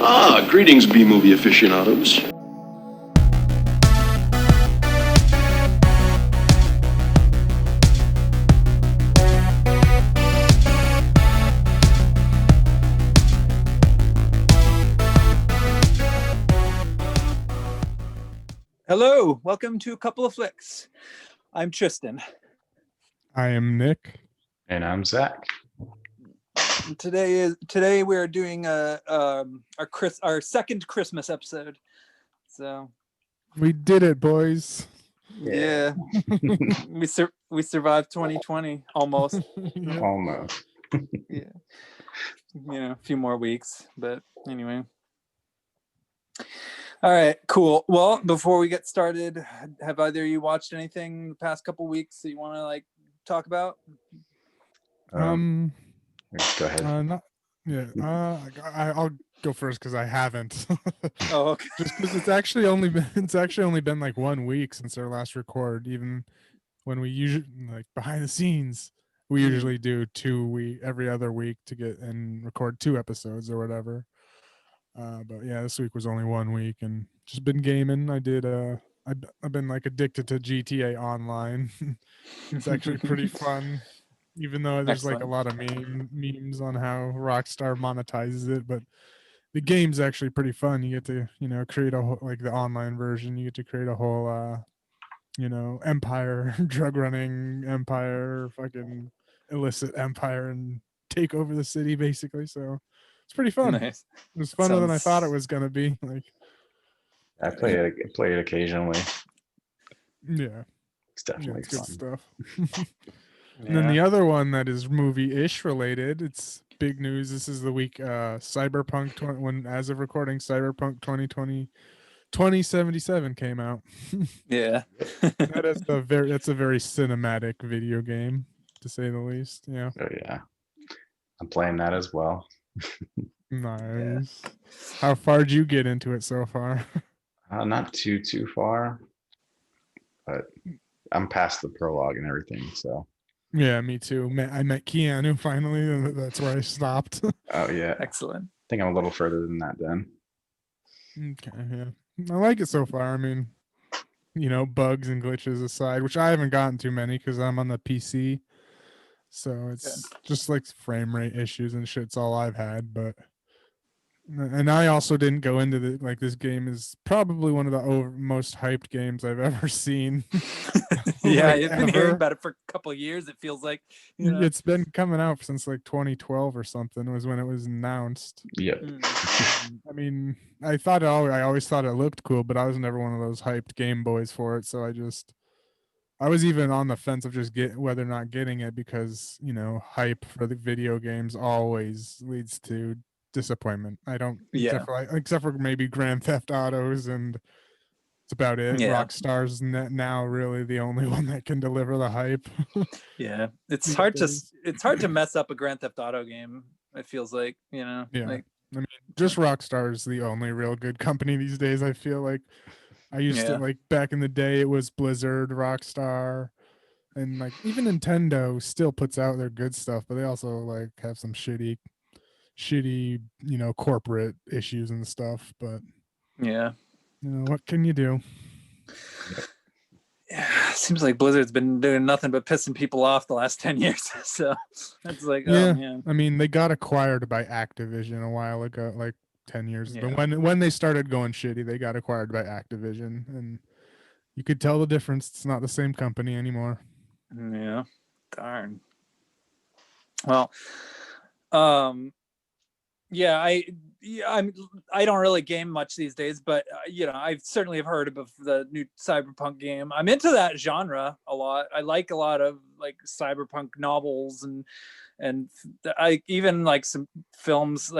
Greetings, B-movie aficionados. Hello, welcome to A Couple of Flicks. I'm Tristan. I am Nick. And I'm Zach. Today we are doing our second Christmas episode. So we did it, boys. Yeah. we survived 2020 almost. Yeah. Almost. Yeah. A few more weeks, but anyway. All right, cool. Well, before we get started, have either of you watched anything the past couple weeks that you want to talk about? Go ahead. I'll go first because I haven't. Oh, okay. Just because it's actually only been like 1 week since our last record. Even when we usually behind the scenes, we usually do every other week to get and record 2 episodes or whatever. But yeah, this week was only 1 week and just been gaming. I did I've been addicted to GTA Online. It's actually pretty fun, even though there's Excellent. a lot of memes on how Rockstar monetizes it, but the game's actually pretty fun. You get to create a whole, the online version. You get to create a whole empire, drug running empire, fucking illicit empire, and take over the city basically. So it's pretty fun. Nice. It was funner than I thought it was gonna be. I play it occasionally. Yeah, it's definitely good fun stuff. And then the other one that is movie-ish related, it's big news. This is the week Cyberpunk as of recording, Cyberpunk 2077 came out. Yeah. That's a very cinematic video game, to say the least. Yeah. Oh yeah, I'm playing that as well. Nice. Yeah. How far did you get into it so far? Not too far, but I'm past the prologue and everything. So yeah, me too. I met Keanu finally, and that's where I stopped. Oh yeah, excellent. I think I'm a little further than that then. Okay, yeah, I like it so far. I mean, bugs and glitches aside, which I haven't gotten too many because I'm on the PC, so it's just frame rate issues and shit's all I've had. But and I also didn't go into this game is probably one of the most hyped games I've ever seen. Yeah, I've been hearing about it for a couple of years. It feels like it's been coming out since 2012 or something was when it was announced. Yep. I mean, I always thought it looked cool, but I was never one of those hyped Game Boys for it. So I was even on the fence of just whether or not getting it because hype for the video games always leads to disappointment. I don't, except for maybe Grand Theft Autos, and it's about it. Yeah. Rockstar's now really the only one that can deliver the hype. Yeah, it's hard to mess up a Grand Theft Auto game. It feels like Yeah, I mean, just Rockstar is the only real good company these days. I feel like I used to back in the day it was Blizzard, Rockstar, and even Nintendo still puts out their good stuff, but they also have some shitty corporate issues and stuff. But what can you do? Yeah, seems like Blizzard's been doing nothing but pissing people off the last 10 years. So that's I mean, they got acquired by Activision a while ago, 10 years. But when they started going shitty, they got acquired by Activision, and you could tell the difference. It's not the same company anymore. Yeah, darn. Well, I don't really game much these days, but I certainly have heard of the new Cyberpunk game. I'm into that genre a lot. I like a lot of cyberpunk novels and I even some films,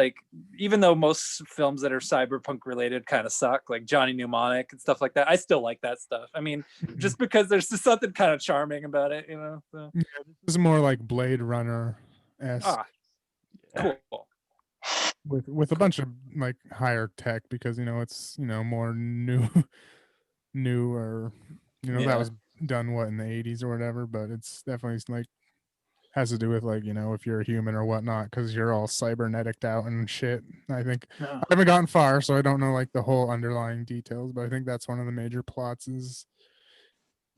even though most films that are cyberpunk related kind of suck, like Johnny Mnemonic and stuff like that, I still like that stuff. I mean, just because there's just something kind of charming about it, so. Yeah, this is more like Blade Runner-esque. Cool. With a bunch of higher tech because it's more new or that was done in the 80s or whatever, but it's definitely has to do with like, you know, if you're a human or whatnot, because you're all cybernetic out and shit. I think No. I haven't gotten far, so I don't know like the whole underlying details, but I think that's one of the major plots is,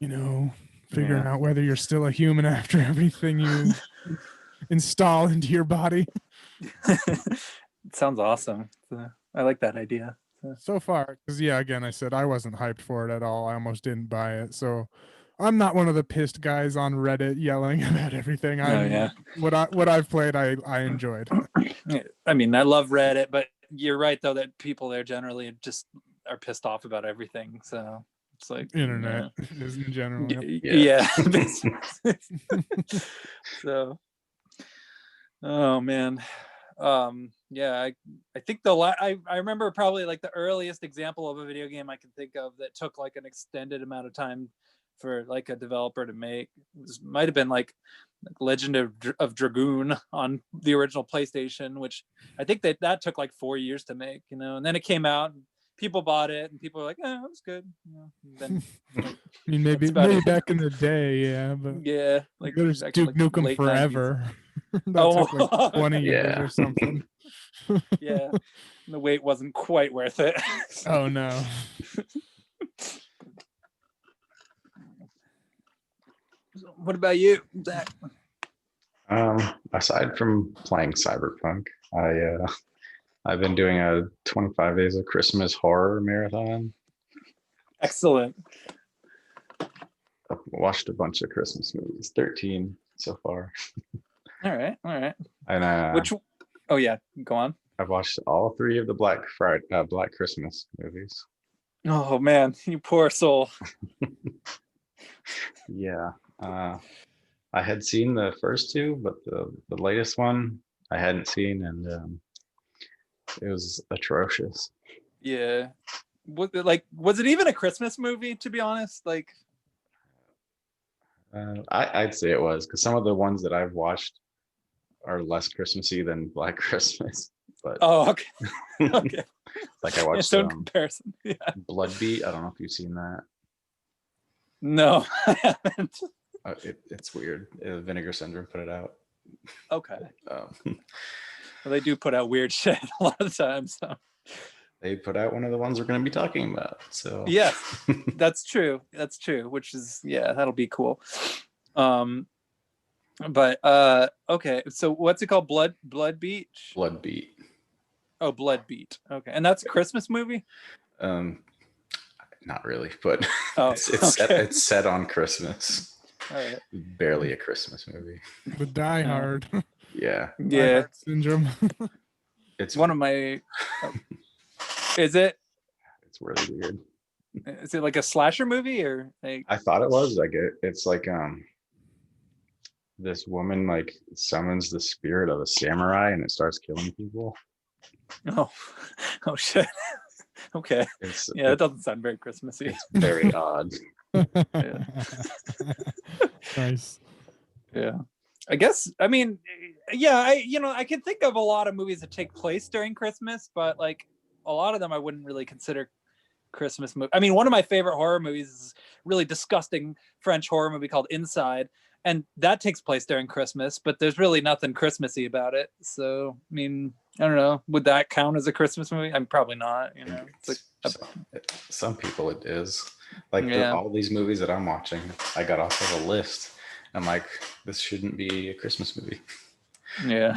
you know, figuring Yeah. out whether you're still a human after everything you install into your body. It sounds awesome. I like that idea. So far, because yeah, again, I said I wasn't hyped for it at all. I almost didn't buy it, so I'm not one of the pissed guys on Reddit yelling about everything. Oh yeah. What I've played, I enjoyed. I mean, I love Reddit, but you're right though that people there generally just are pissed off about everything. So it's like Internet is in general. yeah. So, oh man. Yeah, I think I remember probably like the earliest example of a video game I can think of that took like an extended amount of time for like a developer to make. Might have been like Legend of Dragoon on the original PlayStation, which I think that took like 4 years to make, you know, and then it came out and people bought it and people were like, oh, it was good. You know, then, like, I mean, maybe back in the day, yeah, but yeah, like there's Duke Nukem late Forever. That Oh, took like 20 years Yeah. or something. yeah, the wait wasn't quite worth it. Oh no. What about you, Zach? Aside from playing Cyberpunk, I've been doing a 25 days of Christmas horror marathon. Excellent. I've watched a bunch of Christmas movies, 13 so far. All right. And Which? Oh yeah, go on. I've watched all 3 of the Black Christmas movies. Oh man, you poor soul. Yeah. I had seen the first 2, but the latest one I hadn't seen, and it was atrocious. Yeah. Was it even a Christmas movie? To be honest, like. I'd say it was, because some of the ones that I've watched are less Christmassy than Black Christmas. But Oh, okay. Okay. like I watched So in comparison, yeah. Bloodbeat. I don't know if you've seen that. No, I haven't. It's weird. Vinegar Syndrome put it out. Okay. Um, Well, they do put out weird shit a lot of the time. So. they put out one of the ones we're going to be talking about. So Yes, that's true. That's true. Which is that'll be cool. But okay. So what's it called? Blood Beach? Bloodbeat. Oh, Blood Beat. Okay, and that's a Christmas movie. Not really, but Oh, it's set on Christmas. All right. Barely a Christmas movie. The Die Hard. Yeah, Die Yeah, Hard syndrome. it's one of my. Is it? It's really weird. Is it like a slasher movie or like? I thought it was like it's like this woman like summons the spirit of a samurai and it starts killing people. Oh, oh shit. Okay. It's Yeah, that doesn't sound very Christmassy. it's very odd. Yeah. Nice. Yeah. I guess, I mean, yeah, I can think of a lot of movies that take place during Christmas, but like a lot of them I wouldn't really consider Christmas movie. I mean, one of my favorite horror movies is a really disgusting French horror movie called Inside, and that takes place during Christmas, but there's really nothing Christmassy about it. So, I mean, I don't know. Would that count as a Christmas movie? I'm probably not. You know, it's like Some people it is. Like Yeah. all these movies that I'm watching, I got off of a list. I'm like, this shouldn't be a Christmas movie. yeah,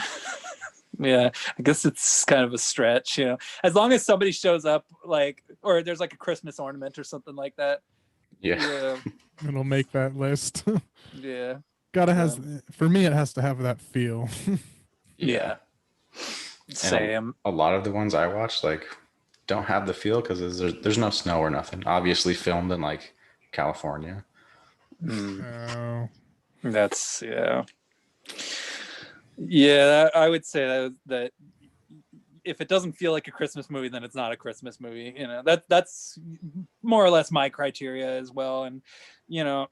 yeah. I guess it's kind of a stretch, you know. As long as somebody shows up, like, or there's like a Christmas ornament or something like that. Yeah. It'll make that list. Yeah. Gotta has for me it has to have that feel. Yeah. Same. A lot of the ones I watch like don't have the feel because there's no snow or nothing. Obviously filmed in like California. Oh. That's yeah. I would say that if it doesn't feel like a Christmas movie, then it's not a Christmas movie. You know, that's more or less my criteria as well. And you know,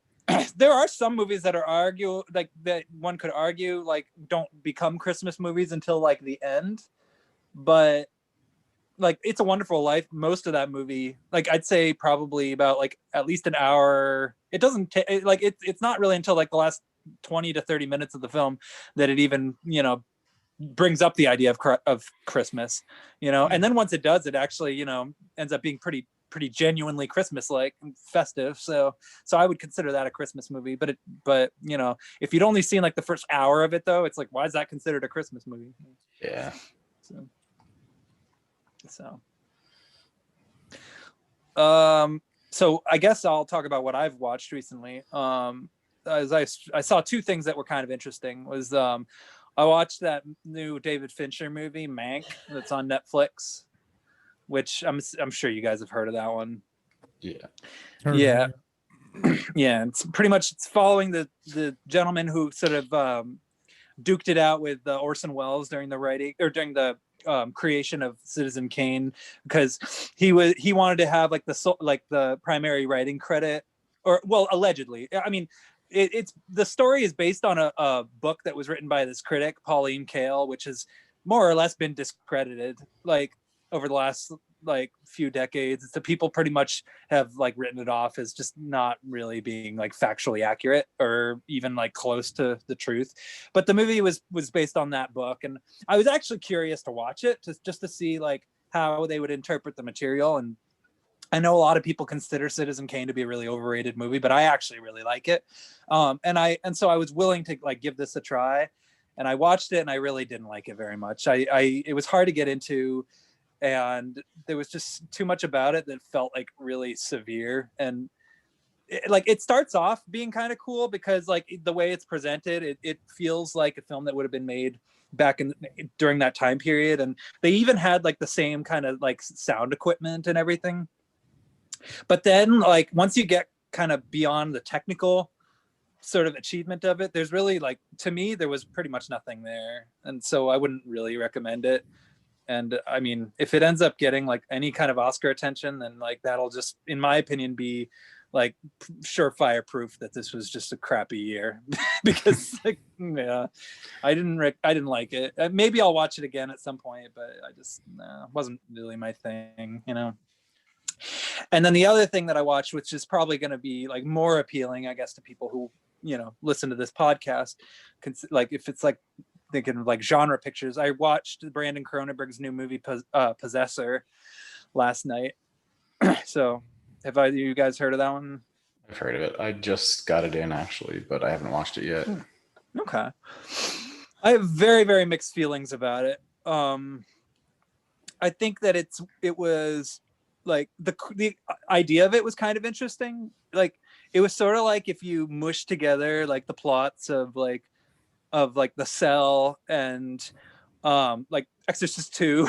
there are some movies that are that one could argue like don't become Christmas movies until like the end, but like It's a Wonderful Life, most of that movie, like I'd say probably about like at least an hour. It doesn't take like it's not really until like the last 20 to 30 minutes of the film that it even, brings up the idea of Christmas, and then once it does, it actually, ends up being pretty genuinely Christmas-like and festive. So I would consider that a Christmas movie. But if you'd only seen like the first hour of it, though, it's like, why is that considered a Christmas movie? Yeah. So I guess I'll talk about what I've watched recently. As I saw two things that were kind of interesting. Was I watched that new David Fincher movie, Mank, that's on Netflix, which I'm sure you guys have heard of that one. Yeah. Yeah. Yeah. It's following the gentleman who sort of duked it out with Orson Welles during the writing, or during the creation of Citizen Kane, because he wanted to have like the primary writing credit, or, well, allegedly. I mean, it's the story is based on a book that was written by this critic, Pauline Kael, which has more or less been discredited like over the last like few decades. The people pretty much have like written it off as just not really being like factually accurate or even like close to the truth. But the movie was based on that book, and I was actually curious to watch it just to see like how they would interpret the material. And I know a lot of people consider Citizen Kane to be a really overrated movie, but I actually really like it. And so I was willing to like give this a try, and I watched it and I really didn't like it very much. It was hard to get into, and there was just too much about it that felt like really severe. And it starts off being kind of cool because like the way it's presented, it feels like a film that would have been made back during that time period. And they even had like the same kind of like sound equipment and everything. But then like once you get kind of beyond the technical sort of achievement of it, there's really like, to me, there was pretty much nothing there. And so I wouldn't really recommend it. And I mean, if it ends up getting like any kind of Oscar attention, then like that'll just, in my opinion, be like surefire proof that this was just a crappy year. Because like, yeah, I didn't like it. Maybe I'll watch it again at some point, but I just wasn't really my thing, And then the other thing that I watched, which is probably going to be like more appealing, I guess, to people who, listen to this podcast, like if it's like thinking of like genre pictures, I watched Brandon Cronenberg's new movie, Possessor, last night. So have you guys heard of that one? I've heard of it. I just got it in actually, but I haven't watched it yet. Okay. I have very, very mixed feelings about it. I think that it was like the idea of it was kind of interesting. Like it was sort of like if you mush together like the plots of The Cell and like Exorcist 2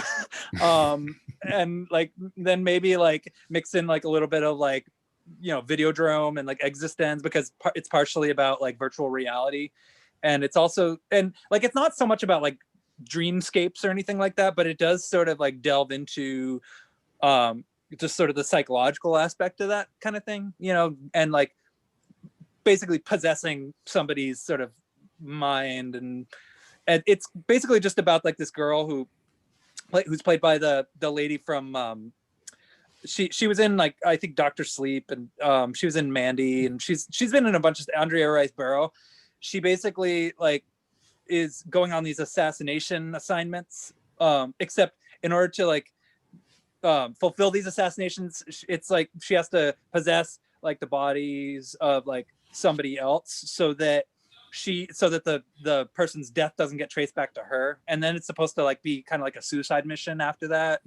and like then maybe like mix in like a little bit of like Videodrome and like Existence, because it's partially about like virtual reality, and it's also, and like it's not so much about like dreamscapes or anything like that, but it does sort of like delve into just sort of the psychological aspect of that kind of thing, and like basically possessing somebody's sort of mind. And it's basically just about like this girl who's played by the lady from she was in like I think Dr. Sleep, and she was in Mandy, and she's been in a bunch of Andrea Riseborough. She basically like is going on these assassination assignments, except in order to like fulfill these assassinations, it's like she has to possess like the bodies of like somebody else so that the person's death doesn't get traced back to her. And then it's supposed to like be kind of like a suicide mission after that.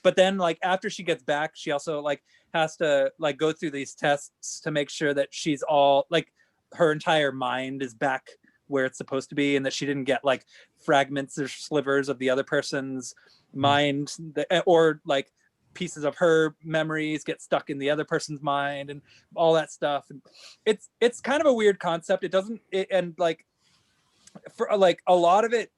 But then like after she gets back, she also like has to like go through these tests to make sure that she's all like her entire mind is back where it's supposed to be, and that she didn't get like fragments or slivers of the other person's mind, or like pieces of her memories get stuck in the other person's mind and all that stuff. And it's kind of a weird concept. And like for like a lot of it,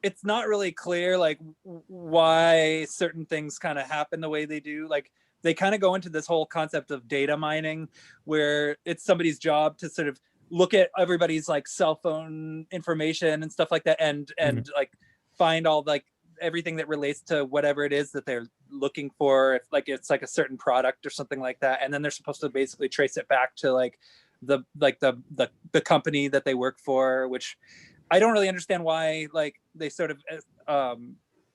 it's not really clear like why certain things kind of happen the way they do. Like they kind of go into this whole concept of data mining, where it's somebody's job to sort of look at everybody's like cell phone information and stuff like that, and like find all like everything that relates to whatever it is that they're looking for, if like it's like a certain product or something like that. And then they're supposed to basically trace it back to like the company that they work for, which I don't really understand why like they sort of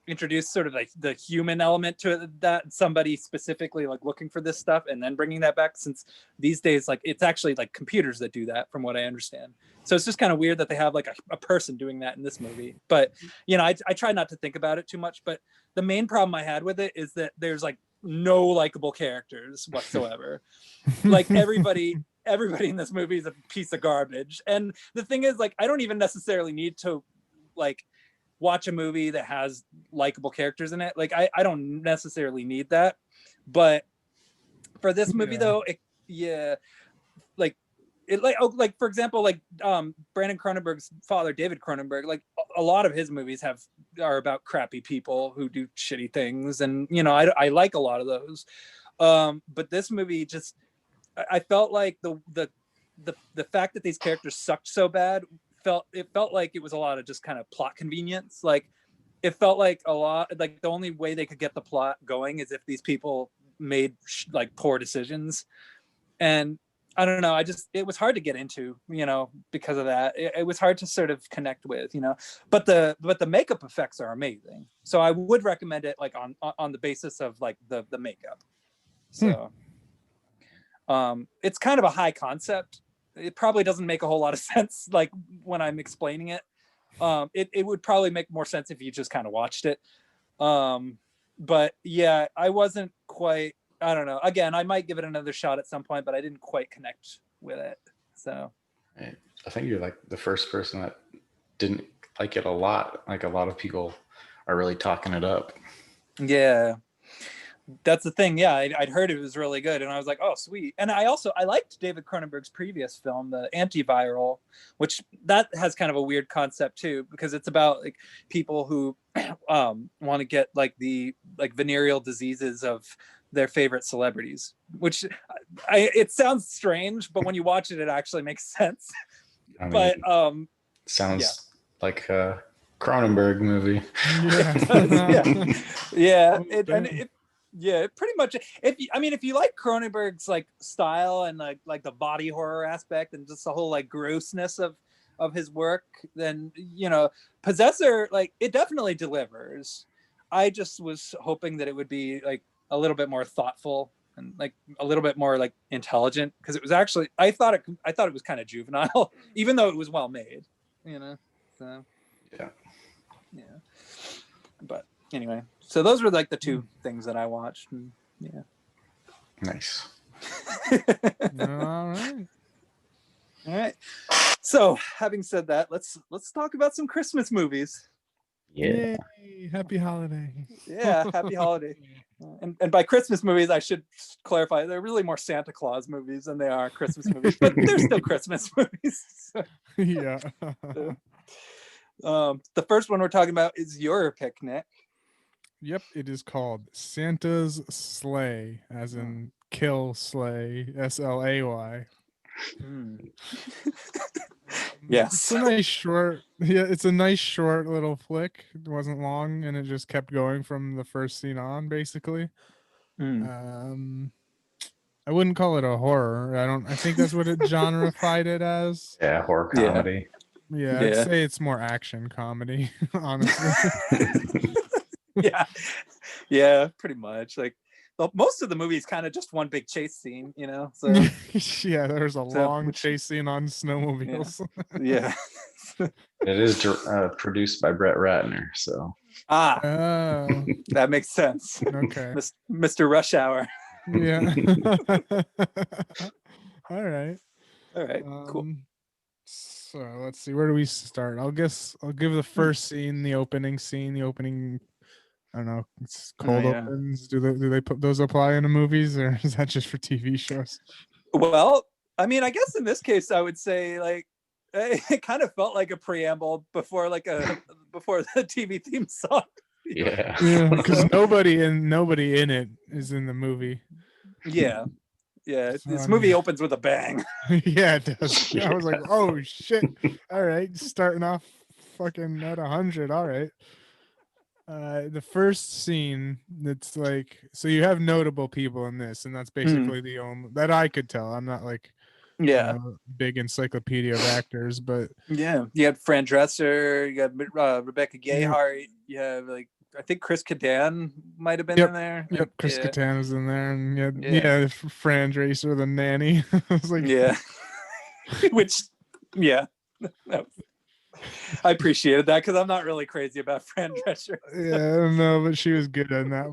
introduce sort of like the human element to it, that somebody specifically like looking for this stuff and then bringing that back, since these days like it's actually like computers that do that from what I understand. So it's just kind of weird that they have like a person doing that in this movie. But you know, I try not to think about it too much, but the main problem I had with it is that there's like no likable characters whatsoever. Like everybody in this movie is a piece of garbage. And the thing is, like, I don't even necessarily need to like watch a movie that has likable characters in it. Like I don't necessarily need that. But for this movie though, like for example, like Brandon Cronenberg's father, David Cronenberg, like a lot of his movies are about crappy people who do shitty things, and you know, I like a lot of those. But this movie just, I felt like the fact that these characters sucked so bad felt like it was a lot of just kind of plot convenience. Like it felt like a lot like the only way they could get the plot going is if these people made like poor decisions. And I don't know, it was hard to get into, you know, because of that. It was hard to sort of connect with, you know, but the makeup effects are amazing. So I would recommend it like on the basis of like the makeup. So it's kind of a high concept. It probably doesn't make a whole lot of sense like when I'm explaining it. It would probably make more sense if you just kind of watched it. But yeah, I wasn't quite, I don't know. Again, I might give it another shot at some point, but I didn't quite connect with it. So I think you're like the first person that didn't like it a lot. Like a lot of people are really talking it up. yeah, that's the thing. Yeah, I'd heard it was really good, and I was like, oh, sweet. And I liked David Cronenberg's previous film, The Antiviral, which that has kind of a weird concept too, because it's about like people who want to get like the like venereal diseases of their favorite celebrities, which it sounds strange, but when you watch it, it actually makes sense. I mean, But sounds like a Cronenberg movie. Yeah, pretty much. If you like Cronenberg's like style and like the body horror aspect and just the whole like grossness of his work, then you know, Possessor, like it definitely delivers. I just was hoping that it would be like a little bit more thoughtful and like a little bit more like intelligent, because it was actually I thought it was kind of juvenile, even though it was well made, you know. So yeah. But anyway, so those were like the two things that I watched. And, yeah. Nice. All right. So having said that, let's talk about some Christmas movies. Yeah. Yay, happy holiday. Yeah, happy holiday. And by Christmas movies, I should clarify, they're really more Santa Claus movies than they are Christmas movies, but they're still Christmas movies. So, Yeah. The first one we're talking about is your pick, Nick. Yep, it is called Santa's Sleigh, as in kill sleigh, SLAY. Yes. It's a nice short. Yeah, it's a nice short little flick. It wasn't long, and it just kept going from the first scene on, basically. I wouldn't call it a horror. I think that's what it genrefied it as. Yeah, horror comedy. Yeah, I'd say it's more action comedy, honestly. Yeah, pretty much. Like most of the movie is kind of just one big chase scene, you know. So yeah, there's a long chase scene on snowmobiles. Yeah. It is produced by Brett Ratner, so that makes sense. Okay, Mr. Rush Hour. Yeah. All right, cool. So let's see, where do we start? I'll give the first scene, the opening scene, I don't know, it's cold opens. Do they put those apply in the movies, or is that just for TV shows? Well, I mean, I guess in this case, I would say like it kind of felt like a preamble before before the TV theme song. Yeah, because nobody in it is in the movie. Yeah. This movie opens with a bang. Yeah, it does. I was like, oh shit! All right, starting off fucking at 100. All right. The first scene, it's like, so you have notable people in this, and that's basically the only that I could tell. I'm not like Yeah. Big encyclopedia of actors, but Yeah. You had Fran Dresser, you got Rebecca Yep. Gayheart, you have like I think Chris Kattan might have been Yep. in there. Yep, Chris Yeah. Kattan was in there, and Yeah. yeah, Fran Dresser, the nanny. I was like, Yeah. Which, yeah. I appreciated that because I'm not really crazy about Fran Drescher. yeah, I don't know, but she was good in that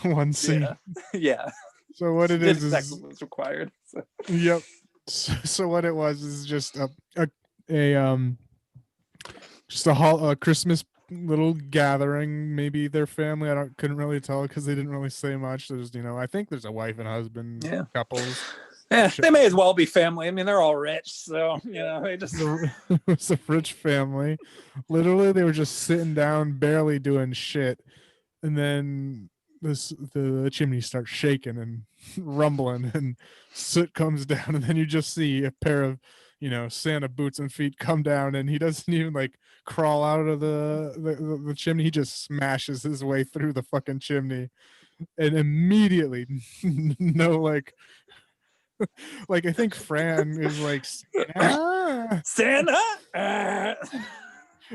one scene. Yeah. Yeah. So what She it did is exactly what was required. So. yep. So what it was is just a just a Christmas little gathering. Maybe their family. Couldn't really tell because they didn't really say much. There's I think there's a wife and husband Yeah. couples. Yeah, they may as well be family. I mean, they're all rich, so they just It was a rich family. Literally, they were just sitting down, barely doing shit, and then the chimney starts shaking and rumbling, and soot comes down, and then you just see a pair of Santa boots and feet come down, and he doesn't even like crawl out of the chimney. He just smashes his way through the fucking chimney, and immediately, no like I think Fran is like Santa.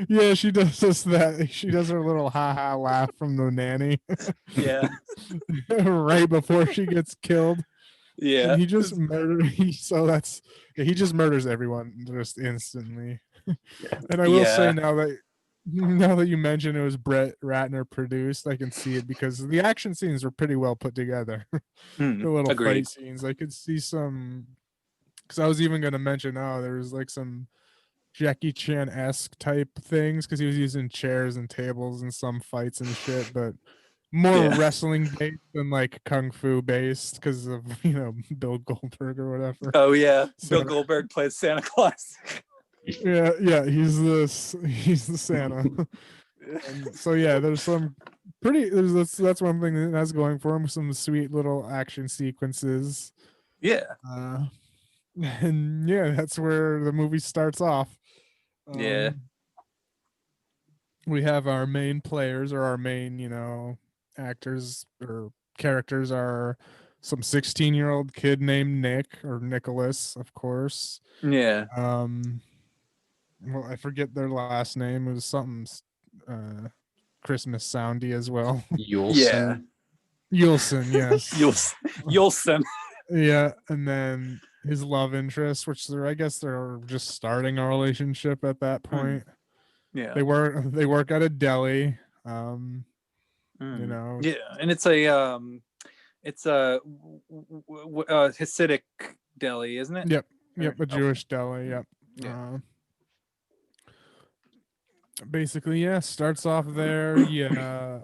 yeah, she does that. She does her little ha laugh from the nanny. Yeah. Right before she gets killed. Yeah. And he just he just murders everyone just instantly. And I will say now that you mentioned it was Brett Ratner produced, I can see it because the action scenes were pretty well put together. The little Agreed. fight scenes, I could see some, because I was even going to mention, there was like some Jackie Chan-esque type things because he was using chairs and tables in some fights and shit, but more wrestling based than like kung fu based because of Bill Goldberg or whatever. Oh yeah, So, Bill Goldberg plays Santa Claus. yeah, he's the Santa. And so yeah, there's some that's one thing that's going for him. Some sweet little action sequences. Yeah. And yeah, that's where the movie starts off. Yeah. We have our main players, or our main actors or characters are some 16-year-old kid named Nick, or Nicholas, of course. Yeah. Well, I forget their last name. It was something Christmas soundy as well. Yulson. Yulson, yes. Yulson. Yeah, and then his love interest, which I guess they're just starting a relationship at that point. Yeah. They work at a deli. Yeah, and it's a Hasidic deli, isn't it? Yep, a Jewish deli. Yep. Yeah. Basically, yeah, starts off there. Yeah.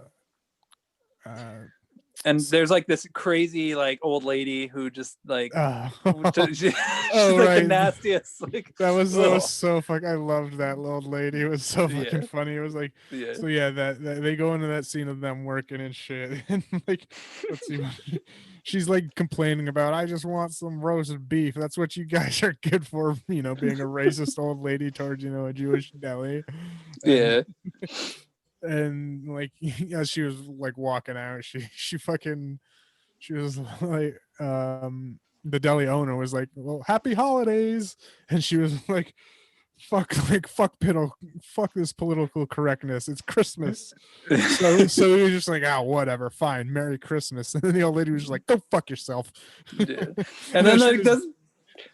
And there's like this crazy like old lady who just like she's like the nastiest. Like that was so fucking. I loved that old lady. It was so fucking funny. It was like so yeah. That they go into that scene of them working and shit, and like let's see, she's like complaining about, I just want some roasted beef. That's what you guys are good for, being a racist old lady towards a Jewish deli. And like as she was like walking out, she was like the deli owner was like, well, happy holidays, and she was like, fuck this political correctness, it's Christmas. so he was just like, whatever, fine, Merry Christmas. And then the old lady was just like, go fuck yourself. And then like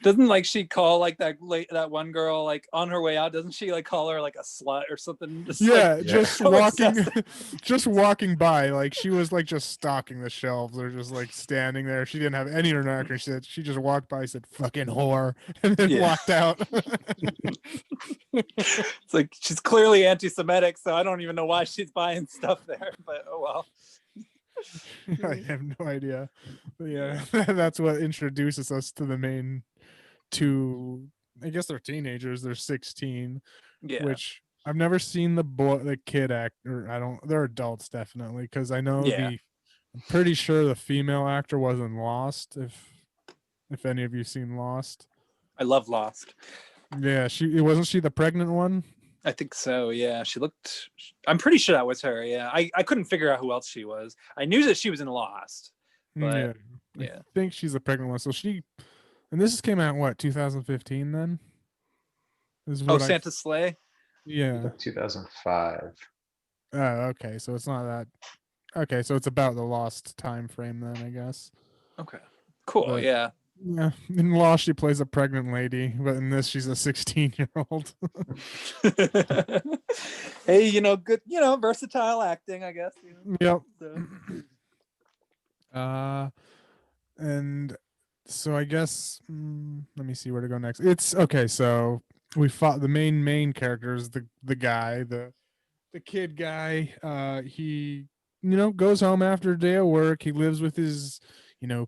doesn't like she call like that one girl like on her way out, doesn't she like call her like a slut or something? Just walking by, like she was like just stocking the shelves or just like standing there. She didn't have any interaction. She just walked by, said fucking whore, and then walked out. It's like she's clearly anti-Semitic, so I don't even know why she's buying stuff there, but oh well. I have no idea. But yeah, that's what introduces us to the main two. I guess they're teenagers. They're 16. Yeah. Which I've never seen the kid actor. They're adults definitely, because I know I'm pretty sure the female actor was in Lost. If any of you seen Lost. I love Lost. Yeah, wasn't she the pregnant one? I think so. Yeah, I'm pretty sure that was her. Yeah, I couldn't figure out who else she was. I knew that she was in Lost, but I think she's the pregnant one. So And this came out what 2015 then? This is Oh, what Santa Sleigh. yeah. 2005. Oh, okay. So it's not that. Okay, so it's about the Lost time frame then, I guess. Okay, cool. But Yeah. yeah, in Lost she plays a pregnant lady, but in this she's a 16-year-old. Hey, good, versatile acting, I guess. Yep. So. And so I guess let me see where to go next. It's okay. So we fought the main characters, the guy, the kid guy. He goes home after a day of work. He lives with his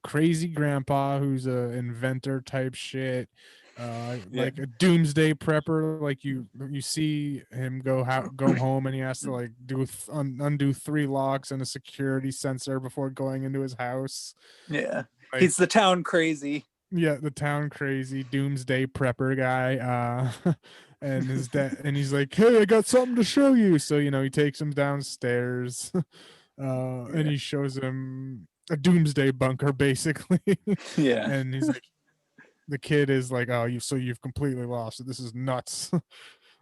crazy grandpa who's a inventor type shit. Yeah. Like a doomsday prepper. Like you see him go home and he has to like undo 3 locks and a security sensor before going into his house. Yeah. Like, He's the town crazy. yeah, the town crazy doomsday prepper guy. And his dad, and he's like, "Hey, I got something to show you." So he takes him downstairs, and he shows him a doomsday bunker, basically. Yeah. And he's like, the kid is like, "Oh, you've completely lost it. This is nuts."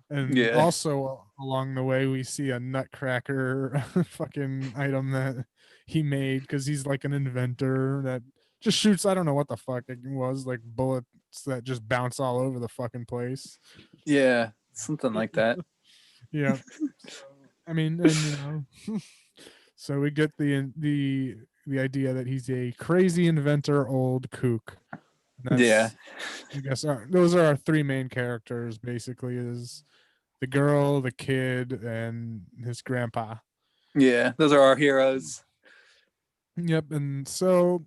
And Yeah. also along the way, we see a nutcracker fucking item that he made because he's like an inventor that just shoots. I don't know what the fuck it was, like bullets that just bounce all over the fucking place. Yeah. Something like that. Yeah. I mean, and so we get the idea that he's a crazy inventor, old kook. Yeah. I guess those are our 3 main characters. Basically, is the girl, the kid, and his grandpa. Yeah. Those are our heroes. Yep. And so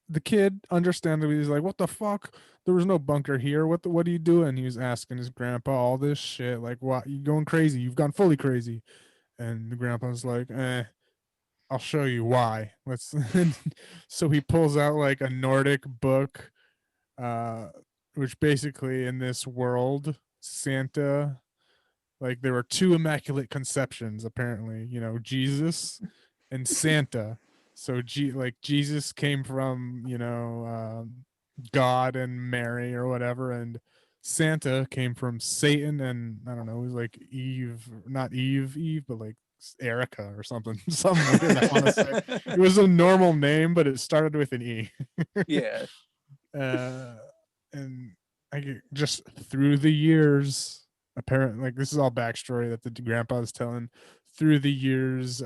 the kid, understandably, is like, "What the fuck? There was no bunker here. What are you doing?" He was asking his grandpa all this shit. Like, "What? You going crazy? You've gone fully crazy." And the grandpa's like, "I'll show you why. Let's." So he pulls out like a Nordic book, uh, which basically in this world, Santa, like there were 2 immaculate conceptions apparently. Jesus and Santa. So like Jesus came from God and Mary or whatever, and Santa came from Satan and I don't know, it was like Eve, not Eve, but like Erica or something, something weird. I want to say it was a normal name, but it started with an E. Yeah. And I get just through the years, apparently, like this is all backstory that the grandpa is telling. Through the years,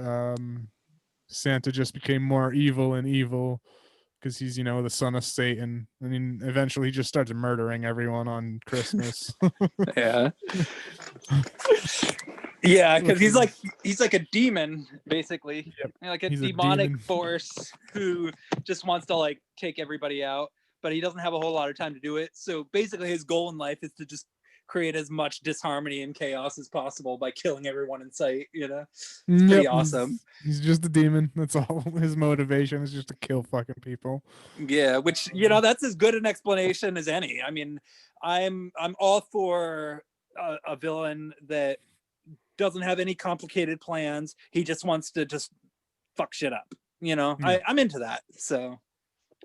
Santa just became more evil and evil because he's the son of Satan. I mean, eventually he just starts murdering everyone on Christmas. Yeah. Yeah, because he's like a demon, basically. Yep. Like a He's a demonic demon. force who just wants to like take everybody out, but he doesn't have a whole lot of time to do it. So basically his goal in life is to just create as much disharmony and chaos as possible by killing everyone in sight. It's pretty awesome. He's just a demon. That's all. His motivation is just to kill fucking people. Yeah, which that's as good an explanation as any. I mean, I'm all for a villain that doesn't have any complicated plans. He just wants to just fuck shit up. I'm into that. So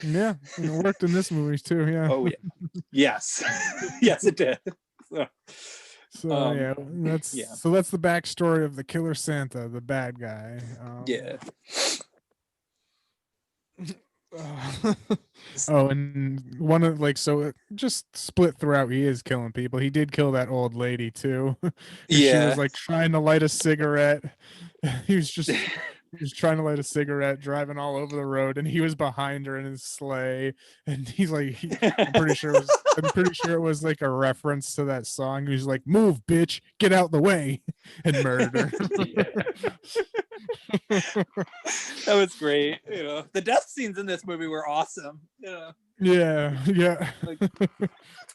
yeah, it worked in this movie too. Yeah. Oh yeah. Yes. Yes, it did. So yeah, that's the backstory of the Killer Santa, the bad guy. Yeah. Oh, and one of just split throughout. He is killing people. He did kill that old lady too. Yeah. She was like trying to light a cigarette. He was trying to light a cigarette, driving all over the road, and he was behind her in his sleigh. And he's like, I'm pretty sure it was like a reference to that song. He was like, "Move, bitch, get out the way," and murdered her. That was great. The death scenes in this movie were awesome. Yeah.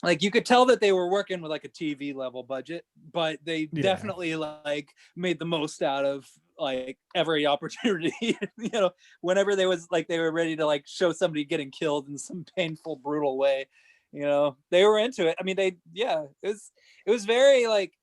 Like you could tell that they were working with like a TV level budget, but they definitely like made the most out of like every opportunity. Whenever they were ready to like show somebody getting killed in some painful, brutal way, they were into it. I mean, it was very like,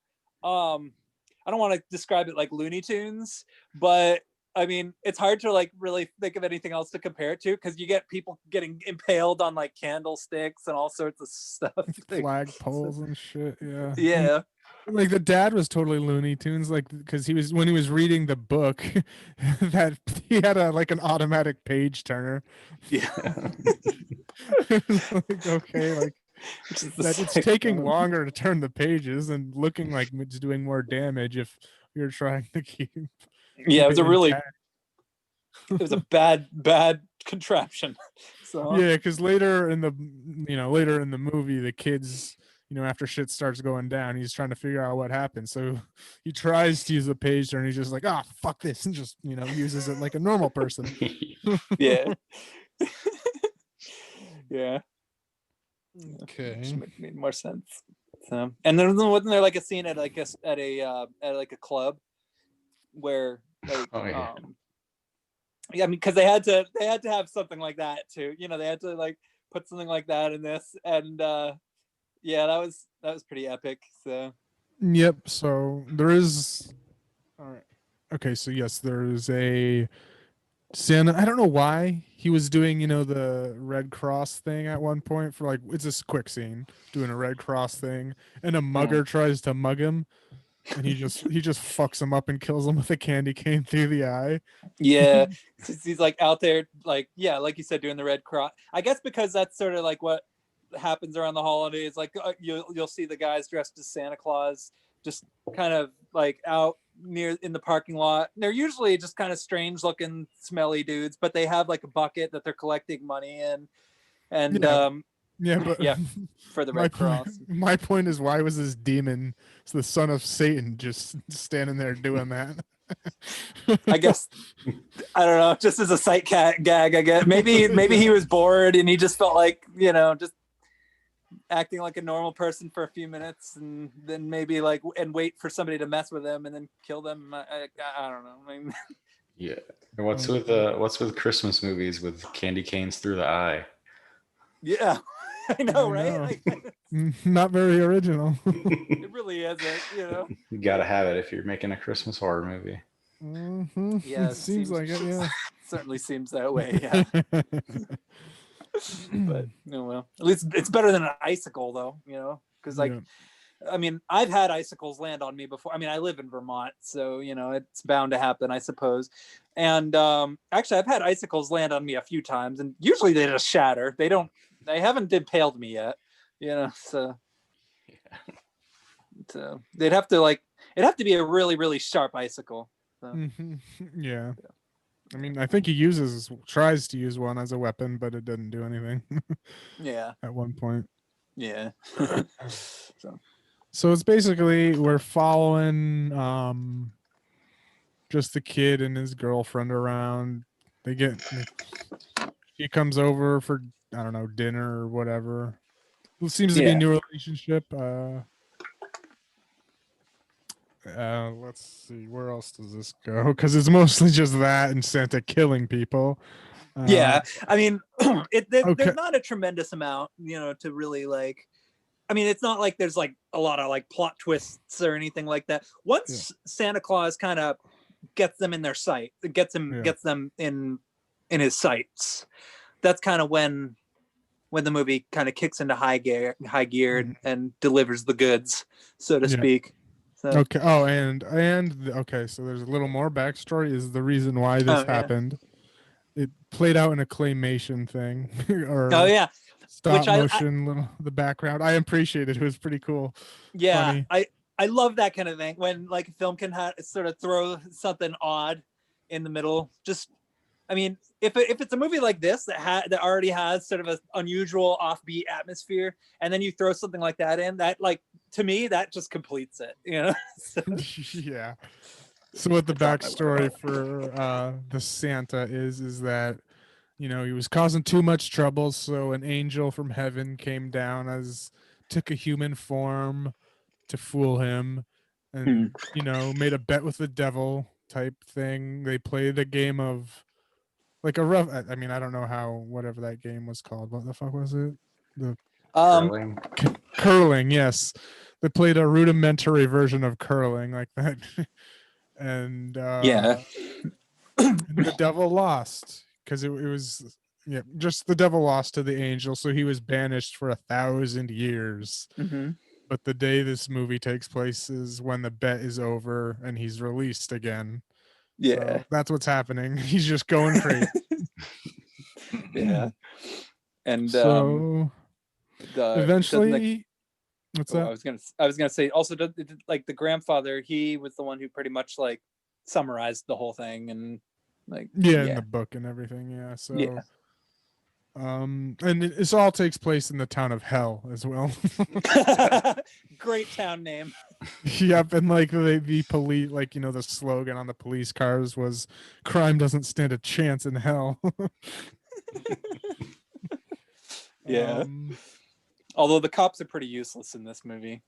I don't want to describe it like Looney Tunes, but I mean, it's hard to like really think of anything else to compare it to because you get people getting impaled on like candlesticks and all sorts of stuff. Like, Flag poles and shit. Yeah. yeah. Like the dad was totally Looney Tunes, like because he was when he was reading the book, that he had like an automatic page turner. Yeah. Like, okay, like that it's taking longer to turn the pages and looking like it's doing more damage if you're trying to keep. Yeah, it was a really, intact. it was a bad contraption. So Yeah, because later in the movie, the kids, after shit starts going down, he's trying to figure out what happened. So he tries to use the page turn. He's just like, ah, fuck this, and just uses it like a normal person. yeah. Yeah. Okay. Which made more sense. So, and then wasn't there like a scene at like a club where like yeah, I mean, because they had to have something like that too. They had to like put something like that in this, and yeah, that was pretty epic. So Yep. So there is. All right. Okay. So yes, there is a Santa. I don't know why he was doing the Red Cross thing at one point for like it's this quick scene doing a Red Cross thing, and a mugger tries to mug him, and he just fucks him up and kills him with a candy cane through the eye. yeah, he's like out there like like you said doing the Red Cross. I guess because that's sort of like what happens around the holidays. Like you'll see the guys dressed as Santa Claus just kind of like out near in the parking lot. They're usually just kind of strange looking, smelly dudes, but they have like a bucket that they're collecting money in, and for the Red Cross. My point is, why was this demon, the son of Satan, just standing there doing that? I guess I don't know, just as a sight gag. I guess maybe he was bored and he just felt like just acting like a normal person for a few minutes, and then maybe like and wait for somebody to mess with him and then kill them. I don't know. I mean, yeah. And what's with Christmas movies with candy canes through the eye? Yeah, I know, right? Like, not very original. It really isn't. You gotta have it if you're making a Christmas horror movie. Mm-hmm. Yeah, it seems like it. Yeah, certainly seems that way. Yeah. But well, at least it's better than an icicle though, because like I mean, I've had icicles land on me before. I mean, I live in Vermont, so it's bound to happen, I suppose. And actually I've had icicles land on me a few times, and usually they just shatter. They haven't impaled me yet, so they'd have to it'd have to be a really, really sharp icicle. So. Mm-hmm. Yeah. I mean, I think he tries to use one as a weapon, but it doesn't do anything. Yeah. At one point. Yeah. So it's basically we're following just the kid and his girlfriend around. She comes over for I don't know, dinner or whatever. It seems to be a new relationship. Let's see, where else does this go? Because it's mostly just that and Santa killing people. Yeah, I mean, there's not a tremendous amount, to really like. I mean, it's not like there's like a lot of like plot twists or anything like that. Once Santa Claus kind of gets them in their sight, gets them in his sights. That's kind of when the movie kind of kicks into high gear and delivers the goods, so to speak. So. Okay. Oh, and okay. So there's a little more backstory. Is the reason why this happened? It played out in a claymation thing, or stop motion. The background. I appreciate it. It was pretty cool. Yeah, funny. I love that kind of thing when like a film can sort of throw something odd in the middle. Just, I mean, if it's a movie like this that already has sort of an unusual offbeat atmosphere, and then you throw something like that in, that like to me that just completes it. So. Yeah. So what the backstory for the Santa is that he was causing too much trouble, so an angel from heaven came down took a human form to fool him, and made a bet with the devil type thing. They played a game of like a rough. I mean, I don't know whatever that game was called. What the fuck was it? Curling. Curling. Yes, they played a rudimentary version of curling like that. And And the devil lost because it was just the devil lost to the angel, so he was banished for 1,000 years. Mm-hmm. But the day this movie takes place is when the bet is over and he's released again. Yeah. So that's what's happening. He's just going crazy. Yeah. And So eventually, what's I that? was gonna say also, like the grandfather, he was the one who pretty much like summarized the whole thing, and like In the book and everything. Yeah. So yeah. and this all takes place in the town of Hell as well. Great town name. Yep, and like the police, like the slogan on the police cars was "Crime doesn't stand a chance in hell." Yeah. Although the cops are pretty useless in this movie.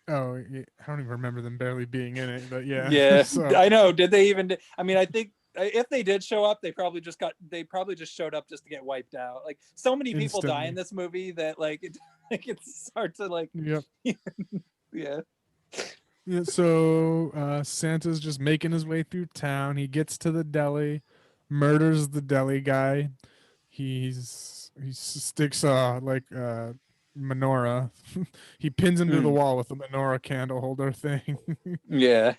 Oh, yeah, I don't even remember them barely being in it, but yeah. Yeah, So, I know. Did they even? I mean, I think if they did show up, they probably just showed up just to get wiped out. Like so many people die in this movie that it's hard to like. Yep. Yeah. Yeah. So Santa's just making his way through town. He gets to the deli, murders the deli guy. He sticks menorah. He pins him to the wall with a menorah candle holder thing. Yeah.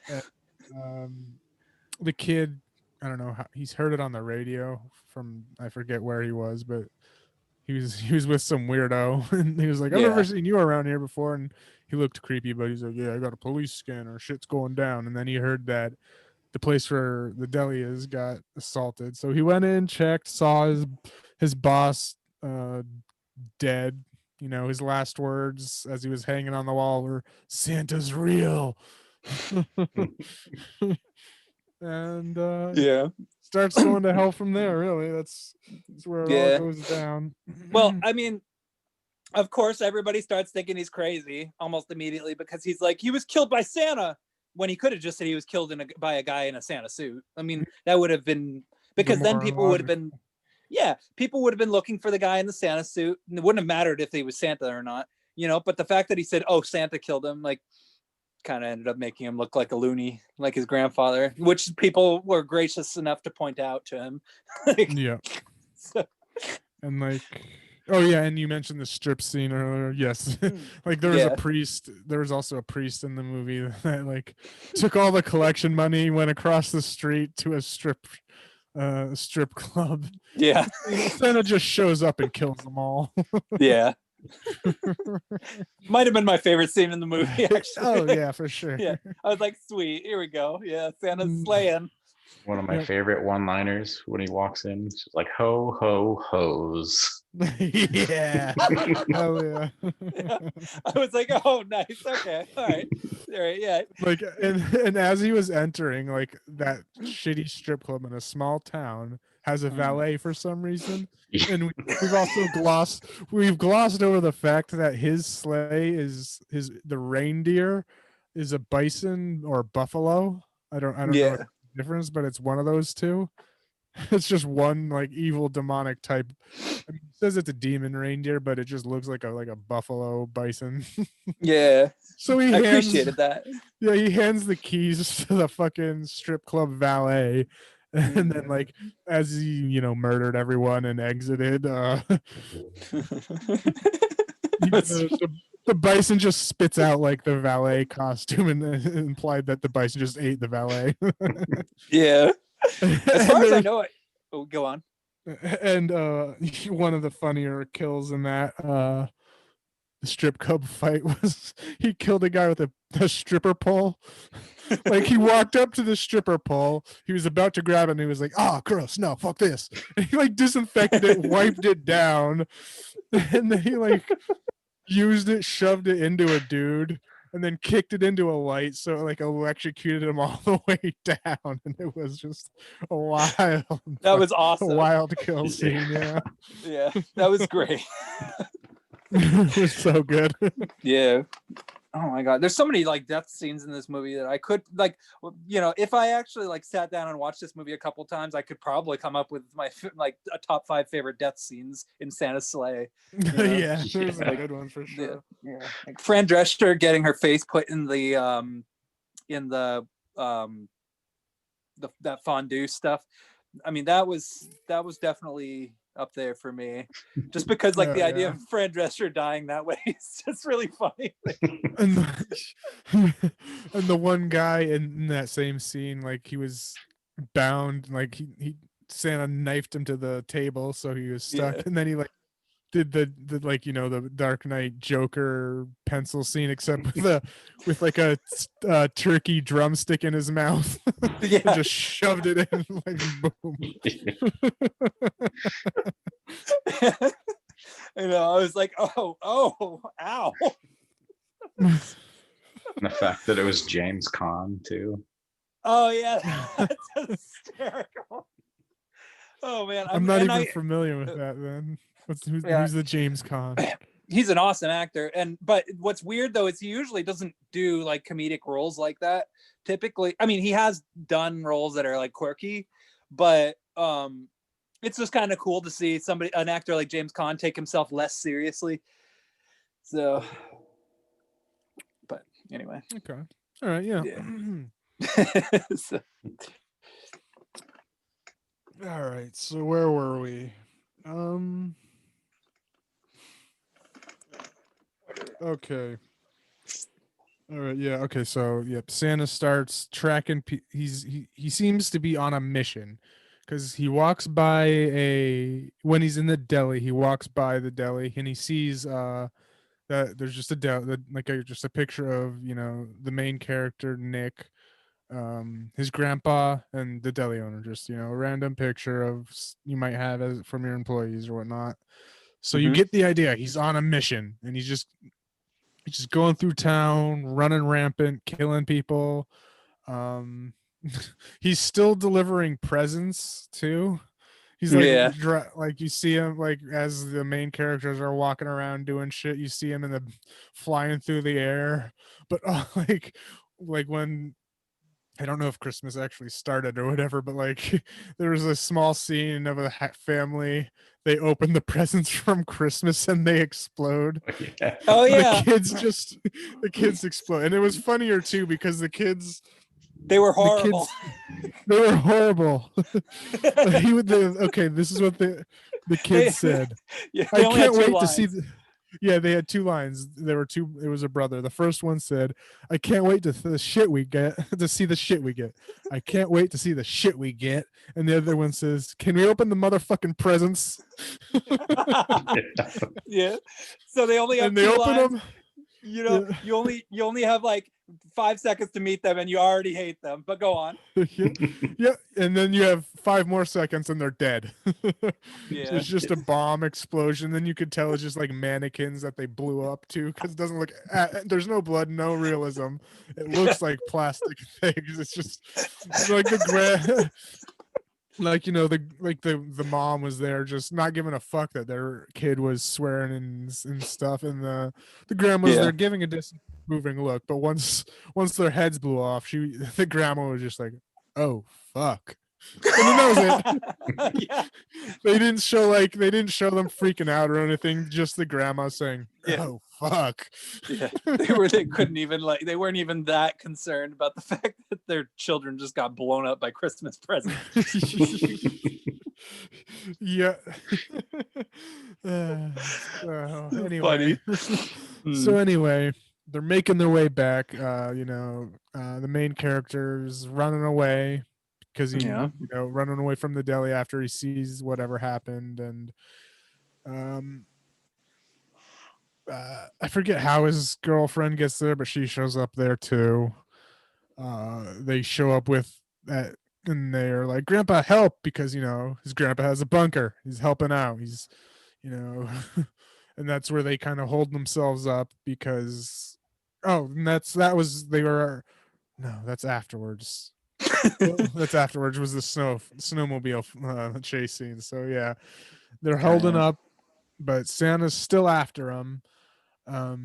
And, the kid, I don't know how, he's heard it on the radio from, I forget where he was, but he was with some weirdo and he was like, I've never seen you around here before, and he looked creepy, but he's like, yeah, I got a police scanner, shit's going down. And then he heard that the place where the deli is got assaulted, so he went in, checked, saw his boss dead. His last words as he was hanging on the wall were, Santa's real. And starts going to hell from there. Really, that's where it all goes down. Well, I mean, of course everybody starts thinking he's crazy almost immediately, because he's like, he was killed by Santa, when he could have just said he was killed by a guy in a Santa suit. I mean, that would have been, because then people would have been looking for the guy in the Santa suit, and it wouldn't have mattered if he was Santa or not, but the fact that he said, oh, Santa killed him, like, kind of ended up making him look like a loony, like his grandfather, which people were gracious enough to point out to him. Yeah. So. And like, oh yeah, and you mentioned the strip scene earlier. Yes. Like there was a priest. There was also a priest in the movie that like took all the collection money, went across the street to a strip club. Yeah. Santa just shows up and kills them all. Yeah. Might have been my favorite scene in the movie, actually. Oh yeah, for sure. Yeah, I was like, sweet, here we go. Yeah, Santa's slaying. One of my favorite one-liners when he walks in, it's like ho ho hos. Yeah. Hell yeah. Yeah. I was like, oh, nice. Okay, all right, yeah. Like, and as he was entering, like that shitty strip club in a small town has a valet for some reason, and we've also glossed over the fact that his sleigh is the reindeer is a bison or buffalo. I don't know the difference, but it's one of those two. It's just one like evil demonic type. I mean, it says it's a demon reindeer, but it just looks like a buffalo bison. Yeah. So I appreciated that. Yeah, he hands the keys to the fucking strip club valet. And then like as he, murdered everyone and exited, the bison just spits out like the valet costume and implied that the bison just ate the valet. Yeah. As far as I know, go on. And one of the funnier kills in that the strip club fight was he killed a guy with a stripper pole. Like he walked up to the stripper pole, he was about to grab it, and he was like, "Oh, gross! No, fuck this!" And he like disinfected it, wiped it down, and then he like used it, shoved it into a dude, and then kicked it into a light, so it like electrocuted him all the way down, and it was just a wild. That was awesome. A wild kill scene, yeah. Yeah, that was great. It was so good. Yeah. Oh my god, there's so many like death scenes in this movie that I could like, if I actually like sat down and watched this movie a couple times, I could probably come up with my like a top 5 favorite death scenes in Santa's sleigh. Yeah, there's a good one for sure. Yeah. Like Fran Drescher getting her face put in the that fondue stuff. I mean, that was definitely up there for me, just because like Oh, the idea yeah. of Fran Drescher dying that way is just really funny. Like, And and the one guy in that same scene, like he was bound, like he Santa knifed him to the table, so he was stuck, Yeah. and then he like did the like, you know, the Dark Knight Joker pencil scene, except with like a turkey drumstick in his mouth, and Yeah. just shoved it in, like boom. You know, I was like, oh, ow. And the fact that it was James Caan too. Oh yeah, that's hysterical. Oh man, I'm not even I, familiar with that. Then Yeah. who's the James Caan? he's an awesome actor, but what's weird though is he usually doesn't do like comedic roles like that. Typically, I mean, he has done roles that are like quirky, but it's just kind of cool to see an actor like James Caan take himself less seriously. So, but anyway, Okay, all right, yeah. So, All right, so where were we? Okay. All right, yeah, okay, so yep, Santa starts tracking he seems to be on a mission, because he walks by when he's in the deli, he walks by the deli and he sees that there's just a deli, like just a picture of, you know, the main character Nick, his grandpa, and the deli owner, just, you know, a random picture of you might have as from your employees or whatnot. So you get the idea, he's on a mission, and he's just going through town, running rampant, killing people. He's still delivering presents too. He's like, Yeah. like you see him, like as the main characters are walking around doing shit, you see him in the flying through the air. But like when, I don't know if Christmas actually started or whatever, but like there was a small scene of a family. They open the presents from Christmas and they explode. Yeah. Oh yeah, The kids explode, and it was funnier too because the kids they were horrible. they were horrible. Okay, this is what the kids said. Yeah, I they only had can't two wait to see lines. yeah, they had two lines. There were two. It was a brother. The first one said, "I can't wait to the shit we get to see the shit we get. I can't wait to see the shit we get." And the other one says, "Can we open the motherfucking presents?" Yeah. So they only have And they two open lines. them. You know, Yeah. you only have like 5 seconds to meet them, and you already hate them. But go on. Yeah, and then you have 5 more seconds and they're dead. Yeah. It's just a bomb explosion. Then you could tell it's just like mannequins that they blew up to, because it doesn't look. There's no blood, no realism. It looks like plastic things. It's just like the like, you know, the mom was there just not giving a fuck that their kid was swearing and stuff, and the grandma's there giving a disapproving look. But once their heads blew off, the grandma was just like, "Oh fuck," and then that was it. Yeah. They didn't show them freaking out or anything. Just the grandma saying, "Oh fuck." Yeah. They couldn't even they weren't even that concerned about the fact that their children just got blown up by Christmas presents. Yeah. So Funny. anyway, they're making their way back. The main character's running away because running away from the deli after he sees whatever happened, and I forget how his girlfriend gets there, but she shows up there too. They show up with that, and they're like, "Grandpa, help!" Because his grandpa has a bunker. He's helping out. He's, and that's where they kind of hold themselves up because, that's afterwards. That's afterwards was the snowmobile chase scene. So yeah, they're holding up, but Santa's still after them. Yeah,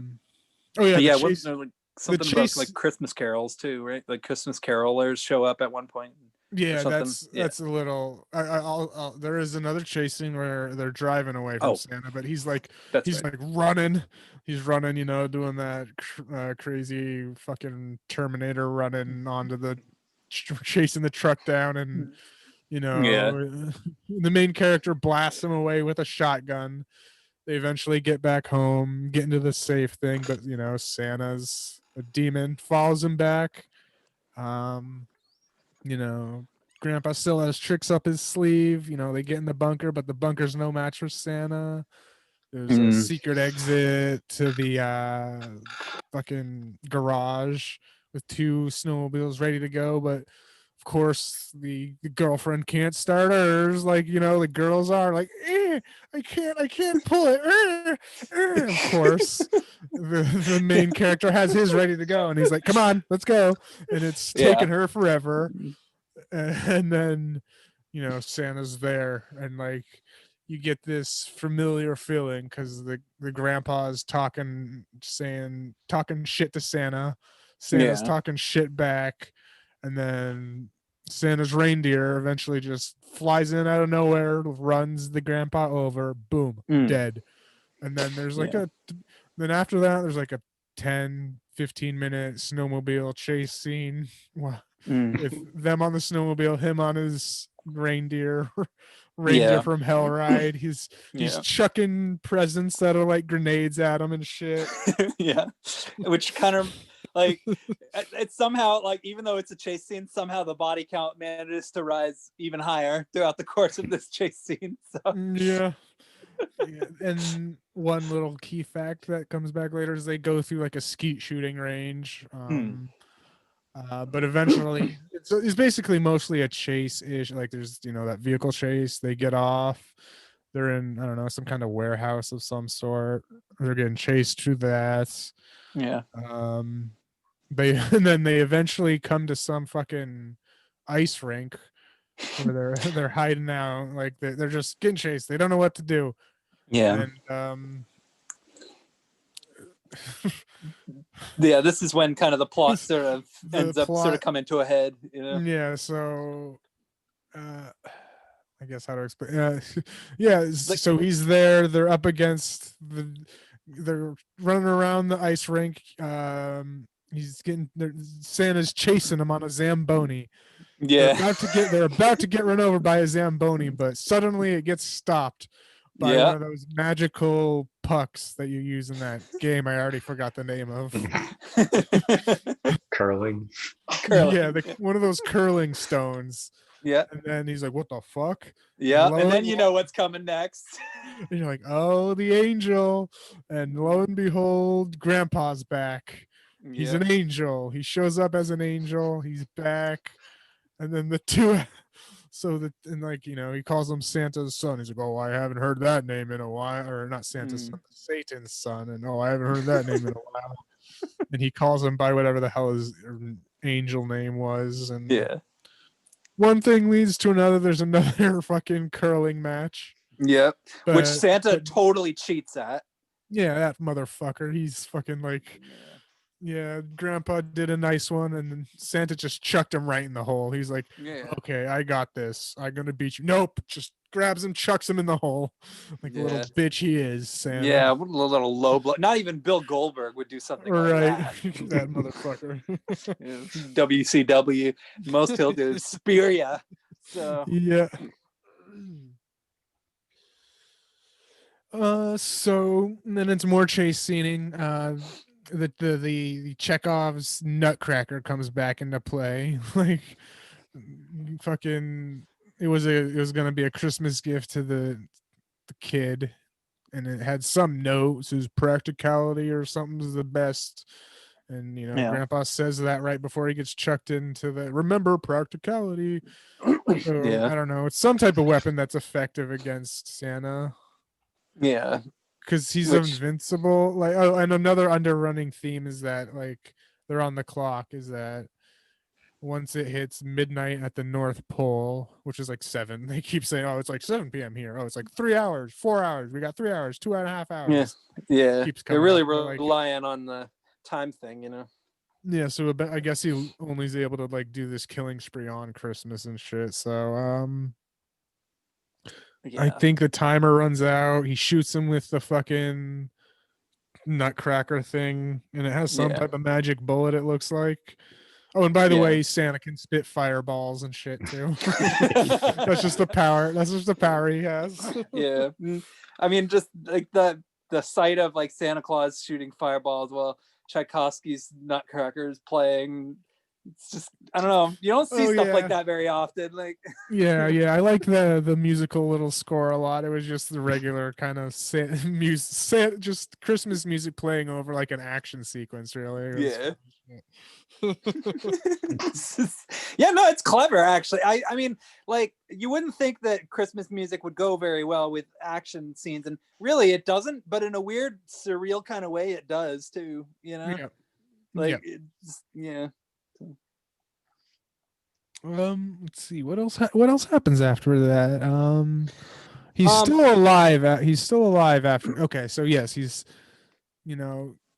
the chase, like something about like Christmas carols too, right? Like Christmas carolers show up at one point. Yeah, that's a little. There is another chase scene where they're driving away from Santa, but he's like running. He's running, doing that crazy fucking Terminator running onto the chasing the truck down, and Yeah. the main character blasts him away with a shotgun. They eventually get back home, get into the safe thing, but Santa's a demon, follows him back. Um, Grandpa still has tricks up his sleeve. They get in the bunker, but the bunker's no match for Santa. There's a secret exit to the fucking garage with 2 snowmobiles ready to go, but of course the girlfriend can't start hers. The girls are like, I can't pull it. Of course, the main character has his ready to go, and he's like, come on, let's go. And it's taking her forever. And then, Santa's there, and you get this familiar feeling because the grandpa is talking shit to Santa. Santa's talking shit back, and then Santa's reindeer eventually just flies in out of nowhere, runs the grandpa over, boom, dead. And then there's then after that there's like a 10-15 minute snowmobile chase scene with them on the snowmobile, him on his reindeer from Hell Ride. He's chucking presents that are like grenades at him and shit. Which kind of it's somehow even though it's a chase scene, somehow the body count manages to rise even higher throughout the course of this chase scene. So and one little key fact that comes back later is they go through like a skeet shooting range. But eventually it's basically mostly a chase-ish. There's that vehicle chase. They get off, they're in, I don't know, some kind of warehouse of some sort. They're getting chased through that. And then they eventually come to some fucking ice rink where they're hiding out. They're just getting chased. They don't know what to do. And this is when kind of the plot sort of ends up sort of coming to a head. So I guess how to explain. So he's there. They're up against they're running around the ice rink. Santa's chasing him on a Zamboni. They're about to get run over by a Zamboni, but suddenly it gets stopped by one of those magical pucks that you use in that game. I already forgot the name of. Curling. Yeah, one of those curling stones. Yeah. And then he's like, what the fuck? Yeah. And then you know what's coming next. And you're like, oh, the angel. And lo and behold, Grandpa's back. He's an angel. He shows up as an angel. He's back. And then the two... he calls him Santa's son. He's like, oh, I haven't heard that name in a while. Or not Santa's son, Satan's son. And I haven't heard that name in a while. And he calls him by whatever the hell his angel name was. And one thing leads to another. There's another fucking curling match. Yep. Which Santa totally cheats at. Yeah, that motherfucker. He's fucking Grandpa did a nice one, and then Santa just chucked him right in the hole. He's like, okay, I got this. I'm going to beat you. Nope. Just grabs him, chucks him in the hole. The little bitch he is, Santa. Yeah, what a little low blow. Not even Bill Goldberg would do something like that. That motherfucker. WCW. Most he'll do is spear ya. So. Yeah. So then it's more chase scening. The Chekhov's Nutcracker comes back into play. Fucking, it was gonna be a Christmas gift to the kid, and it had some note, says practicality or something's the best. And Grandpa says that right before he gets chucked into the remember practicality. So, I don't know. It's some type of weapon that's effective against Santa. Yeah. Because he's invincible. And another underrunning theme is that they're on the clock, is that once it hits midnight at the North Pole, which is 7, they keep saying, oh, it's 7 p.m. here. Oh, it's 3 hours, 4 hours. We got 3 hours, 2.5 hours. Yeah. They're really relying on the time thing, Yeah, so I guess he only is able to do this killing spree on Christmas and shit. So I think the timer runs out. He shoots him with the fucking Nutcracker thing, and it has some type of magic bullet, it looks like. Oh, and by the Yeah. way, Santa can spit fireballs and shit too. That's just the power. That's just the power he has. Yeah. I mean, just like the sight of like Santa Claus shooting fireballs while Tchaikovsky's Nutcracker is playing. It's just, I don't know. You don't see Oh, stuff yeah. like that very often. Like, Yeah, I like the musical little score a lot. It was just the regular kind of music, just Christmas music playing over like an action sequence. Really, it was yeah. fun as shit. Yeah, no, it's clever actually. I mean, like, you wouldn't think that Christmas music would go very well with action scenes, and really it doesn't, but in a weird surreal kind of way it does too, you know? Yeah. Like, Yeah. yeah. Let's see what else happens after that. He's Um, still alive. He's still alive after. Okay, so yes, he's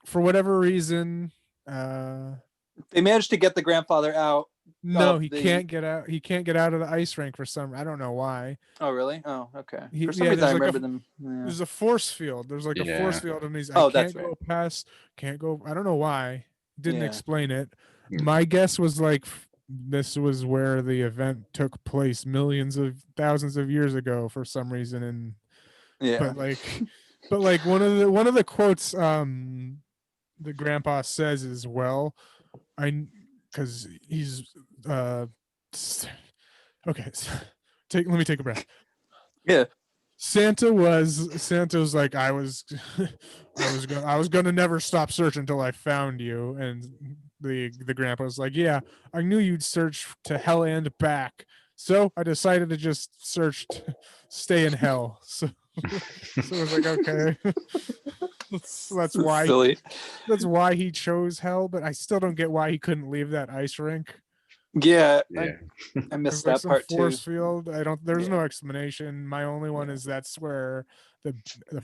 for whatever reason. They managed to get the grandfather out. No, he can't get out. He can't get out of the ice rink for some. I don't know why. Oh, really? Oh, okay. He- For some yeah, reason, I there's like a- remember them. Yeah. There's a force field. There's like a force Yeah. field, and Oh, I that's can't right. go past. Can't go. I don't know why. Didn't Yeah. explain it. Mm. My guess was like this was where the event took place millions of thousands of years ago for some reason, and Yeah. but like one of the quotes the grandpa says is, well, because he's okay, let me take a breath. Yeah. Santa's like, I was gonna never stop searching until I found you, and the grandpa's like, yeah, I knew you'd search to hell and back, so I decided to just search to stay in hell. So it was like, okay. that's why Silly. that's why he chose hell, but I still don't get why he couldn't leave that ice rink. Yeah. Yeah. I missed There's like that some part force too. field. There's no explanation. My only one is that's where the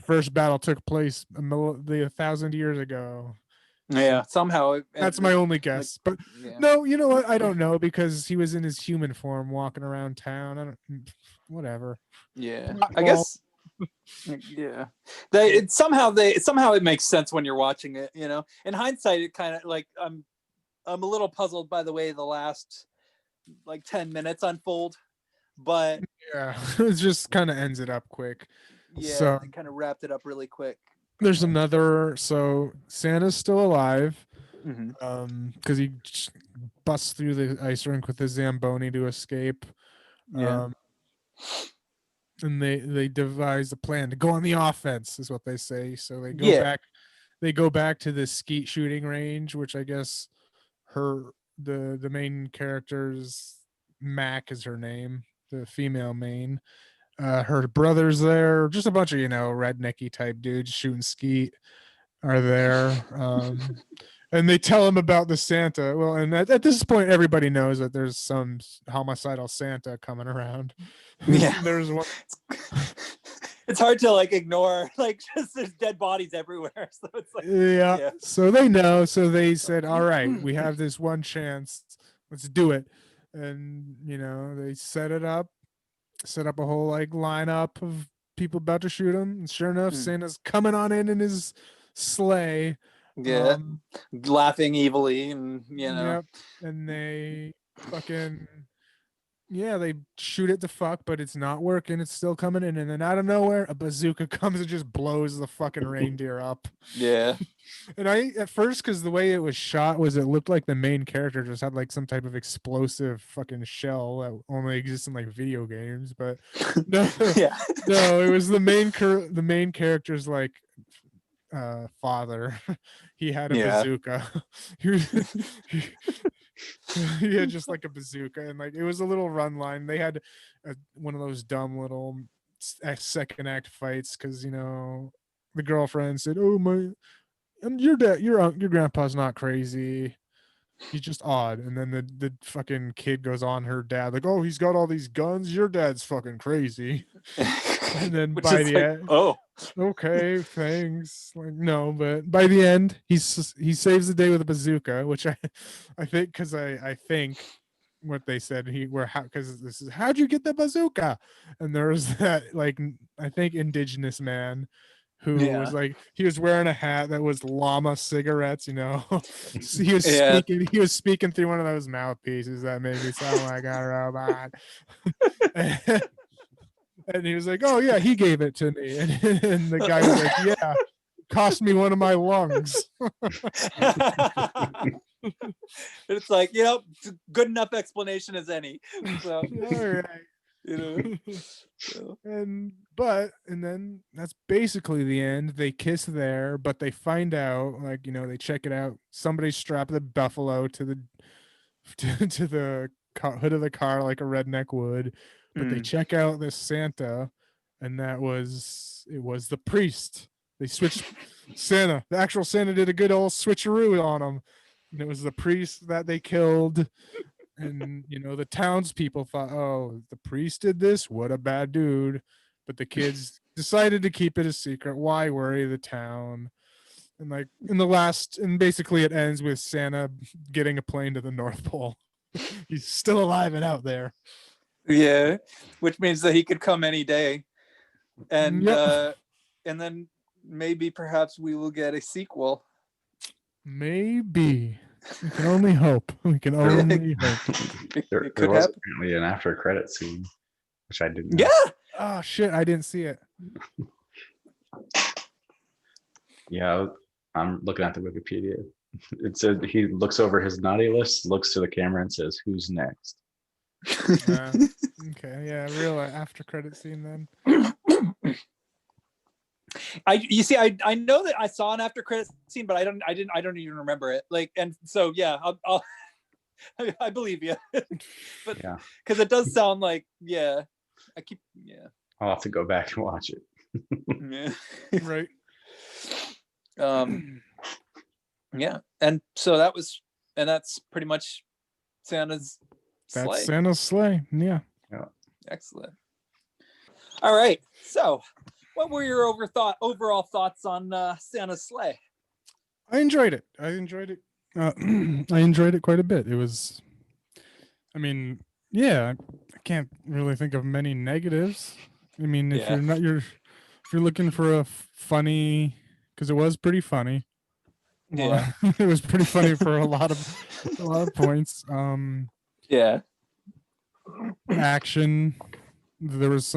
first battle took place 1,000 years ago. Yeah. Somehow. That's my only guess. But Yeah. no, you know what? I don't know, because he was in his human form walking around town. I don't. Whatever. Yeah. Not I guess. Yeah. Somehow it makes sense when you're watching it. You know, in hindsight, it kind of like I'm a little puzzled by the way the last like 10 minutes unfold, but Yeah, it just kind of ends it up quick. yeah, So they kind of wrapped it up really quick. there's another. So Santa's still alive. Mm-hmm. Because he busts through the ice rink with his Zamboni to escape. Yeah. And they devise a plan to go on the offense, is what they say. So they go Yeah. back. They go back to the skeet shooting range, which I guess the main character's Mac is her name, the female main. Her brother's there, just a bunch of rednecky type dudes shooting skeet are there. And they tell him about the Santa. Well, and at this point, everybody knows that there's some homicidal Santa coming around. Yeah. There's one. It's hard to like ignore, like, just there's dead bodies everywhere. So it's like, Yeah. So they know. So they said, all right, we have this one chance. Let's do it. And, they set up a whole like lineup of people about to shoot him. And sure enough, Santa's coming on in his sleigh. yeah, laughing evilly, and Yep. And they fucking they shoot it to fuck, but it's not working. It's still coming in, and then out of nowhere, a bazooka comes and just blows the fucking reindeer up. Yeah. And I at first, because the way it was shot was, it looked like the main character just had like some type of explosive fucking shell that only exists in like video games, but no, Yeah. no, it was the main character's like father. He had a bazooka. He had just like a bazooka, and like it was a little run line. They had one of those dumb little second act fights, because the girlfriend said, "Oh my, and your dad, your grandpa's not crazy. He's just odd." And then the fucking kid goes on her dad like, "Oh, he's got all these guns. Your dad's fucking crazy." And then by the end, oh, okay, thanks. Like, no, but by the end, he saves the day with a bazooka, which I think, because I think what they said because this is, how'd you get the bazooka? And there was that, like, I think indigenous man who Yeah. was like, he was wearing a hat that was llama cigarettes, you know. So he was Yeah. speaking through one of those mouthpieces that made me sound like a robot. And he was like, "Oh yeah, he gave it to me." And the guy was like, "Yeah, cost me one of my lungs." It's like, good enough explanation as any. So, All right. so, And then that's basically the end. They kiss there, but they find out, like, they check it out. Somebody strapped the buffalo to the to the hood of the car like a redneck would. But they check out this Santa, and it was the priest. They switched Santa. The actual Santa did a good old switcheroo on him, and it was the priest that they killed. And the townspeople thought, "Oh, the priest did this. What a bad dude!" But the kids decided to keep it a secret. Why worry the town? And like and basically it ends with Santa getting a plane to the North Pole. He's still alive and out there. yeah, which means that he could come any day, and Yep. and then maybe perhaps we will get a sequel. Maybe. We can only hope. We can only hope. There It could was happen. apparently an after credit scene, which I didn't. Yeah. Oh shit! I didn't see it. Yeah, I'm looking at the Wikipedia. It said he looks over his naughty list, looks to the camera, and says, "Who's next?" Okay, yeah, real after credit scene then. You see, I know that I saw an after credit scene, but I don't even remember it. Like, and so yeah, I'll I believe you, but Yeah, because it does sound like I'll have to go back and watch it. yeah. Right. Yeah, and so that's pretty much Santa's That's sleigh. Santa's sleigh. Yeah. Excellent. All right, so what were your overall thoughts on Santa's sleigh? I enjoyed it. I enjoyed it quite a bit. It was, I mean, yeah, I can't really think of many negatives. I mean, if you're looking for a funny, because it was pretty funny. Yeah. It was pretty funny for a lot of points. Yeah. Action. There was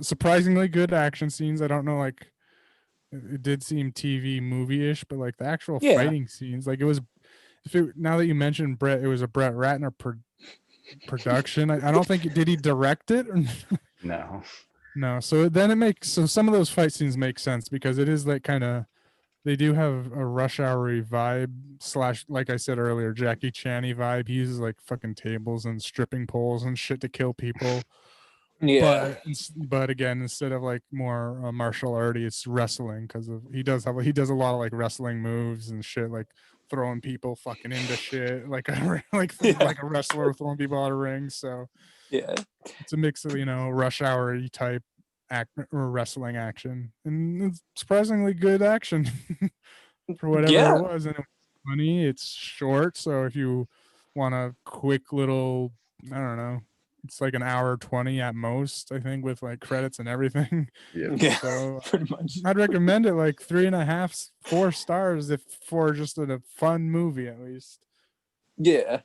surprisingly good action scenes. I don't know, like it did seem TV movie-ish, but like the actual fighting scenes, like it was. Now that you mentioned Brett, it was a Brett Ratner production. I don't think did he direct it? No. No. So then some of those fight scenes make sense because it is like kind of. They do have a Rush Hour vibe / like I said earlier, Jackie Chan-y vibe. He uses like fucking tables and stripping poles and shit to kill people. Yeah. But again, instead of like more martial arty, it's wrestling because he does a lot of like wrestling moves and shit, like throwing people fucking into shit, like like a wrestler throwing people out of rings. So yeah, it's a mix of Rush Hour type or wrestling action, and it's surprisingly good action for whatever it was. And it was funny. It's short, so if you want a quick little, I don't know, it's like an hour 20 at most, I think, with like credits and everything. Yeah. So pretty much. I'd recommend it like 3.5, 4 stars if for just a fun movie at least. Yeah.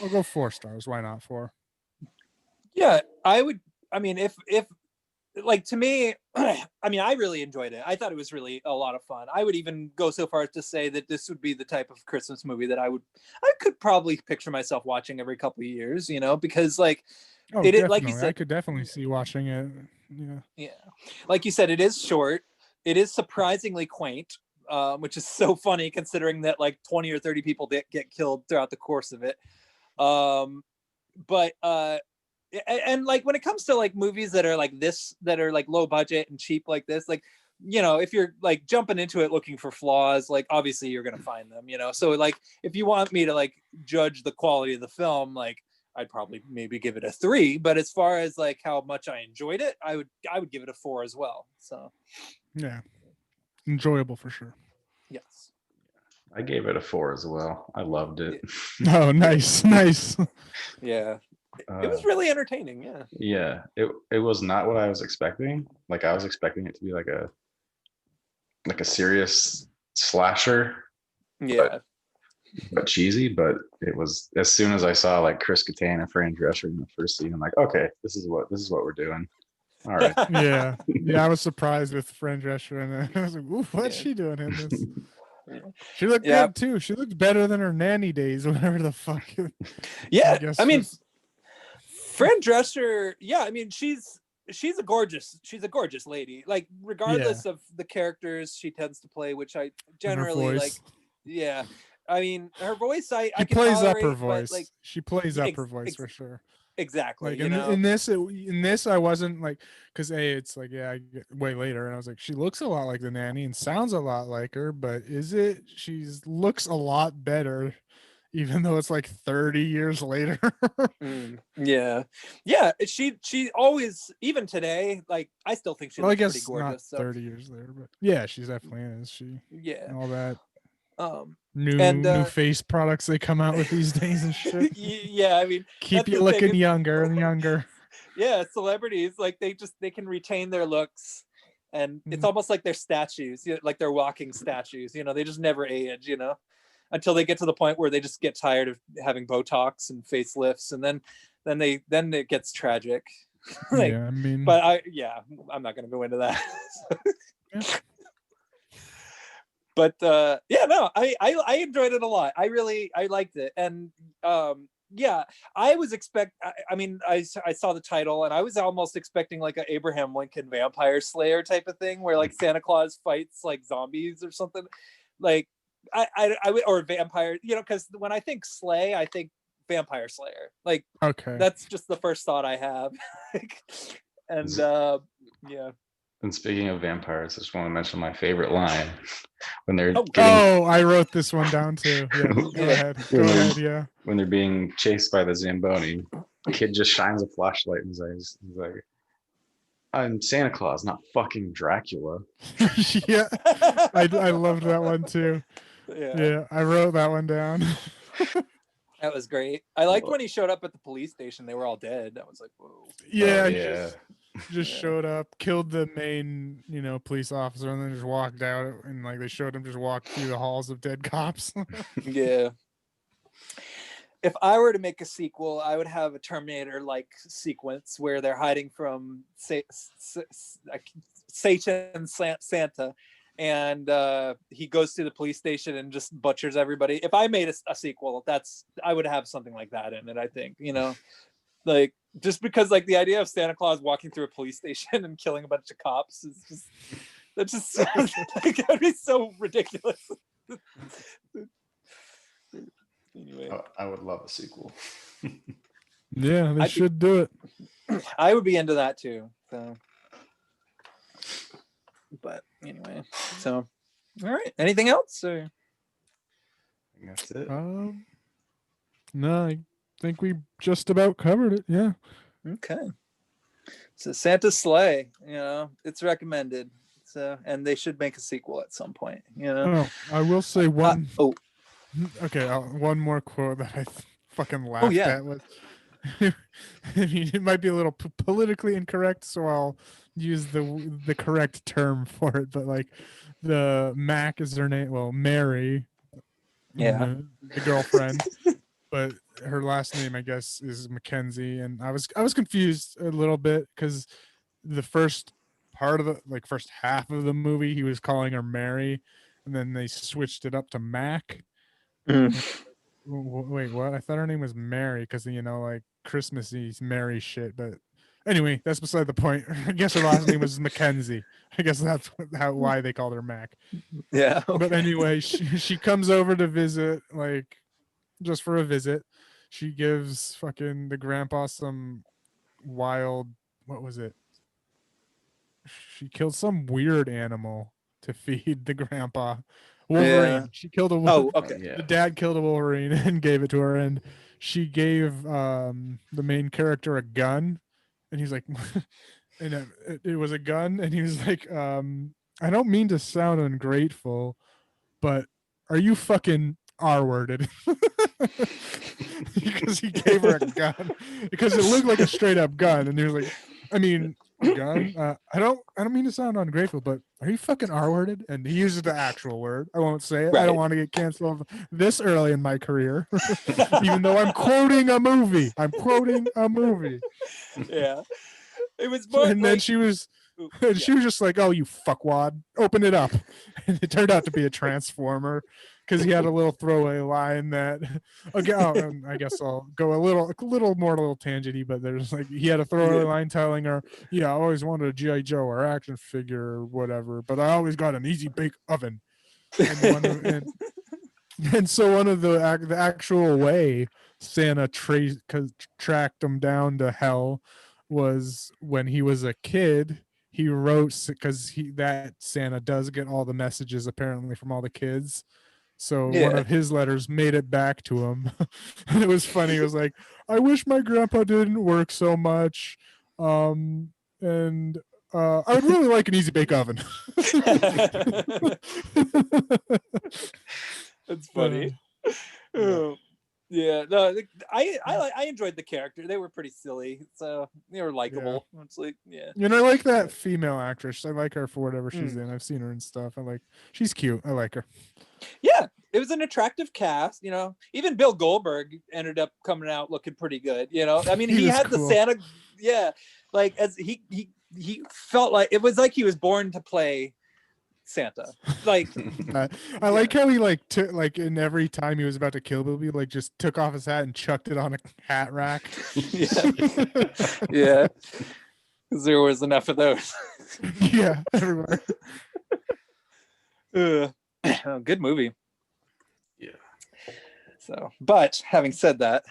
I'll go 4 stars. Why not 4? Yeah, I would. I mean, if like, to me, I mean, I really enjoyed it. I thought it was really a lot of fun. I would even go so far as to say that this would be the type of Christmas movie that I could probably picture myself watching every couple of years, because like, like you said, I could definitely see watching it. Yeah, like you said, it is short. It is surprisingly quaint, which is so funny considering that like 20 or 30 people get killed throughout the course of it. But and like when it comes to like movies that are like this, that are like low budget and cheap like this, like, if you're like jumping into it looking for flaws, like obviously you're gonna find them, so like if you want me to like judge the quality of the film, like I'd probably maybe give it a 3, but as far as like how much I enjoyed it, I would give it a 4 as well. So yeah, enjoyable for sure. yes, I gave it a 4 as well. I loved it. Oh, nice. Yeah. It was really entertaining. Yeah. Yeah, it was not what I was expecting. Like I was expecting it to be like a like a serious slasher, Yeah. but cheesy. But it was, as soon as I saw like Chris Kattan and Fran Drescher in the first scene, I'm like, okay, this is what we're doing. All right. Yeah, yeah. I was surprised with Fran Drescher, and I was like, "Ooh, what's Yeah. she doing in this?" Yeah. She looked Yeah. good too. She looked better than her nanny days, whatever the fuck. Yeah, guess I mean, was- Fran Drescher. Yeah, I mean, she's a gorgeous lady. Like, regardless of the characters she tends to play, which I generally like. voice. Yeah, I mean, her voice, I she can plays up her tolerate, voice. but, like, She plays up ex- her voice ex- for sure. exactly. Like You in, know, in this, I wasn't like, because it's like, yeah, I get way later, and I was like, she looks a lot like the nanny and sounds a lot like her, but is it? She's looks a lot better, even though it's like 30 years later. yeah, yeah. She always, even today, like, I still think she Well, I looks pretty guess not gorgeous. So 30 years later, but yeah, she's definitely is. She yeah, all that and new face products they come out with these days and shit. yeah, I mean, Keep that's you the thing, looking it's- younger and younger. yeah, celebrities, like, they can retain their looks, and it's almost like they're statues, like they're walking statues. They just never age. Until they get to the point where they just get tired of having Botox and facelifts, and then it gets tragic. Like, Yeah, I mean, but I'm not going to go into that. Yeah. But yeah, no, I enjoyed it a lot. I liked it, and yeah, I was I mean, I saw the title, and I was almost expecting like a Abraham Lincoln Vampire Slayer type of thing, where like Santa Claus fights like zombies or something. Like, or vampire, because when I think Sleigh, I think Vampire Slayer. Like, okay. that's just the first thought I have. And yeah. And speaking of vampires, I just want to mention my favorite line when they're Oh, getting, Oh, I wrote this one down too. Yeah, go Yeah. ahead. Go ahead. Yeah. when they're being chased by the Zamboni. Kid just shines a flashlight in his eyes. He's like, I'm Santa Claus, not fucking Dracula. Yeah. I loved that one too. Yeah, I wrote that one down. That was great. I liked when he showed up at the police station. They were all dead. I was like, whoa. Yeah, Oh, he yeah. just Yeah. showed up, killed the main, police officer, and then just walked out. And like they showed him just walk through the halls of dead cops. Yeah. If I were to make a sequel, I would have a Terminator-like sequence where they're hiding from Satan Santa, and he goes to the police station and just butchers everybody. If I made a sequel, I would have something like that in it. I think, like, just because, like, the idea of Santa Claus walking through a police station and killing a bunch of cops is just, that just sounds like that'd be so ridiculous. Anyway, I would love a sequel. Yeah, they I'd be- should do it. I would be into that too. So, but anyway, so all right. Anything else? Or? I think that's it. No, I think we just about covered it. Yeah. Okay. So Santa's Sleigh, it's recommended. So, and they should make a sequel at some point. Oh, I will say one. Oh, Okay, one more quote that I fucking laughed yeah. at was. I mean, it might be a little politically incorrect, so I'll use the correct term for it. But like, the Mac is her name. Well, Mary. Yeah. The girlfriend, but her last name, I guess, is Mackenzie, and I was confused a little bit because the first part of the first half of the movie, he was calling her Mary, and then they switched it up to Mac. Wait, what? I thought her name was Mary because like Christmassy Mary shit. But anyway, that's beside the point. I guess her last name was Mackenzie. I guess that's why they called her Mac. Yeah. But anyway, she comes over to visit, like, just for a visit. She gives fucking the grandpa some wild, what was it? She killed some weird animal to feed the grandpa. Wolverine. Yeah. She killed a Oh, okay. Yeah. The dad killed a Wolverine and gave it to her, and she gave the main character a gun, and he's like, and it was a gun, and he was like, I don't mean to sound ungrateful, but are you fucking R-worded? Because he gave her a gun, because it looked like a straight up gun, and he was like, I mean, God, I don't mean to sound ungrateful, but are you fucking R-worded? And he uses the actual word. I won't say it. I don't Right. want to get canceled this early in my career, even though I'm quoting a movie. Yeah, it was more And then like she was yeah. just like, "Oh, you fuckwad, open it up." And it turned out to be a transformer because he had a little throwaway line that, okay, and I guess I'll go a little tangenty, but there's like he had a throwaway line telling her, "Yeah, I always wanted a GI Joe or action figure or whatever, but I always got an easy bake oven." And so one of the actual way Santa tracked him down to hell was when he was a kid. He wrote, because that Santa does get all the messages apparently from all the kids. So one Yeah. of his letters made it back to him. And it was funny. It was like, "I wish my grandpa didn't work so much. And I would really like an easy bake oven." That's funny. Oh, yeah, no, I enjoyed the character. They were pretty silly, so they were likable. It's like, yeah. And I like that female actress. I like her for whatever she's Mm. in. I've seen her and stuff. She's cute. I like her. Yeah, it was an attractive cast. Even Bill Goldberg ended up coming out looking pretty good. I mean, he was had cool. the Santa. Yeah, like as he felt like it was like he was born to play Santa. Like I like how he took in every time he was about to kill Bilby, just took off his hat and chucked it on a hat rack. yeah, because there was enough of those. Yeah, everywhere. Good movie. Yeah. So, but having said that,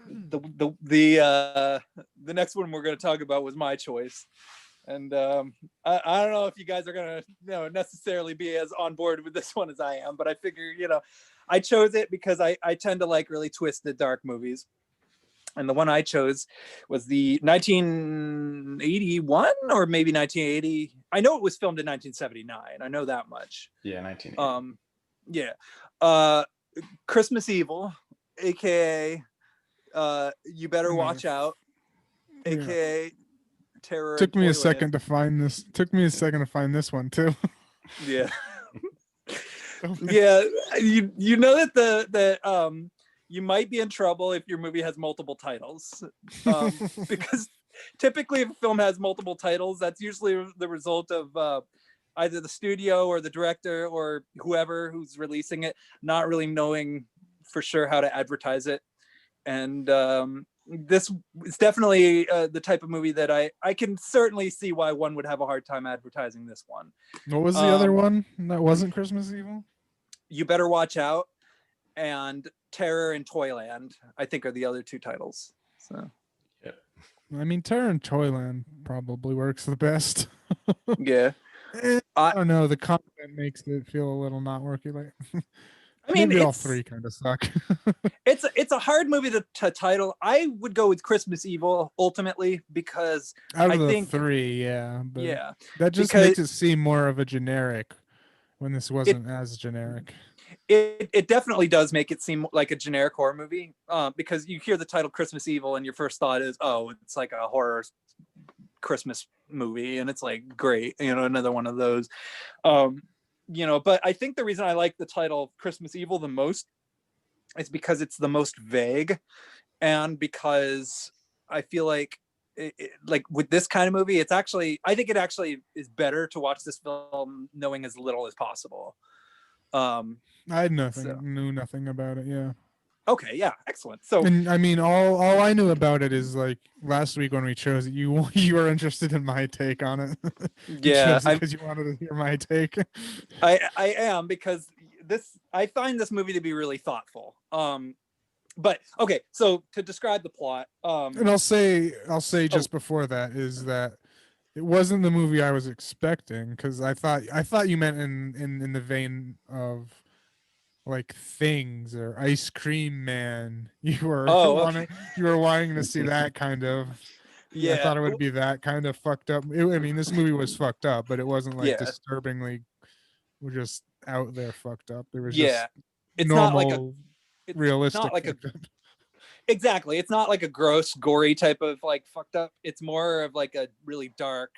the next one we're going to talk about was my choice, and I don't know if you guys are going to necessarily be as on board with this one as I am, but I figure I chose it because I tend to like really twisted dark movies. And the one I chose was the 1981 or maybe 1980. I know it was filmed in 1979. I know that much. Yeah, 1980. Christmas Evil, aka You Better Watch Out, aka Terror. Took me a second to find this. Took me a second to find this one too. Yeah. Yeah, you know that you might be in trouble if your movie has multiple titles, because typically if a film has multiple titles, that's usually the result of either the studio or the director or whoever who's releasing it not really knowing for sure how to advertise it. And this is definitely the type of movie that I can certainly see why one would have a hard time advertising this one. What was the other one that wasn't Christmas Evil? You Better Watch Out and Terror in Toyland, I think, are the other two titles. So yeah, I mean, Terror in Toyland probably works the best. Yeah. I don't know. The content makes it feel a little not worky. I mean, maybe all three kind of suck. It's a hard movie to title. I would go with Christmas Evil ultimately because Out of I the think three, yeah. But yeah, that just because makes it seem more of a generic when this wasn't as generic. It definitely does make it seem like a generic horror movie, because you hear the title Christmas Evil and your first thought is, oh, it's like a horror Christmas movie, and it's like, great, another one of those. But I think the reason I like the title Christmas Evil the most is because it's the most vague, and because I feel like like with this kind of movie, I think it actually is better to watch this film knowing as little as possible. I had knew nothing about it. Yeah. Okay. Yeah. Excellent. So, and I mean, all I knew about it is last week when we chose it, you were interested in my take on it. Yeah, because you wanted to hear my take. I am, because I find this movie to be really thoughtful. But okay, so to describe the plot, and I'll say just before that is that it wasn't the movie I was expecting, because I thought you meant in the vein of Things or Ice Cream Man. You were wanting to see that kind of. Yeah, I thought it would be that kind of fucked up. I mean, this movie was fucked up, but it wasn't disturbingly just out there fucked up. It was just it's normal, not like realistic. Exactly. It's not like a gross, gory type of like fucked up. It's more of like a really dark,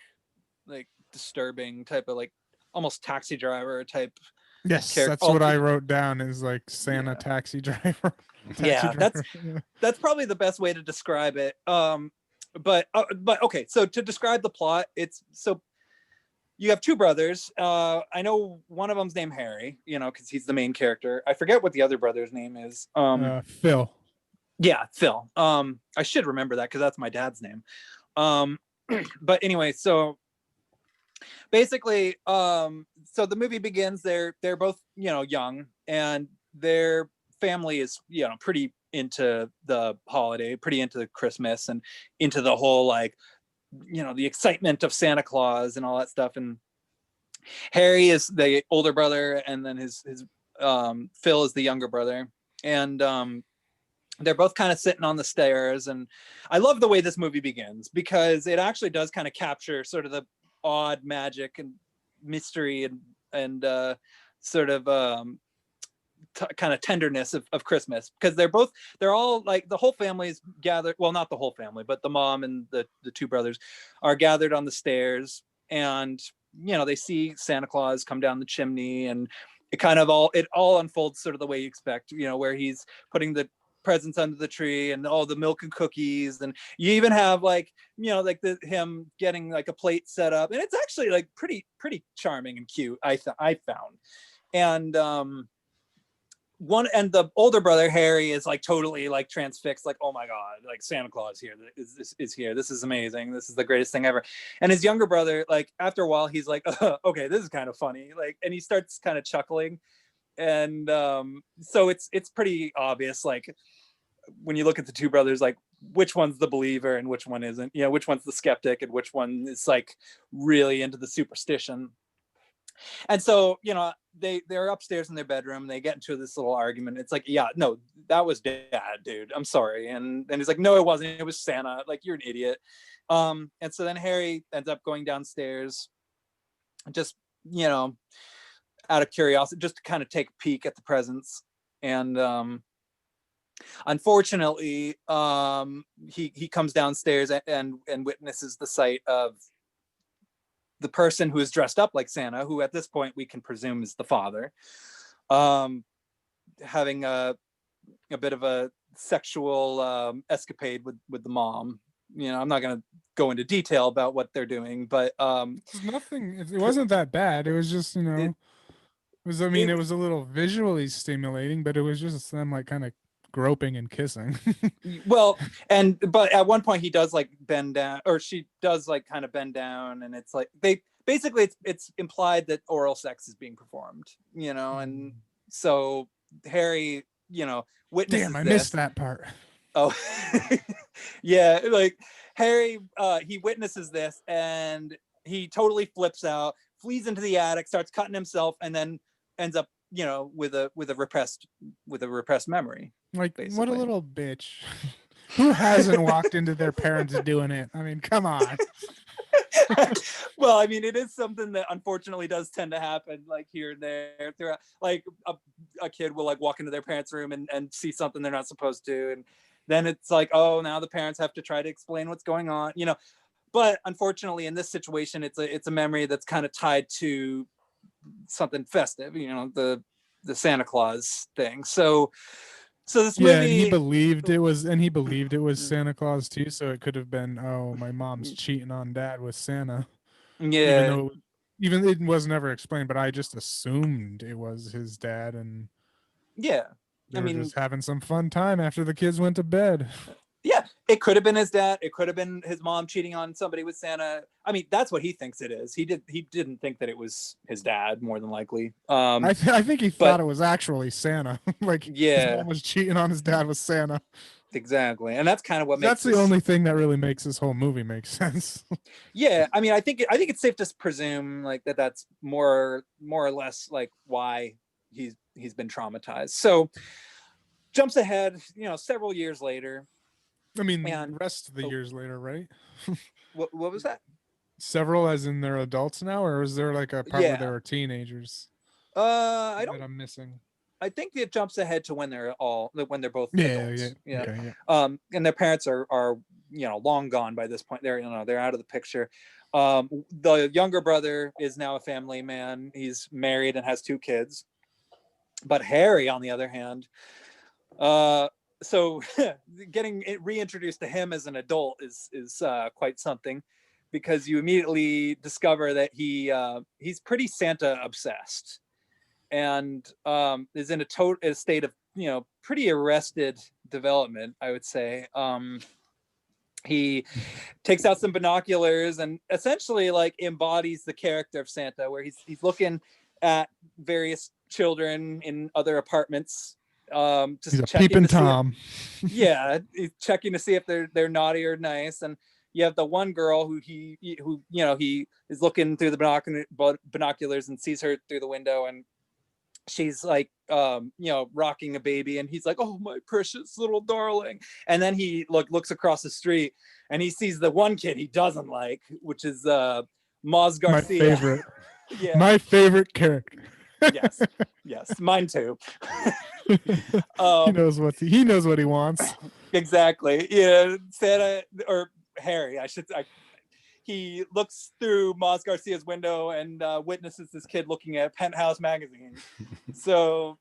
like disturbing type of like almost Taxi Driver type Yes, character. that's what I wrote down is like Santa Yeah. taxi driver. Yeah, Driver. that's probably the best way to describe it. But okay, so to describe the plot, it's so you have two brothers. I know one of them's named Harry, you know, because he's the main character. I forget what the other brother's name is. Phil. Yeah, Phil. I should remember that because that's my dad's name. But anyway, so basically, so the movie begins. They're both, you know, young, and their family is, you know, pretty into the holiday, pretty into Christmas, and into the whole like, you know, the excitement of Santa Claus and all that stuff. And Harry is the older brother, and then his Phil is the younger brother, and they're both kind of sitting on the stairs. And I love the way this movie begins because it actually does kind of capture sort of the odd magic and mystery and sort of kind of tenderness of Christmas, because they're all like, the whole family's gathered, well, not the whole family, but the mom and the two brothers are gathered on the stairs, and you know, they see Santa Claus come down the chimney, and it all unfolds sort of the way you expect, you know, where he's putting the presents under the tree and all the milk and cookies, and you even have like, you know, like him getting like a plate set up, and it's actually like pretty charming and cute. I found. And the older brother Harry is like totally like transfixed, like, oh my god, like Santa Claus here is here, this is amazing, this is the greatest thing ever. And his younger brother, like after a while, he's like, okay, this is kind of funny, like, and he starts kind of chuckling. And so it's pretty obvious, like when you look at the two brothers, like which one's the believer and which one isn't, you know, which one's the skeptic and which one is like really into the superstition. And so, you know, they're upstairs in their bedroom, they get into this little argument. It's like, yeah, no, that was dad, dude, I'm sorry. And he's like, no, it wasn't, it was Santa, like, you're an idiot. And so then Harry ends up going downstairs, just, you know, out of curiosity, just to kind of take a peek at the presents. And unfortunately, he comes downstairs and witnesses the sight of the person who is dressed up like Santa, who at this point we can presume is the father, having a bit of a sexual escapade with the mom. You know, I'm not going to go into detail about what they're doing, but nothing. It wasn't that bad. It was just, you know, it was a little visually stimulating, but it was just them like kind of groping and kissing. Well, but at one point he does like bend down, or she does like kind of bend down, and it's like it's implied that oral sex is being performed, you know. And so Harry, you know, witnesses Damn, I this. missed that part. Oh, yeah, like Harry, he witnesses this, and he totally flips out, flees into the attic, starts cutting himself, and then ends up, you know, with a repressed memory. Like, basically. What a little bitch. Who hasn't walked into their parents doing it? I mean, come on. Well, I mean, it is something that unfortunately does tend to happen, like here and there throughout. Like a kid will like walk into their parents' room and see something they're not supposed to, and then it's like, oh, now the parents have to try to explain what's going on, you know. But unfortunately, in this situation, it's a memory that's kind of tied to something festive, you know, the Santa Claus thing. So this movie, and he believed it was Santa Claus too, so it could have been, oh, my mom's cheating on dad with Santa. yeah, Even it was never explained, but I just assumed it was his dad, and yeah. they were just having some fun time after the kids went to bed. Yeah, it could have been his dad. It could have been his mom cheating on somebody with Santa. I mean, that's what he thinks it is. He didn't think that it was his dad, more than likely. I think he thought it was actually Santa. Like, his mom was cheating on his dad with Santa. Exactly, and that's kind of what makes. That's the only thing that really makes this whole movie make sense. Yeah, I mean, I think it's safe to presume like that's more or less like why he's been traumatized. So jumps ahead, you know, several years later. I mean, the rest of the years later, right? What was that? Several, as in they're adults now, or is there like a part where they were teenagers? I that I'm missing. I think it jumps ahead to when they're both Yeah, adults. yeah, okay, yeah. And their parents are long gone by this point. They're out of the picture. The younger brother is now a family man. He's married and has 2 kids. But Harry, on the other hand, so getting reintroduced to him as an adult is quite something, because you immediately discover that he's pretty Santa obsessed, and is in a state of pretty arrested development, I would say. He takes out some binoculars and essentially like embodies the character of Santa, where he's looking at various children in other apartments, just He's a checking peeping to see Tom. he's checking to see if they're naughty or nice. And you have the one girl who he is looking through the binoculars and sees her through the window, and she's like rocking a baby, and he's like, "Oh, my precious little darling." And then he looks across the street and he sees the one kid he doesn't like, which is Maz Garcia. My favorite. Yeah. My favorite character. yes, mine too. He knows what he wants. Exactly. Santa, or Harry, he looks through Maz Garcia's window and witnesses this kid looking at Penthouse magazine. So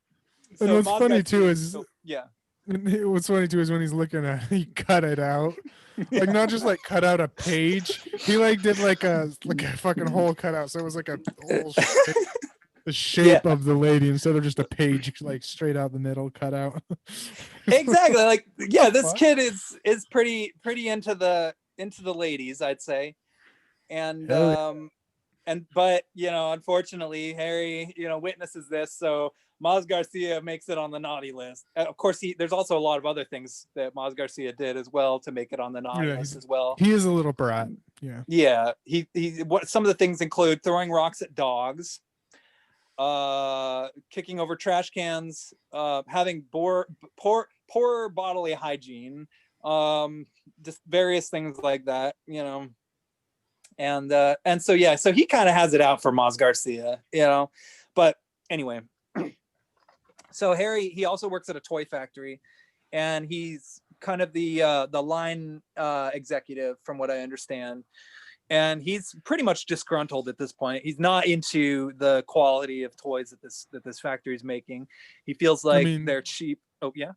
what's Maz funny Garcia, too is what's funny too is when he's looking at, he cut it out, like not just like cut out a page. He like did like a fucking hole cut out, so it was like a whole the shape of the lady instead of just a page like straight out the middle cut out. Exactly. Like this kid is pretty into the ladies, I'd say. And but unfortunately Harry witnesses this, so Maz Garcia makes it on the naughty list. Of course, there's also a lot of other things that Maz Garcia did as well to make it on the naughty list as well. He is a little brat. Yeah. He some of the things include throwing rocks at dogs, kicking over trash cans, having poor bodily hygiene, just various things like that, and so he kind of has it out for Maz Garcia, but anyway. So Harry, he also works at a toy factory, and he's kind of the line executive, from what I understand. And he's pretty much disgruntled at this point. He's not into the quality of toys that this factory is making. He feels like they're cheap. Oh yeah.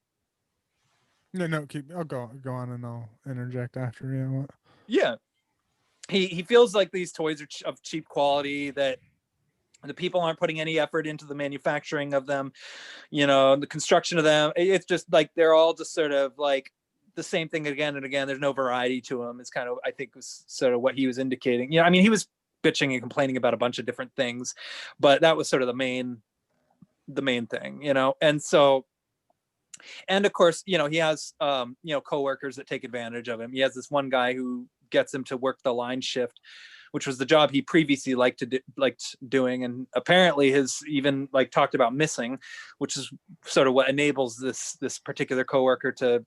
No, keep. I'll go on, and I'll interject after. Yeah. What? Yeah. He feels like these toys are of cheap quality, that the people aren't putting any effort into the manufacturing of them, the construction of them. It's just like they're all just sort of like the same thing again and again. There's no variety to them. It's kind of, I think, was sort of what he was indicating. He was bitching and complaining about a bunch of different things, but that was sort of the main thing, And so, and of course, he has coworkers that take advantage of him. He has this one guy who gets him to work the line shift, which was the job he previously liked doing, and apparently has even talked about missing, which is sort of what enables this particular coworker to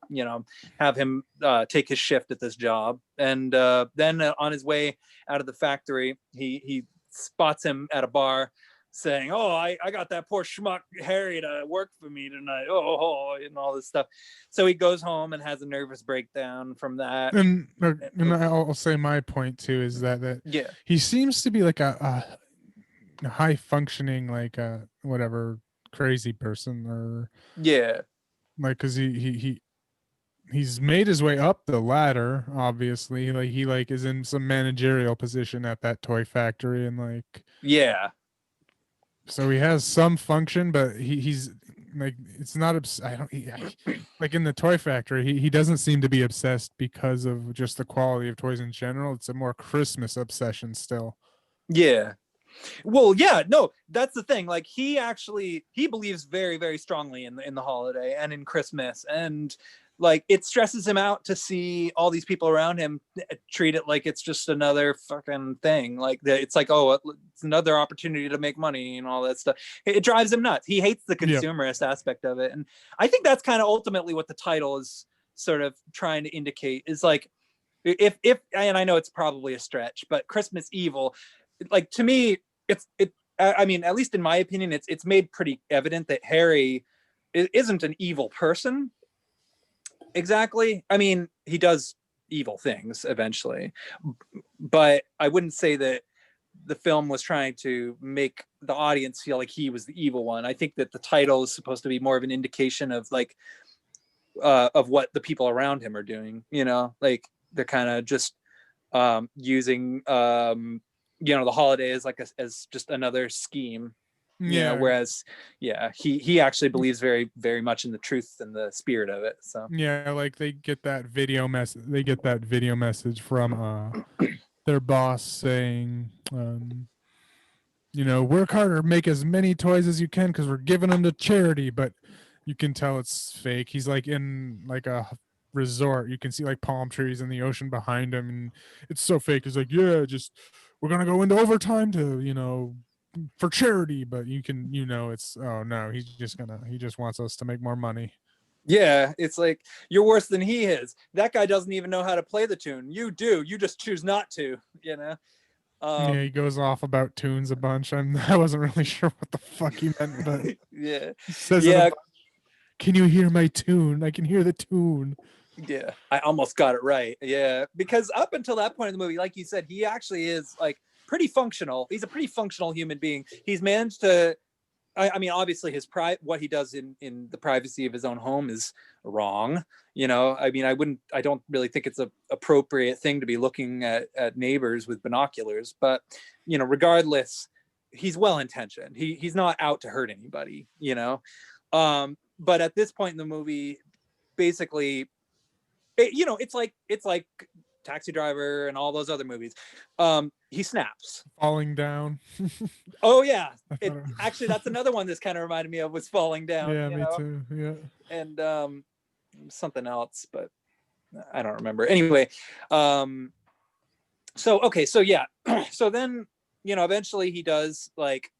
have him take his shift at this job. And then on his way out of the factory, he spots him at a bar saying, "Oh, I got that poor schmuck Harry to work for me tonight. Oh," and all this stuff. So he goes home and has a nervous breakdown from that. And I'll say my point too is that he seems to be like a high functioning, like a whatever crazy person, or because he's made his way up the ladder, obviously. Like he is in some managerial position at that toy factory, and so he has some function, but he's like, it's not like in the toy factory, he doesn't seem to be obsessed because of just the quality of toys in general. It's a more Christmas obsession still. Yeah. Well, yeah, no, that's the thing. Like he believes very, very strongly in the holiday and in Christmas, and like it stresses him out to see all these people around him treat it like it's just another fucking thing. Like it's like, oh, it's another opportunity to make money and all that stuff. It drives him nuts. He hates the consumerist aspect of it. And I think that's kind of ultimately what the title is sort of trying to indicate, is like, if and I know it's probably a stretch, but Christmas Evil, like to me, I mean, at least in my opinion, it's made pretty evident that Harry isn't an evil person. Exactly. I mean, he does evil things eventually, but I wouldn't say that the film was trying to make the audience feel like he was the evil one. I think that the title is supposed to be more of an indication of like of what the people around him are doing, you know, like they're kind of just using you know, the holiday as like as just another scheme, you know, whereas he actually believes very, very much in the truth and the spirit of it. So yeah, like they get that video message from their boss saying, you know, work harder, make as many toys as you can because we're giving them to charity. But you can tell it's fake. He's like in like a resort. You can see like palm trees and the ocean behind him, and it's so fake. He's like, yeah, just we're gonna go into overtime to, you know, for charity. But you can, you know, it's, oh no, he just wants us to make more money. yeah, it's like, you're worse than he is. That guy doesn't even know how to play the tune. You do. You just choose not to, you know? Yeah, he goes off about tunes a bunch. I wasn't really sure what the fuck he meant, but yeah. he says Yeah. it can you hear my tune? I can hear the tune. Yeah, I almost got it right. Yeah, because up until that point in the movie, like you said, he actually is like pretty functional. He's a pretty functional human being. He's managed to, I mean, obviously his what he does in the privacy of his own home is wrong. You know, I mean, I don't really think it's a appropriate thing to be looking at neighbors with binoculars, but you know, regardless, he's well-intentioned. He's not out to hurt anybody, you know? But at this point in the movie, basically, you know, it's like Taxi Driver and all those other movies. He snaps, falling down. oh yeah, actually that's another one this kind of reminded me of, was Falling Down. Yeah, me too. Yeah, and something else, but I don't remember. Anyway, so okay, so yeah, so then, you know, eventually he does, like,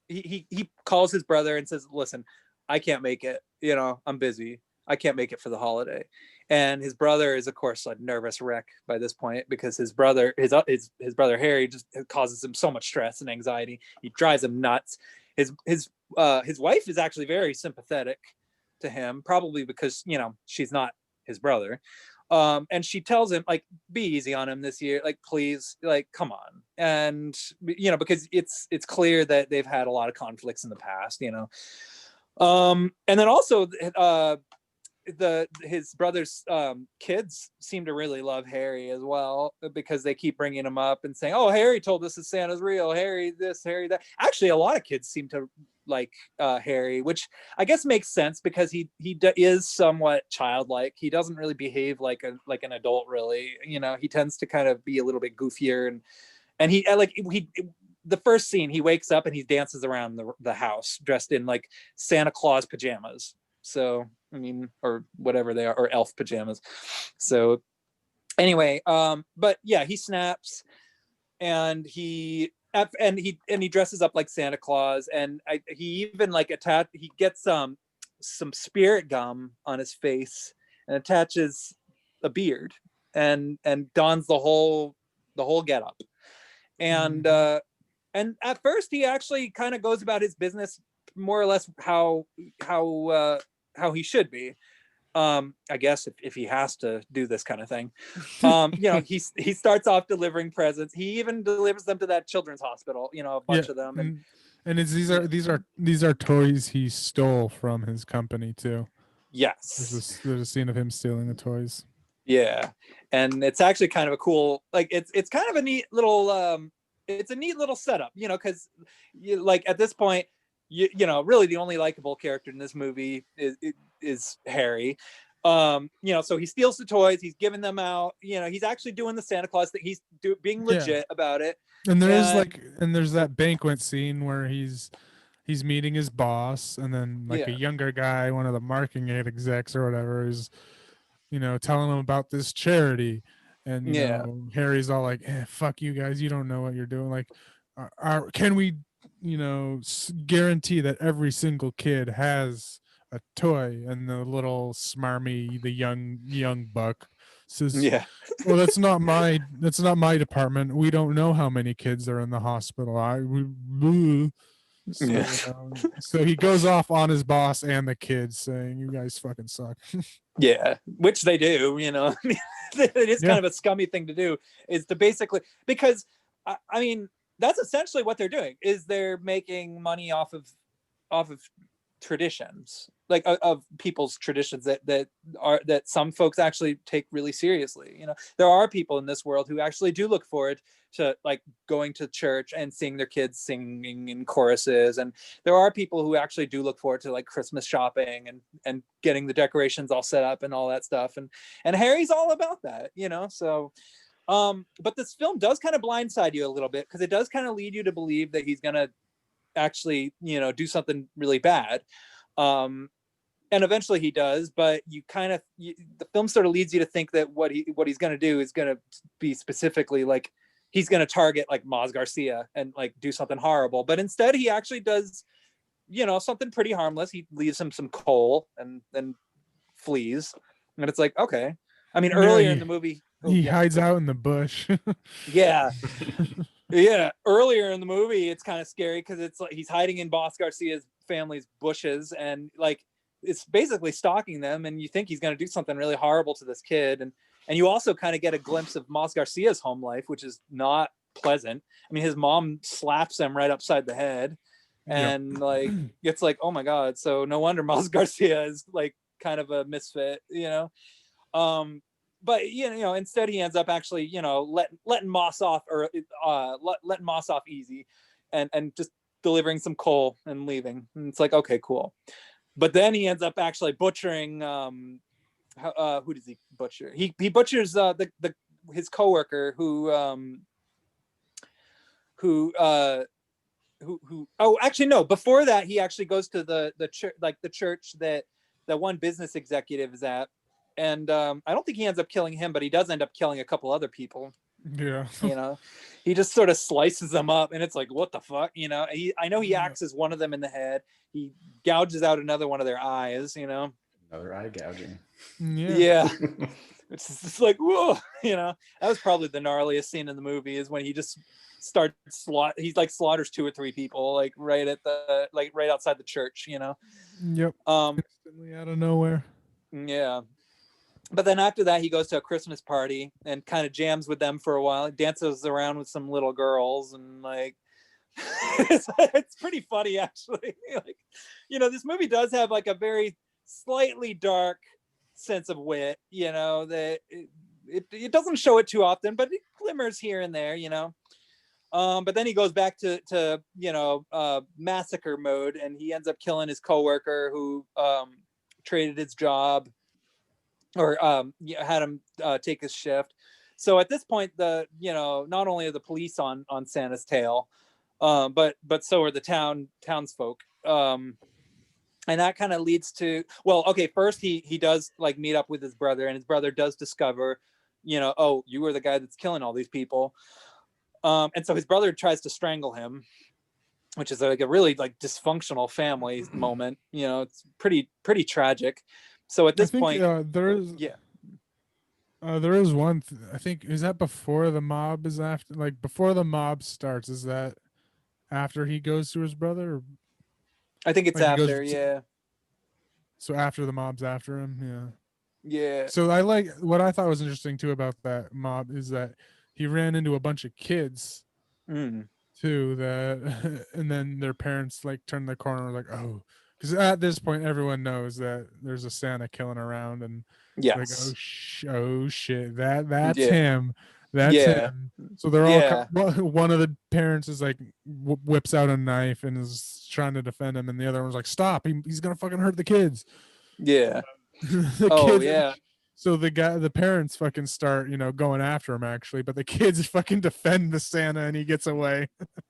he calls his brother and says, listen, I can't make it, you know, I'm busy, I can't make it for the holiday. And his brother is, of course, a nervous wreck by this point, because his brother Harry just causes him so much stress and anxiety. He drives him nuts. His wife is actually very sympathetic to him, probably because, you know, she's not his brother. And she tells him, like, be easy on him this year, like, please, like, come on. And, you know, because it's clear that they've had a lot of conflicts in the past, you know. And then also his brother's kids seem to really love Harry as well, because they keep bringing him up and saying, oh, Harry told us that Santa's real, Harry this, Harry that. Actually, a lot of kids seem to like Harry, which I guess makes sense, because he is somewhat childlike. He doesn't really behave like an adult, really. You know, he tends to kind of be a little bit goofier, and he the first scene, he wakes up and he dances around the house dressed in like Santa Claus pajamas. So, I mean, or whatever they are, or elf pajamas. So anyway, but yeah, he snaps, and he dresses up like Santa Claus, and he even like he gets some spirit gum on his face and attaches a beard and dons the whole getup. And at first he actually kind of goes about his business more or less how he should be. I guess if he has to do this kind of thing. You know, he starts off delivering presents. He even delivers them to that children's hospital, you know, a bunch of them. And these are toys he stole from his company too. Yes. There's a scene of him stealing the toys. Yeah. And it's actually kind of a cool, like, it's kind of a neat little it's a neat little setup, you know, because like at this point, you know, really the only likable character in this movie is Harry. You know, so he steals the toys, he's giving them out, you know, he's actually doing the Santa Claus thing, he's being legit about it. And there's that banquet scene where he's meeting his boss, and then like a younger guy, one of the marketing execs or whatever, is, you know, telling him about this charity. And you know, Harry's all like, fuck you guys, you don't know what you're doing. Like, can we, you know, guarantee that every single kid has a toy? And the little smarmy, the young buck says, well, that's not my department. We don't know how many kids are in the hospital. So, Yeah. so he goes off on his boss and the kids, saying, "You guys fucking suck." Yeah, which they do, you know. It is Yeah. kind of a scummy thing to do, is to basically, because I mean, that's essentially what they're doing, is they're making money off of traditions, like of people's traditions that some folks actually take really seriously. You know, there are people in this world who actually do look forward to like going to church and seeing their kids singing in choruses, and there are people who actually do look forward to like Christmas shopping and getting the decorations all set up and all that stuff, and Harry's all about that, you know. So but this film does kind of blindside you a little bit, because it does kind of lead you to believe that he's gonna actually, you know, do something really bad. And eventually he does, but the film sort of leads you to think that what he's going to do is going to be specifically like, he's going to target like Maz Garcia and like do something horrible. But instead he actually does, you know, something pretty harmless. He leaves him some coal and then flees. And it's like, okay. I mean, earlier in the movie, he hides out in the bush. yeah. Yeah, earlier in the movie, it's kind of scary because it's like he's hiding in Boss Garcia's family's bushes, and like it's basically stalking them, and you think he's going to do something really horrible to this kid, and you also kind of get a glimpse of Boss Garcia's home life, which is not pleasant. I mean, his mom slaps him right upside the head, and like it's like, oh my god, so no wonder Boss Garcia is like kind of a misfit, you know. But you know, instead he ends up actually, you know, letting Moss off, or letting Moss off easy, and just delivering some coal and leaving. And it's like, okay, cool. But then he ends up actually butchering. Who does he butcher? He butchers his coworker who oh, actually no, before that he actually goes to the church, like the church that one business executive is at. And I don't think he ends up killing him, but he does end up killing a couple other people. Yeah. You know, he just sort of slices them up, and it's like, what the fuck, you know. I know he axes one of them in the head. He gouges out another one of their eyes, you know. Another eye gouging. Yeah. It's just like, whoa, you know. That was probably the gnarliest scene in the movie, is when he just starts he's like slaughters 2 or 3 people like right outside the church, you know. Yep. Instantly out of nowhere. Yeah. But then after that, he goes to a Christmas party and kind of jams with them for a while. He dances around with some little girls, and like it's pretty funny actually. Like, you know, this movie does have like a very slightly dark sense of wit, you know, that it doesn't show it too often, but it glimmers here and there, you know. But then he goes back to you know, massacre mode, and he ends up killing his coworker who traded his job, or had him take his shift. So at this point, you know, not only are the police on Santa's tail, but so are the townsfolk. And that kind of leads to, well, okay, first he does like meet up with his brother, and his brother does discover, you know, oh, you were the guy that's killing all these people. And so his brother tries to strangle him, which is like a really like dysfunctional family moment. You know, it's pretty tragic. So at this point, there is there is one. I think, is that before the mob is after, like before the mob starts? Is that after he goes to his brother? Or, I think it's like, after, yeah. So after the mob's after him, yeah. Yeah. So I like, what I thought was interesting too about that mob is that he ran into a bunch of kids too, that and then their parents like turned the corner, like, oh, because at this point everyone knows that there's a Santa killing around, and yes, like, oh shit, that's yeah. him, that's Yeah. him. So they're Yeah. all one of the parents is like whips out a knife and is trying to defend him, and the other one's like, stop, he's gonna fucking hurt the kids. Yeah. The Oh kids, yeah. so the parents fucking start, you know, going after him actually, but the kids fucking defend the Santa and he gets away.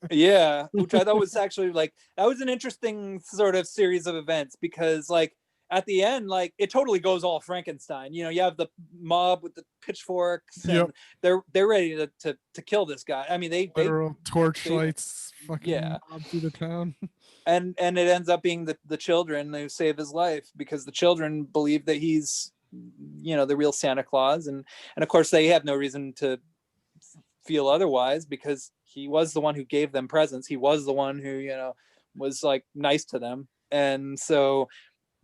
Yeah, which I thought was actually like, that was an interesting sort of series of events, because like at the end, like it totally goes all Frankenstein. You know, you have the mob with the pitchforks, and they're ready to kill this guy. I mean, they literal torchlights fucking yeah, mob through the town. and it ends up being the children who save his life, because the children believe that he's, you know, the real Santa Claus, and of course they have no reason to feel otherwise, because he was the one who gave them presents. He was the one who, you know, was like nice to them. And so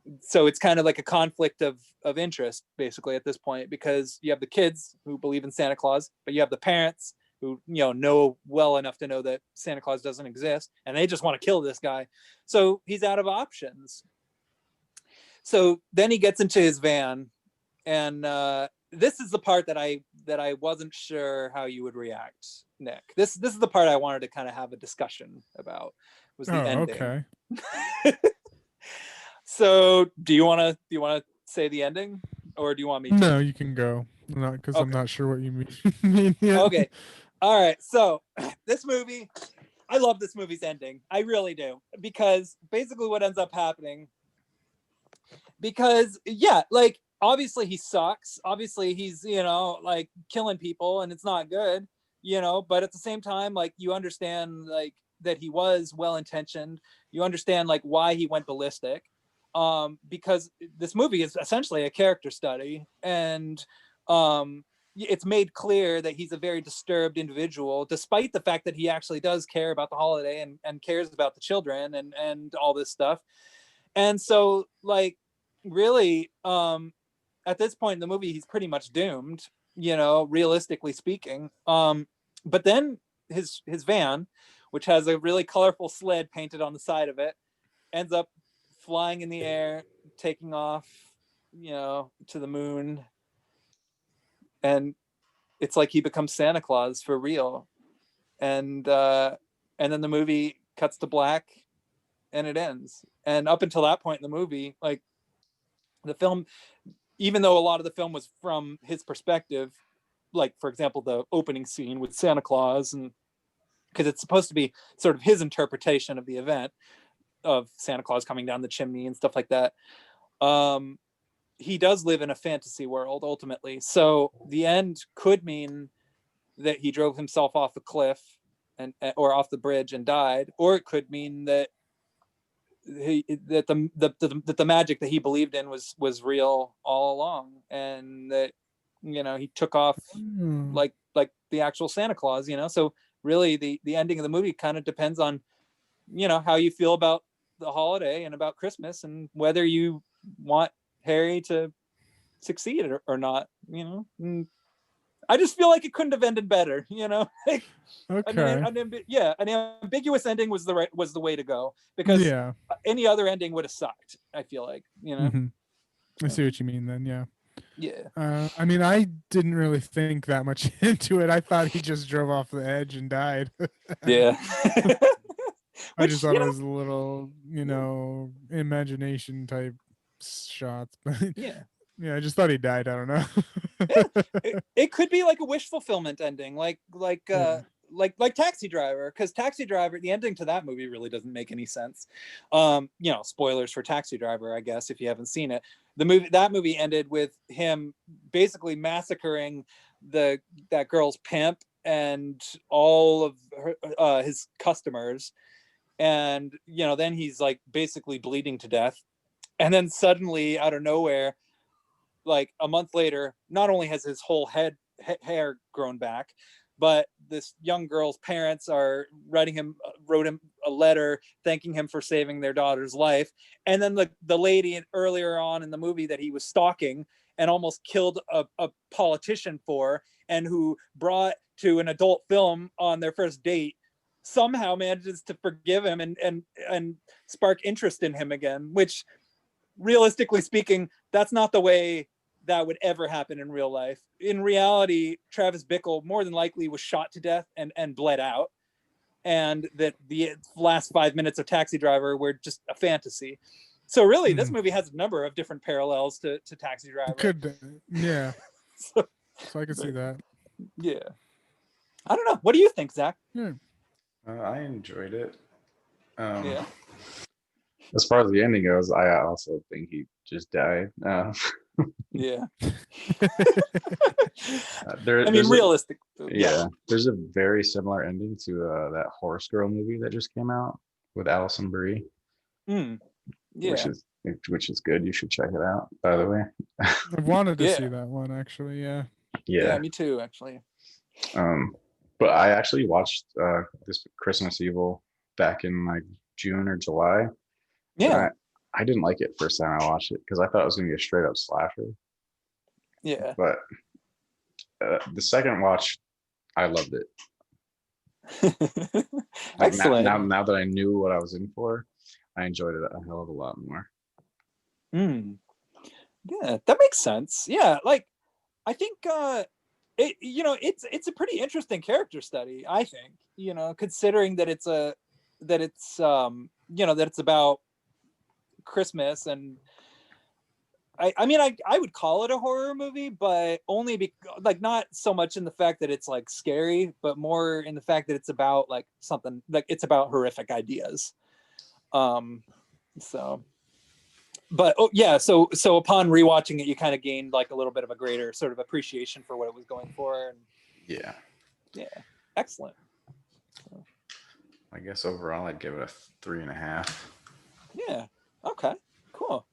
it's kind of like a conflict of interest basically at this point, because you have the kids who believe in Santa Claus, but you have the parents who know well enough to know that Santa Claus doesn't exist, and they just want to kill this guy. So he's out of options. So then he gets into his van, and this is the part that I wasn't sure how you would react, Nick. This is the part I wanted to kind of have a discussion about, was the ending. Okay. So do you want to say the ending, or do you want me to? No, you can go. Not because I'm Okay. not sure what you mean. yet. Okay. All right. So this movie, I love this movie's ending. I really do. Because basically what ends up happening, because yeah, like obviously he sucks. Obviously he's, like killing people, and it's not good, but at the same time, like you understand like that he was well-intentioned. You understand like why he went ballistic. Because this movie is essentially a character study, and it's made clear that he's a very disturbed individual, despite the fact that he actually does care about the holiday and cares about the children and all this stuff. And so like really at this point in the movie, he's pretty much doomed, realistically speaking. But then his van, which has a really colorful sled painted on the side of it, ends up flying in the air, taking off, to the moon. And it's like he becomes Santa Claus for real. And then the movie cuts to black and it ends. And up until that point in the movie, like the film, even though a lot of the film was from his perspective, like for example, the opening scene with Santa Claus, and because it's supposed to be sort of his interpretation of the event of Santa Claus coming down the chimney and stuff like that. He does live in a fantasy world ultimately. So the end could mean that he drove himself off a cliff or off the bridge and died, or it could mean that the magic that he believed in was real all along, and that he took off like the actual Santa Claus. So really the ending of the movie kind of depends on how you feel about the holiday and about Christmas, and whether you want Harry to succeed or not. I just feel like it couldn't have ended better. Like, Okay. an ambiguous ending was the way to go, because Yeah. any other ending would have sucked, I feel like. Mhm. I see what you mean then. Yeah. Yeah. I mean, I didn't really think that much into it. I thought he just drove off the edge and died. Yeah. I just thought it was a little, imagination type shots. But Yeah. yeah, I just thought he died. I don't know. It could be like a wish fulfillment ending, like Taxi Driver, because Taxi Driver, the ending to that movie really doesn't make any sense. Spoilers for Taxi Driver, I guess, if you haven't seen it. That movie ended with him basically massacring that girl's pimp and all of his customers, and then he's like basically bleeding to death, and then suddenly out of nowhere, like a month later, not only has his whole hair grown back, but this young girl's parents are wrote him a letter thanking him for saving their daughter's life. And then the lady earlier on in the movie that he was stalking and almost killed a politician for, and who brought to an adult film on their first date, somehow manages to forgive him and spark interest in him again, which realistically speaking, that's not the way that would ever happen in real life. In reality, Travis Bickle more than likely was shot to death and bled out, and that the last 5 minutes of Taxi Driver were just a fantasy. So really, this movie has a number of different parallels to Taxi Driver. Yeah. so I could see that. Yeah. I don't know. What do you think, Zach? Yeah. I enjoyed it. Yeah. As far as the ending goes, I also think he just died. Yeah. Realistic. Yeah. There's a very similar ending to that Horse Girl movie that just came out with Alison Brie. Yeah. Which is good. You should check it out, by the way. I've wanted to see that one actually. Yeah, me too, actually. But I actually watched this Christmas Evil back in like June or July. Yeah. And I didn't like it first time I watched it because I thought it was going to be a straight up slasher. Yeah. But the second watch, I loved it. Like Excellent. now that I knew what I was in for, I enjoyed it a hell of a lot more. Yeah, that makes sense. Yeah, like I think it, you know, it's a pretty interesting character study, I think, you know, considering that it's you know, that it's about Christmas. And I mean, I would call it a horror movie, but only like not so much in the fact that it's like scary, but more in the fact that it's about like something, like it's about horrific ideas. So but yeah, so upon rewatching it, you kind of gained like a little bit of a greater sort of appreciation for what it was going for. And Yeah. Excellent. I guess overall I'd give it a 3.5. Yeah. Okay. Cool.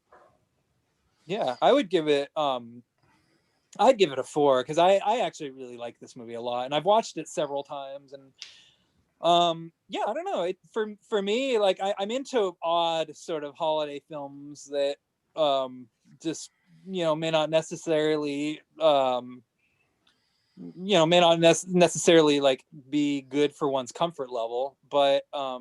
Yeah, I would give it I'd give it a 4 because I actually really like this movie a lot, and I've watched it several times. And yeah, I don't know, for me, like I'm into odd sort of holiday films that just, you know, may not necessarily necessarily like be good for one's comfort level, but I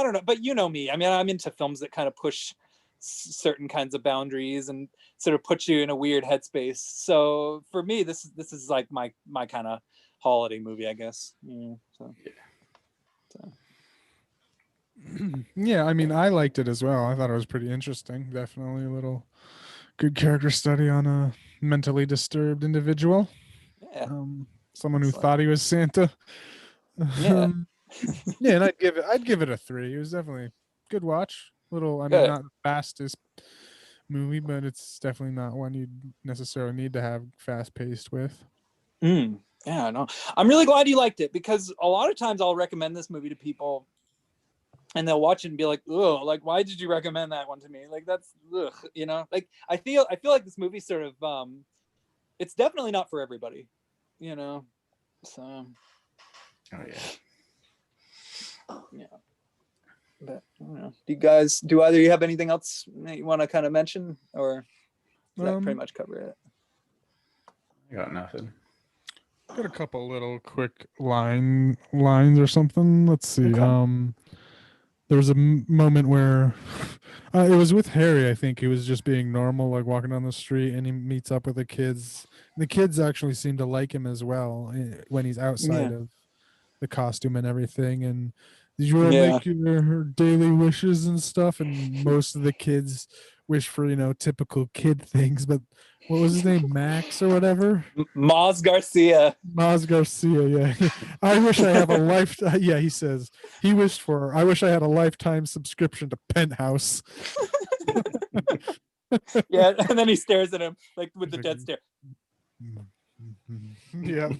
don't know, but you know me, I mean, I'm into films that kind of push certain kinds of boundaries and sort of put you in a weird headspace. So for me, this is like my kind of holiday movie, I guess. So. Yeah, I mean, I liked it as well. I thought it was pretty interesting. Definitely a little good character study on a mentally disturbed individual. Yeah. Someone who thought he was Santa. Yeah. Yeah, and I'd give it a 3. It was definitely a good watch. Little, I mean, Good. not the fastest movie, but it's definitely not one you necessarily need to have fast paced with. Yeah, no, I'm really glad you liked it, because a lot of times I'll recommend this movie to people and they'll watch it and be like, "Oh, like why did you recommend that one to me? Like that's ugh," you know? Like I feel like this movie sort of it's definitely not for everybody, you know. So Oh yeah. yeah. But I don't know. Do either of you have anything else that you want to kind of mention, or does that pretty much cover it? I got nothing. Got a couple little quick lines or something. Let's see. Okay. There was a moment where it was with Harry. I think he was just being normal, like walking down the street, and he meets up with the kids. The kids actually seem to like him as well when he's outside of the costume and everything. And did you make your daily wishes and stuff? And most of the kids wish for, you know, typical kid things. But what was his name, Max or whatever? Maz Garcia. Yeah. I wish I have a lifetime. Yeah, he says he wished for. I wish I had a lifetime subscription to Penthouse. Yeah, and then he stares at him like with the dead stare. Yeah.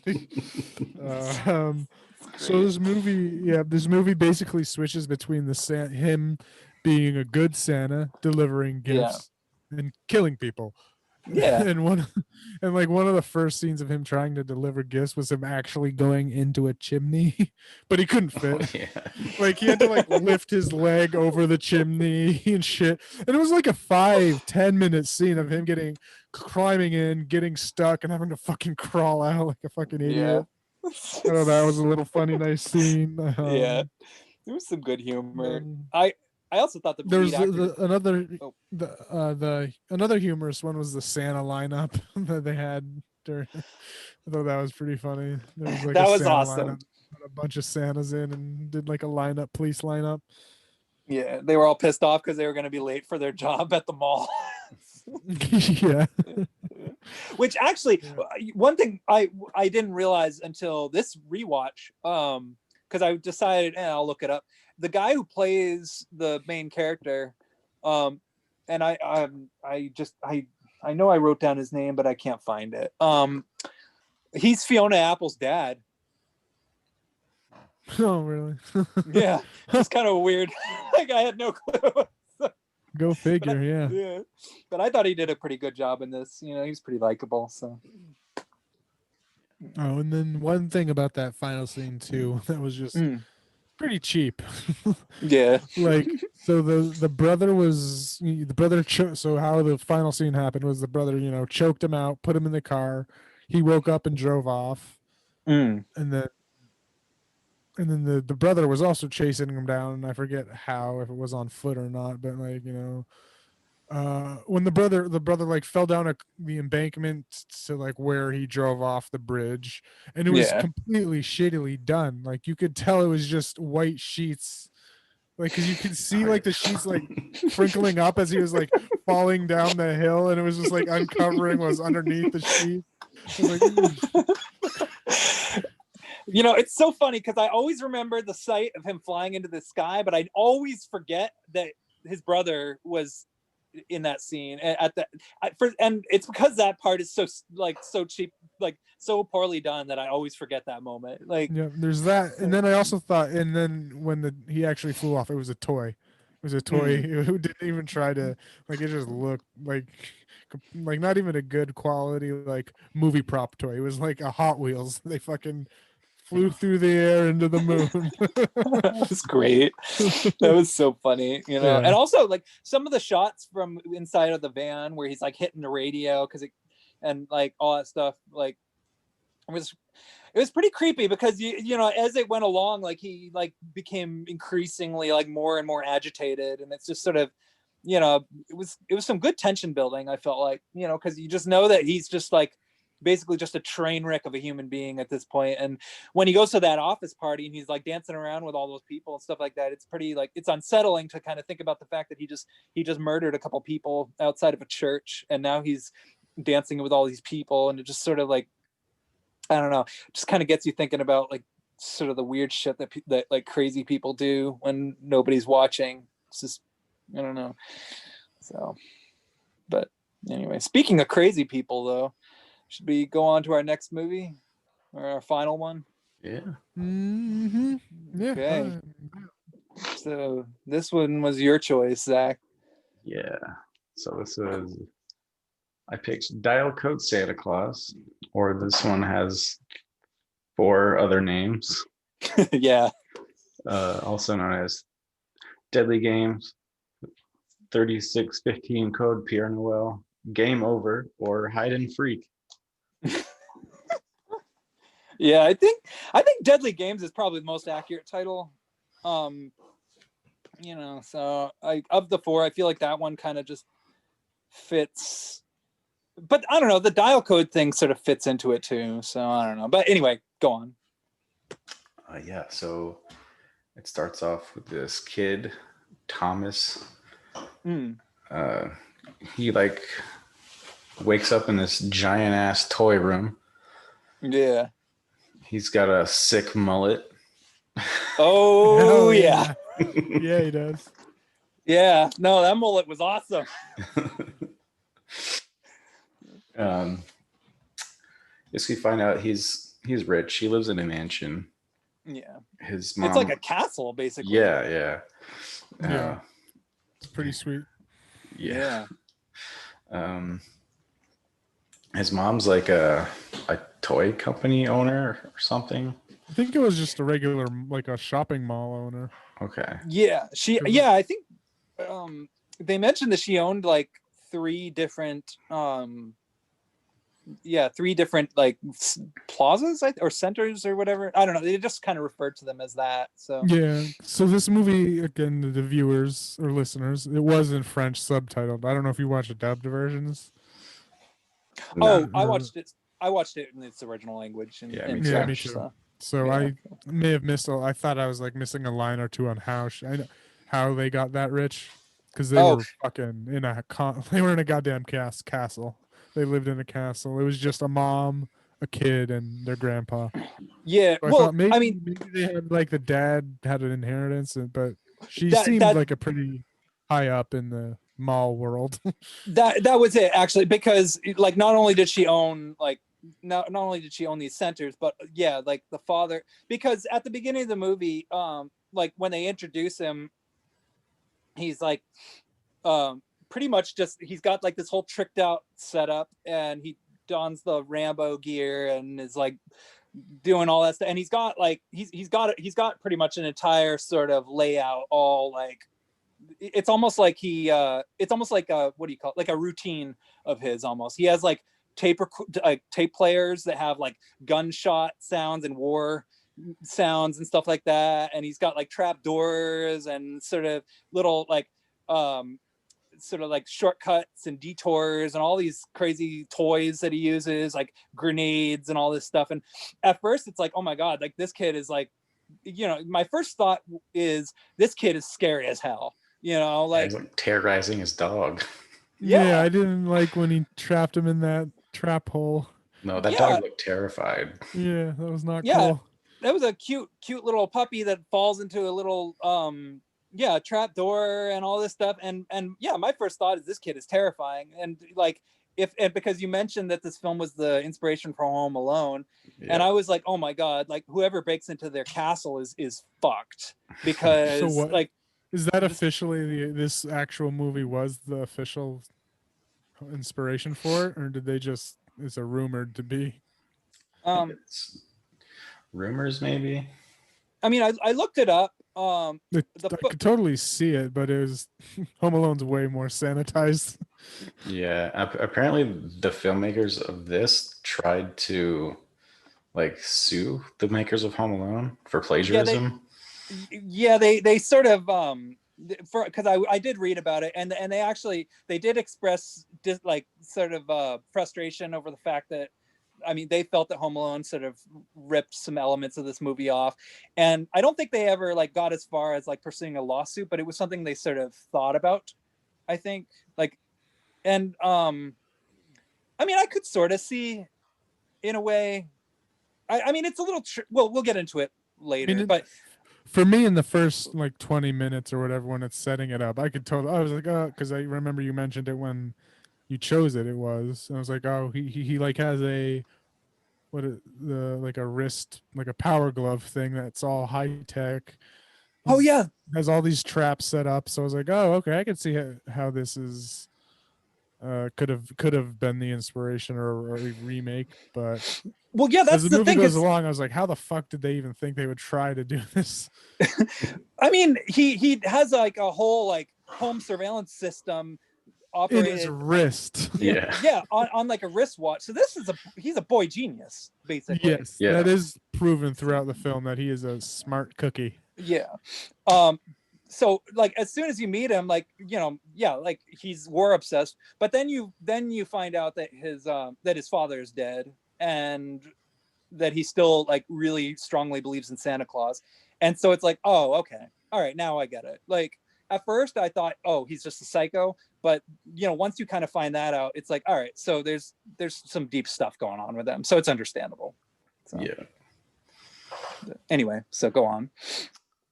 So this movie basically switches between him being a good Santa, delivering gifts, and killing people. Yeah. And one of the first scenes of him trying to deliver gifts was him actually going into a chimney, but he couldn't fit. Oh, yeah. Like he had to like lift his leg over the chimney and shit. And it was like a 5-10 minute scene of him climbing in, getting stuck, and having to fucking crawl out like a fucking idiot. I know that was a little funny, nice scene. Yeah, there was some good humor. I also thought there was actor... another humorous one was the Santa lineup that they had during. I thought that was pretty funny. There was like that was Santa awesome. Lineup, a bunch of Santas in and did like a police lineup. Yeah, they were all pissed off because they were going to be late for their job at the mall. Yeah. Which actually, one thing I didn't realize until this rewatch, because I decided, I'll look it up. The guy who plays the main character, and I know I wrote down his name, but I can't find it. He's Fiona Apple's dad. Oh, really? Yeah, it's kind of weird. Like I had no clue. Go figure, yeah. But I thought he did a pretty good job in this. You know, he's pretty likable. So. Oh, and then one thing about that final scene too that was just pretty cheap. Yeah. Like, so the brother was the brother. So how the final scene happened was the brother, choked him out, put him in the car. He woke up and drove off, Mm. and then the brother was also chasing him down, and I forget how, if it was on foot or not, but like, when the brother like fell down the embankment to like where he drove off the bridge, and it was Yeah. completely shittily done. Like, you could tell it was just white sheets, like, because you could see like the sheets like crinkling up as he was like falling down the hill, and it was just like uncovering what was underneath the sheet. I was like, It's so funny because I always remember the sight of him flying into the sky, but I'd always forget that his brother was in that scene and it's because that part is so cheap, like so poorly done, that I always forget that moment. Like, yeah, there's that. And then I also thought, and then when he actually flew off, it was a toy. It was a toy who didn't even try to, like, it just looked like not even a good quality like movie prop toy. It was like a Hot Wheels. They fucking flew through the air into the moon. that was great. That was so funny, Yeah. And also, like, some of the shots from inside of the van where he's like hitting the radio and like all that stuff, like it was pretty creepy because as it went along, like he like became increasingly like more and more agitated, and it's just sort of, it was some good tension building, I felt like, because you just know that he's just like basically just a train wreck of a human being at this point. And when he goes to that office party and he's like dancing around with all those people and stuff like that, it's pretty, like, it's unsettling to kind of think about the fact that he just murdered a couple people outside of a church, and now he's dancing with all these people, and it just sort of like, I don't know, just kind of gets you thinking about like sort of the weird shit that like crazy people do when nobody's watching. It's just, I don't know. So, but anyway, speaking of crazy people though, should we go on to our next movie or our final one? Yeah. Mm-hmm. Yeah. Okay. So this one was your choice, Zach. Yeah. So I picked Dial Code Santa Claus, or this one has 4 other names. Yeah. Also known as Deadly Games, 3615 Code Pierre Noel, Game Over, or Hide and Freak. Yeah, I think Deadly Games is probably the most accurate title. So of the 4, I feel like that one kind of just fits. But I don't know, the dial code thing sort of fits into it too. So I don't know. But anyway, go on. Yeah, so it starts off with this kid, Thomas. He like wakes up in this giant ass toy room. Yeah. He's got a sick mullet. Oh yeah. Yeah, he does. Yeah. No, that mullet was awesome. Guess we find out he's rich. He lives in a mansion. Yeah. His mom. It's like a castle, basically. Yeah. Yeah. It's pretty sweet. Yeah. His mom's like a toy company owner or something. I think it was just a regular, like a shopping mall owner. Okay. Yeah. I think they mentioned that she owned like 3 different like plazas or centers or whatever. I don't know. They just kind of referred to them as that. So yeah. So this movie, again, the viewers or listeners, it was in French subtitled. I don't know if you watched the dubbed versions. Oh, I watched it in its original language. In me French, too. So Yeah. yeah. I may have missed. I thought I was like missing a line or two on how they got that rich, because they were fucking in they were in a goddamn castle. They lived in a castle. It was just a mom, a kid, and their grandpa. Yeah. So I thought maybe they had like the dad had an inheritance, but she seemed like a pretty high up in the mall world. that was it, actually, because like not only did she own these centers, but yeah, like the father, because at the beginning of the movie, like when they introduce him, he's like pretty much just, he's got like this whole tricked out setup, and he dons the Rambo gear and is like doing all that stuff, and he's got like he's got pretty much an entire sort of layout, all like it's almost like it's almost like a, what do you call it, like a routine of his. Almost, he has like tape players that have like gunshot sounds and war sounds and stuff like that, and he's got like trap doors and sort of little like sort of like shortcuts and detours and all these crazy toys that he uses, like grenades and all this stuff. And at first it's like, oh my god, like this kid is like, my first thought is this kid is scary as hell, like terrorizing his dog. Yeah, I didn't like when he trapped him in that trap hole. No, that dog looked terrified. Yeah, that was not cool. That was a cute little puppy that falls into a little trap door and all this stuff. And yeah, my first thought is this kid is terrifying. And like because you mentioned that this film was the inspiration for Home Alone, and I was like, oh my god, like whoever breaks into their castle is fucked, because So what, like, is that officially this actual movie was the official inspiration for it, or did they just, it's a rumored to be? It's rumors, maybe. I mean, I looked it up. I could totally see it, but it was Home Alone's way more sanitized. Yeah, apparently the filmmakers of this tried to like sue the makers of Home Alone for plagiarism. They sort of because I did read about it, and they did express like sort of frustration over the fact that, I mean, they felt that Home Alone sort of ripped some elements of this movie off, and I don't think they ever like got as far as like pursuing a lawsuit, but it was something they sort of thought about, I think. Like, and I mean, I could sort of see, in a way. I mean, it's a little. Well, we'll get into it later, but for me, in the first like 20 minutes or whatever, when it's setting it up, I could totally. I was like, oh, because I remember you mentioned it when you chose it. It was. And I was like, oh, he like has a like a wrist, like a power glove thing that's all high tech. Oh yeah, has all these traps set up. So I was like, oh, okay, I could see how this is could have been the inspiration or a remake. But well, yeah, that's as the movie thing. Goes along, I was like, how the fuck did they even think they would try to do this? I mean, he has like a whole like home surveillance system operated in his wrist. Yeah, on like a wristwatch. So he's a boy genius, basically. Yes, that is proven throughout the film that he is a smart cookie. Yeah. So like as soon as you meet him, like, like he's war obsessed, but then you find out that his father is dead, and that he still like really strongly believes in Santa Claus. And so it's like, oh, okay, all right, now I get it. Like at first I thought, oh, he's just a psycho, but once you kind of find that out, it's like, all right, so there's some deep stuff going on with them, so it's understandable. So, yeah. Anyway, so go on.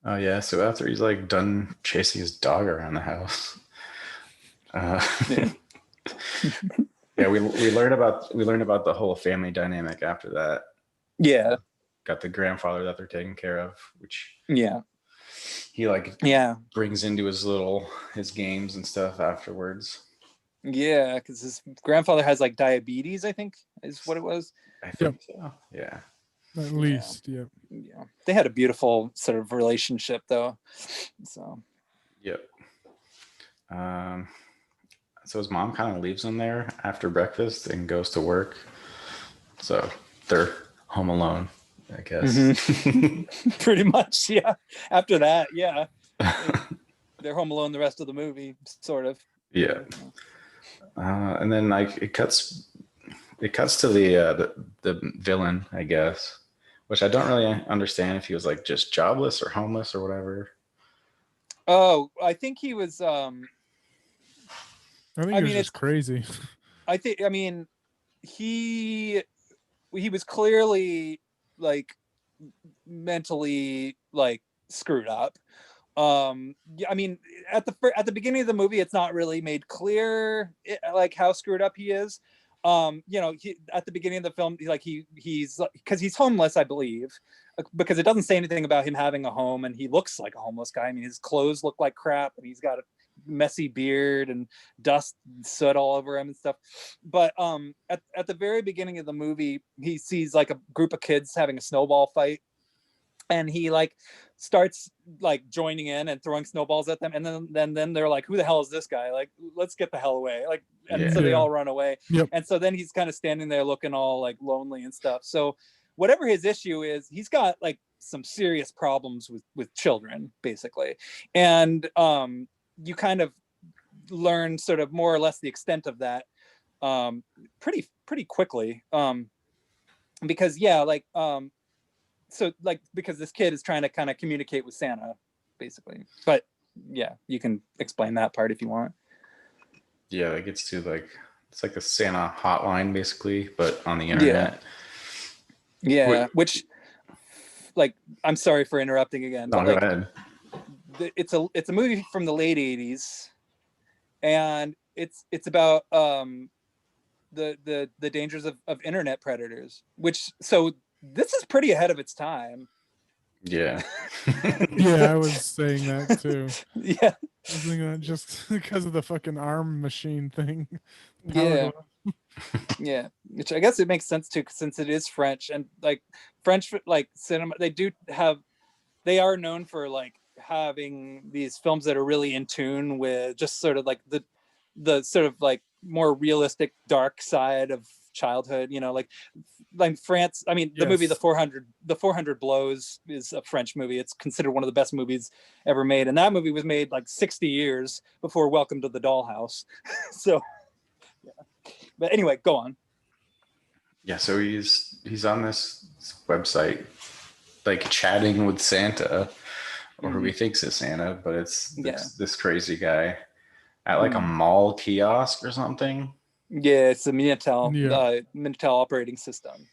Oh yeah, so after he's like done chasing his dog around the house, we learn about the whole family dynamic after that. Yeah. Got the grandfather that they're taking care of, which he brings into his games and stuff afterwards. Yeah, because his grandfather has like diabetes, I think is what it was. I think so. Yeah. At least, yeah. They had a beautiful sort of relationship, though. So. Yep. So his mom kind of leaves him there after breakfast and goes to work. So they're home alone, I guess. Mm-hmm. Pretty much, yeah. After that, yeah. They're home alone the rest of the movie, sort of. Yeah. And then like it cuts to the villain, I guess, which I don't really understand if he was like just jobless or homeless or whatever. Oh, I think he was. I think he was just crazy. I mean, he was clearly like mentally like screwed up. I mean, at the beginning of the movie, it's not really made clear like how screwed up he is. At the beginning of the film, he's because he's homeless, I believe, because it doesn't say anything about him having a home, and he looks like a homeless guy. I mean, his clothes look like crap, and he's got messy beard and dust and soot all over him and stuff. But at the very beginning of the movie, he sees like a group of kids having a snowball fight, and he like starts like joining in and throwing snowballs at them, and then they're like, who the hell is this guy? Like, let's get the hell away. Like, and so they all run away. Yep. And so then he's kind of standing there looking all like lonely and stuff. So whatever his issue is, he's got like some serious problems with children, basically. And you kind of learn sort of more or less the extent of that pretty quickly, because so like, because this kid is trying to kind of communicate with Santa, basically. But yeah, you can explain that part if you want. Yeah, it gets to like, it's like a Santa hotline basically, but on the internet. Yeah, which, like, I'm sorry for interrupting again. No, but, go like, ahead. It's a movie from the late 80s, and it's about the dangers of internet predators, which, so this is pretty ahead of its time. Yeah. Yeah, I was saying that too. Yeah. I was thinking that just because of the fucking arm machine thing. Yeah. Yeah, which I guess it makes sense too, since it is French, and like French like cinema, they are known for like having these films that are really in tune with just sort of like the sort of like more realistic dark side of childhood, you know, like France. I mean, the movie the 400 Blows is a French movie. It's considered one of the best movies ever made, and that movie was made like 60 years before Welcome to the Dollhouse. So yeah. But anyway, go on. Yeah, so he's on this website, like chatting with Santa, or who he thinks is Santa, but it's this crazy guy at like a mall kiosk or something. Yeah, it's a Minitel operating system,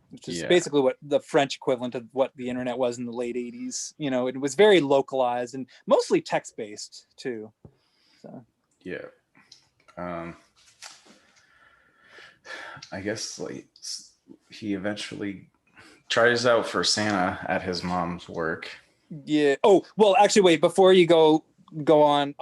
which is basically what the French equivalent of what the internet was in the late 80s. You know, it was very localized and mostly text-based too. So yeah. I guess like he eventually tries out for Santa at his mom's work. Yeah. Oh, well, actually, wait, before you go on,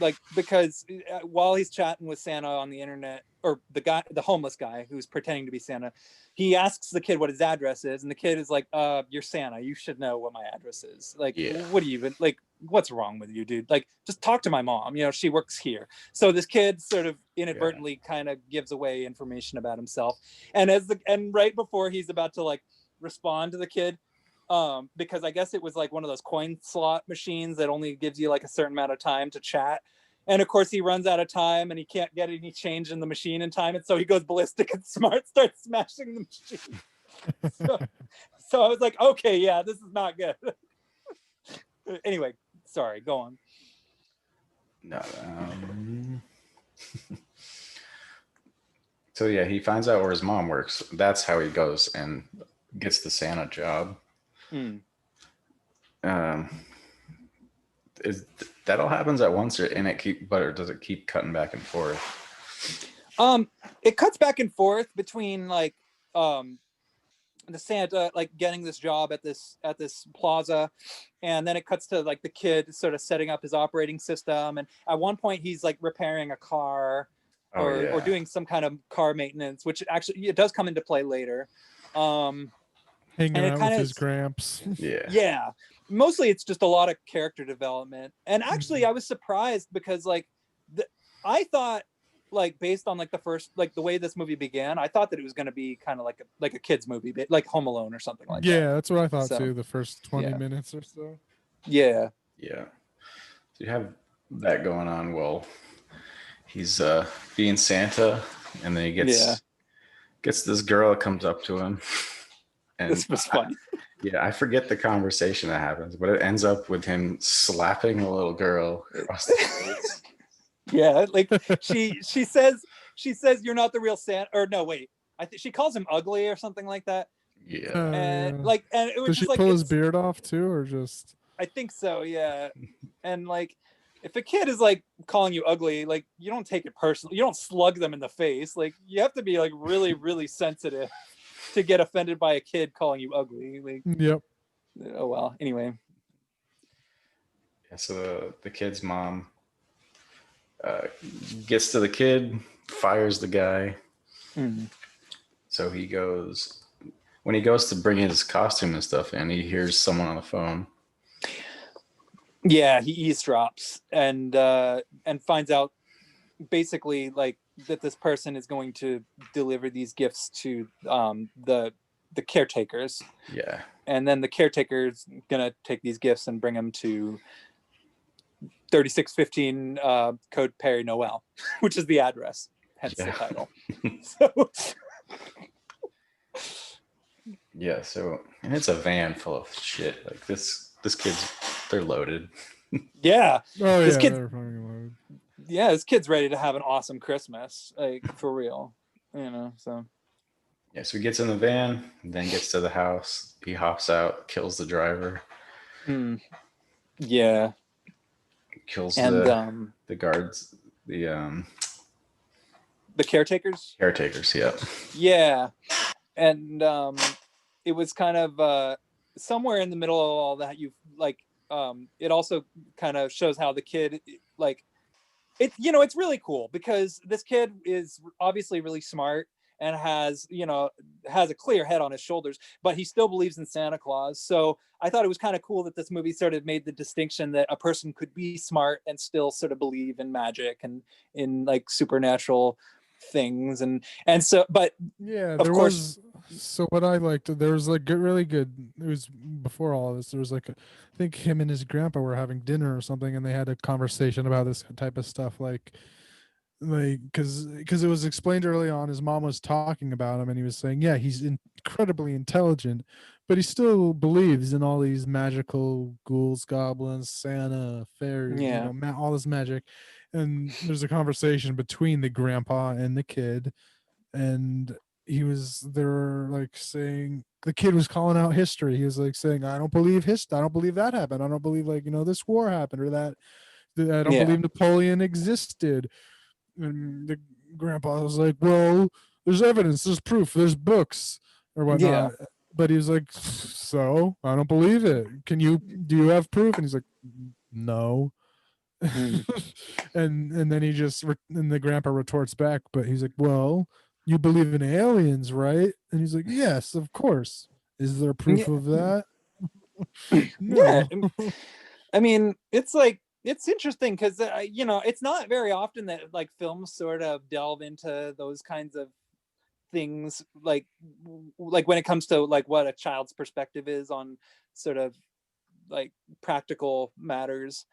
like, because while he's chatting with Santa on the internet, or the homeless guy who's pretending to be Santa, he asks the kid what his address is, and the kid is like, you're Santa, you should know what my address is. Like, what do you even, like, what's wrong with you, dude? Like, just talk to my mom, you know, she works here. So this kid sort of inadvertently kind of gives away information about himself, and right before he's about to like respond to the kid, because I guess it was like one of those coin slot machines that only gives you like a certain amount of time to chat. And of course he runs out of time and he can't get any change in the machine in time. And so he goes ballistic and starts smashing the machine. So I was like, okay, yeah, this is not good. Anyway, sorry, go on. No. So yeah, he finds out where his mom works. That's how he goes and gets the Santa job. That all happens at once, or does it keep cutting back and forth? It cuts back and forth between like the Santa like getting this job at this plaza, and then it cuts to like the kid sort of setting up his operating system, and at one point he's like repairing a car or doing some kind of car maintenance, which actually it does come into play later. Hanging out with his gramps. Yeah. Mostly it's just a lot of character development. And actually I was surprised because like I thought, like, based on like the first, like the way this movie began, I thought that it was going to be kind of like a kid's movie, like Home Alone or something like that. Yeah, that's what I thought too. The first 20 minutes or so. Yeah. So you have that going on. Well, he's being Santa, and then he gets this girl that comes up to him. And this was fun. I forget the conversation that happens, but it ends up with him slapping a little girl across the face. Yeah, like she says you're not the real Santa, or no, wait, I think she calls him ugly or something like that. Yeah, and it was does just she like pull his beard off too, or just? I think so, yeah. And like, if a kid is like calling you ugly, like you don't take it personally. You don't slug them in the face. Like you have to be like really, really sensitive to get offended by a kid calling you ugly. Like, yep. Oh well. Anyway. Yeah. So the kid's mom Gets to the kid, fires the guy. Mm. So when he goes to bring his costume and stuff in, he hears someone on the phone. Yeah, he eavesdrops and finds out basically like that this person is going to deliver these gifts to the caretakers. Yeah. And then the caretaker's gonna take these gifts and bring them to 3615 Code Perry Noel, which is the address, hence the title. So yeah, so and it's a van full of shit. Like this kid's they're loaded. yeah, Oh this yeah, kid, they're fucking loaded. yeah, this kid's ready to have an awesome Christmas, like for real, you know. So Yeah, so he gets in the van, then gets to the house. He hops out, kills the driver, yeah, kills and the guards, the caretakers. caretakers. Yeah. Yeah, and it was kind of somewhere in the middle of all that. You like, it also kind of shows how the kid like it. You know, it's really cool because this kid is obviously really smart and has a clear head on his shoulders, but he still believes in Santa Claus. So I thought it was kind of cool that this movie sort of made the distinction that a person could be smart and still sort of believe in magic and in like supernatural things. And so, but Yeah, of there course, was. So what I liked, there was like really good. It was before all of this. There was like, I think him and his grandpa were having dinner or something, and they had a conversation about this type of stuff, like because it was explained early on. His mom was talking about him, and he was saying, yeah, he's incredibly intelligent, but he still believes in all these magical ghouls, goblins, Santa, fairies, yeah, all this magic. And there's a conversation between the grandpa and the kid, and they were like saying, the kid was calling out history. He was like saying, I don't believe history. I don't believe that happened. I don't believe this war happened, or that I don't yeah, believe Napoleon existed. And the grandpa was like, well, there's evidence, there's proof, there's books or yeah, whatnot. But he was like, so I don't believe it. Do you have proof? And he's like, no. mm. And then and the grandpa retorts back, but he's like, well, you believe in aliens, right? And he's like, yes, of course. Is there proof Yeah, of that? yeah. No. I mean, it's like it's interesting because it's not very often that like films sort of delve into those kinds of things, like when it comes to like what a child's perspective is on sort of like practical matters.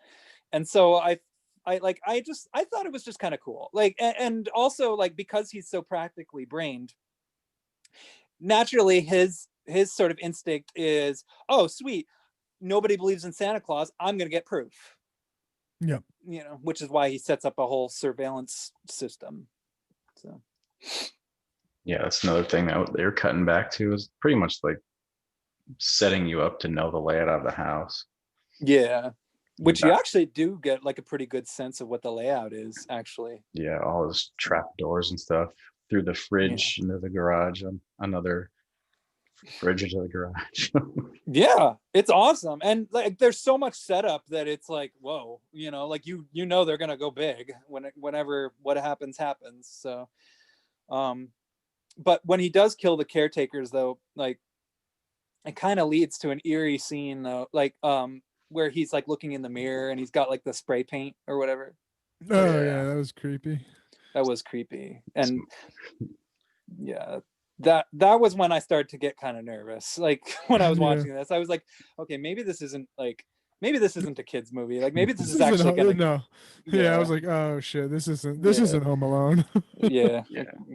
And so I thought it was just kind of cool, like, and also like because he's so practically brained, naturally his sort of instinct is, oh sweet, nobody believes in Santa Claus, I'm gonna get proof. Yep. Which is why he sets up a whole surveillance system. So Yeah, that's another thing that they're cutting back to, is pretty much like setting you up to know the layout of the house. yeah, which you actually do get like a pretty good sense of what the layout is actually. Yeah, all those trap doors and stuff through the fridge into the garage, another fridge into the garage. Yeah, it's awesome. And like there's so much setup that it's like, whoa, like they're gonna go big whenever what happens. So but when he does kill the caretakers though, like it kind of leads to an eerie scene though, like where he's like looking in the mirror and he's got like the spray paint or whatever. Oh yeah, that was creepy. That was creepy. And yeah, that was when I started to get kind of nervous. Like when I was watching this, I was like, okay, maybe this isn't a kid's movie. Like maybe this is actually gonna. No. Yeah, I was like, oh shit, this isn't Home Alone. Yeah.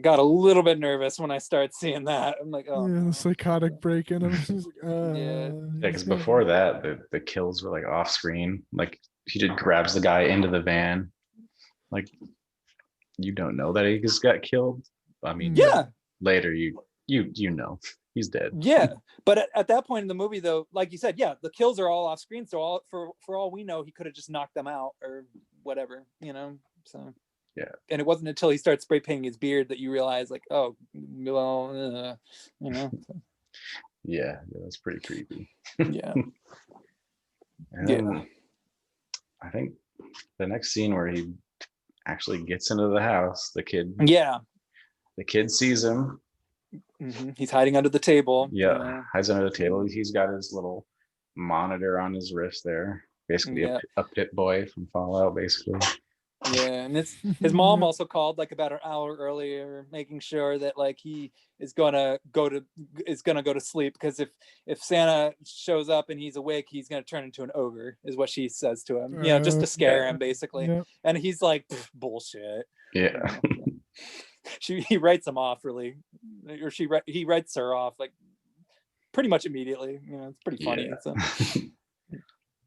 Got a little bit nervous when I started seeing that. I'm like, oh, yeah, the psychotic break-in. I was just like, yeah, because before that, the kills were like off screen. Like he just grabs the guy into the van. Like you don't know that he just got killed. I mean, yeah. Later, you know he's dead. Yeah, but at that point in the movie, though, like you said, yeah, the kills are all off screen. So for all we know, he could have just knocked them out or whatever, So yeah, and it wasn't until he started spray painting his beard that you realize, like, oh, well, So. Yeah, that's pretty creepy. Yeah. And then I think the next scene where he actually gets into the house. The kid sees him. He's hiding under the table. Yeah, hides under the table. He's got his little monitor on his wrist there. Basically a pit boy from Fallout, basically. Yeah, and it's his mom also called like about an hour earlier, making sure that like he is gonna go to sleep, because if Santa shows up and he's awake, he's gonna turn into an ogre, is what she says to him. Just to scare him, basically. Yeah. And he's like, bullshit. Yeah. He writes him off, really, or he writes her off like pretty much immediately. It's pretty funny. Yeah. So.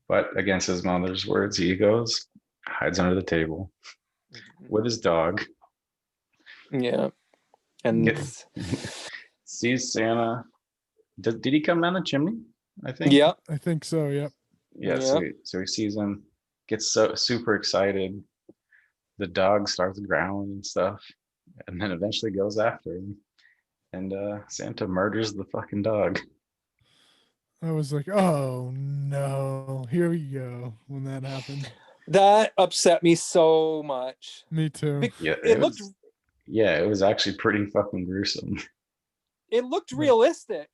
But against his mother's words, he goes, hides under the table with his dog. Yeah. And sees Santa. Did he come down the chimney? I think. Yeah. I think so. Yep. Yeah. So he sees him, gets so super excited. The dog starts growling and stuff, and then eventually goes after him. And Santa murders the fucking dog. I was like, oh no, here we go. When that happened, that upset me so much. Me too. Yeah, it was actually pretty fucking gruesome. It looked realistic.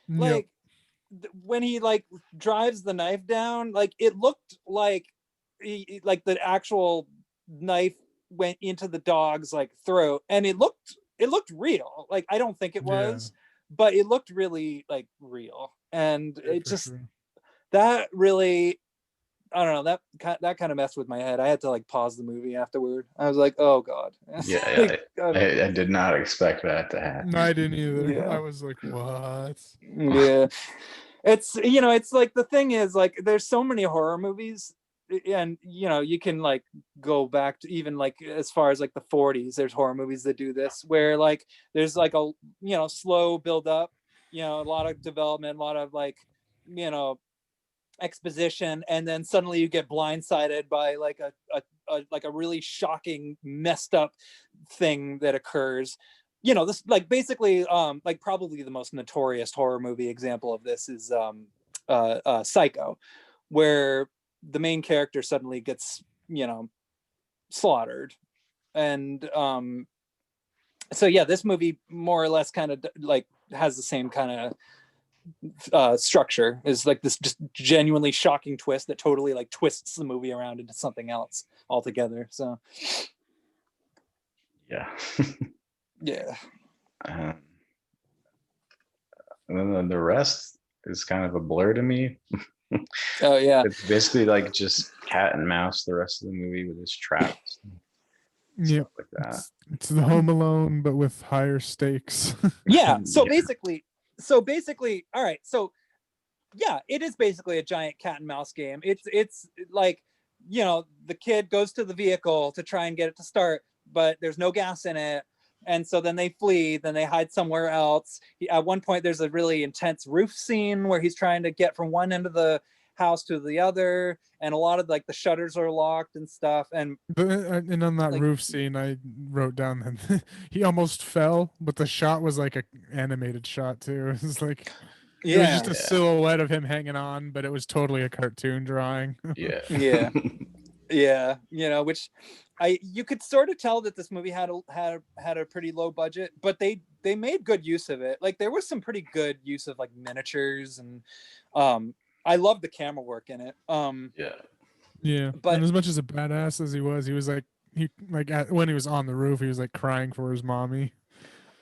Like when he like drives the knife down, like it looked like the actual knife went into the dog's like throat, and it looked real. Like I don't think it was, but it looked really like real. And it just that really, I don't know, that kind of messed with my head. I had to like pause the movie afterward. I was like, oh god. Yeah, I did not expect that to happen. No, I didn't either. Yeah. I was like, what? Yeah. It's it's like the thing is like there's so many horror movies, and you can like go back to even like as far as like the 40s. There's horror movies that do this, where like there's like a slow build up, a lot of development, a lot of like exposition, and then suddenly you get blindsided by like a really shocking messed up thing that occurs. This like basically like probably the most notorious horror movie example of this is Psycho, where the main character suddenly gets slaughtered. And so yeah, this movie more or less kind of like has the same kind of structure, is like this just genuinely shocking twist that totally like twists the movie around into something else altogether. So yeah. Yeah. And then the rest is kind of a blur to me. Oh yeah, it's basically like just cat and mouse the rest of the movie with his traps. Yeah, like that. It's the Home Alone but with higher stakes. Yeah. So basically, all right. So yeah, it is basically a giant cat and mouse game. It's like the kid goes to the vehicle to try and get it to start, but there's no gas in it. And so then they flee, then they hide somewhere else. At one point, there's a really intense roof scene where he's trying to get from one end of the house to the other. And a lot of like the shutters are locked and stuff. And on that roof scene, I wrote down that he almost fell, but the shot was like an animated shot too. It was like, it was just a silhouette of him hanging on, but it was totally a cartoon drawing. Yeah. Which you could sort of tell that this movie had a pretty low budget, but they made good use of it. Like there was some pretty good use of like miniatures, and I love the camera work in it. But and as much as a badass as he was like when he was on the roof, he was like crying for his mommy.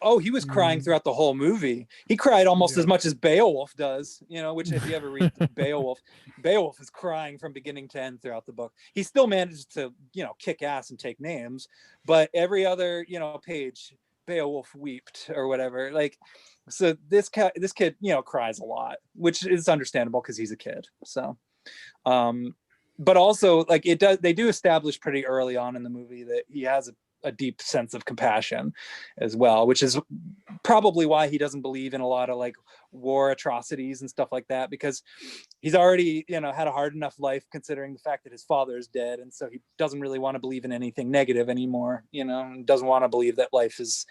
Oh, he was crying throughout the whole movie. He cried almost as much as Beowulf does, which if you ever read Beowulf is crying from beginning to end throughout the book. He still manages to, kick ass and take names, but every other, page, Beowulf wept or whatever. Like, so this kid, cries a lot, which is understandable because he's a kid. So, but also like they do establish pretty early on in the movie that he has a deep sense of compassion as well, which is probably why he doesn't believe in a lot of like war atrocities and stuff like that, because he's already had a hard enough life considering the fact that his father is dead, and so he doesn't really want to believe in anything negative anymore, and doesn't want to believe that life is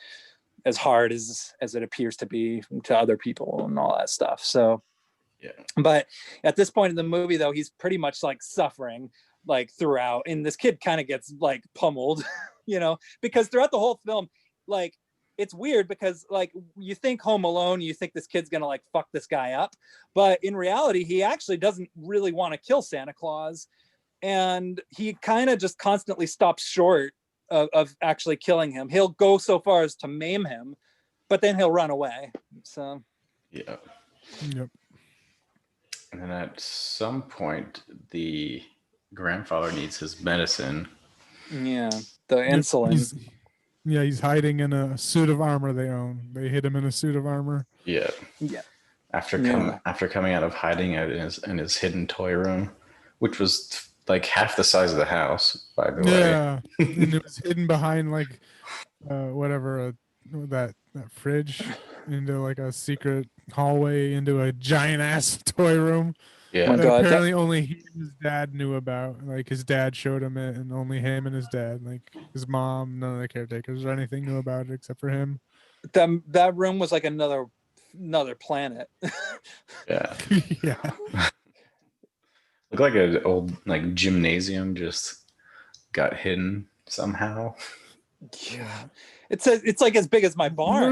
as hard as it appears to be to other people and all that stuff. So but at this point in the movie though, he's pretty much like suffering. like throughout, and this kid kind of gets like pummeled, because throughout the whole film, like it's weird because like you think Home Alone, you think this kid's gonna like fuck this guy up, but in reality he actually doesn't really want to kill Santa Claus, and he kind of just constantly stops short of actually killing him. He'll go so far as to maim him, but then he'll run away. So Yeah. Yep. And then at some point, the grandfather needs his medicine. yeah, the insulin. He's hiding in a suit of armor they own. They hid him in a suit of armor. Yeah. Yeah. After coming out of hiding in his hidden toy room, which was like half the size of the house, by the way. Yeah, and it was hidden behind like that fridge, into like a secret hallway into a giant ass toy room. Yeah. Oh my That God, apparently only he and his dad knew about. Like his dad showed him it, and only him and his dad. Like his mom, none of the caretakers or anything knew about it except for him. that room was like another planet. Yeah. Yeah. Looked like an old like gymnasium just got hidden somehow. Yeah, it's like as big as my barn. There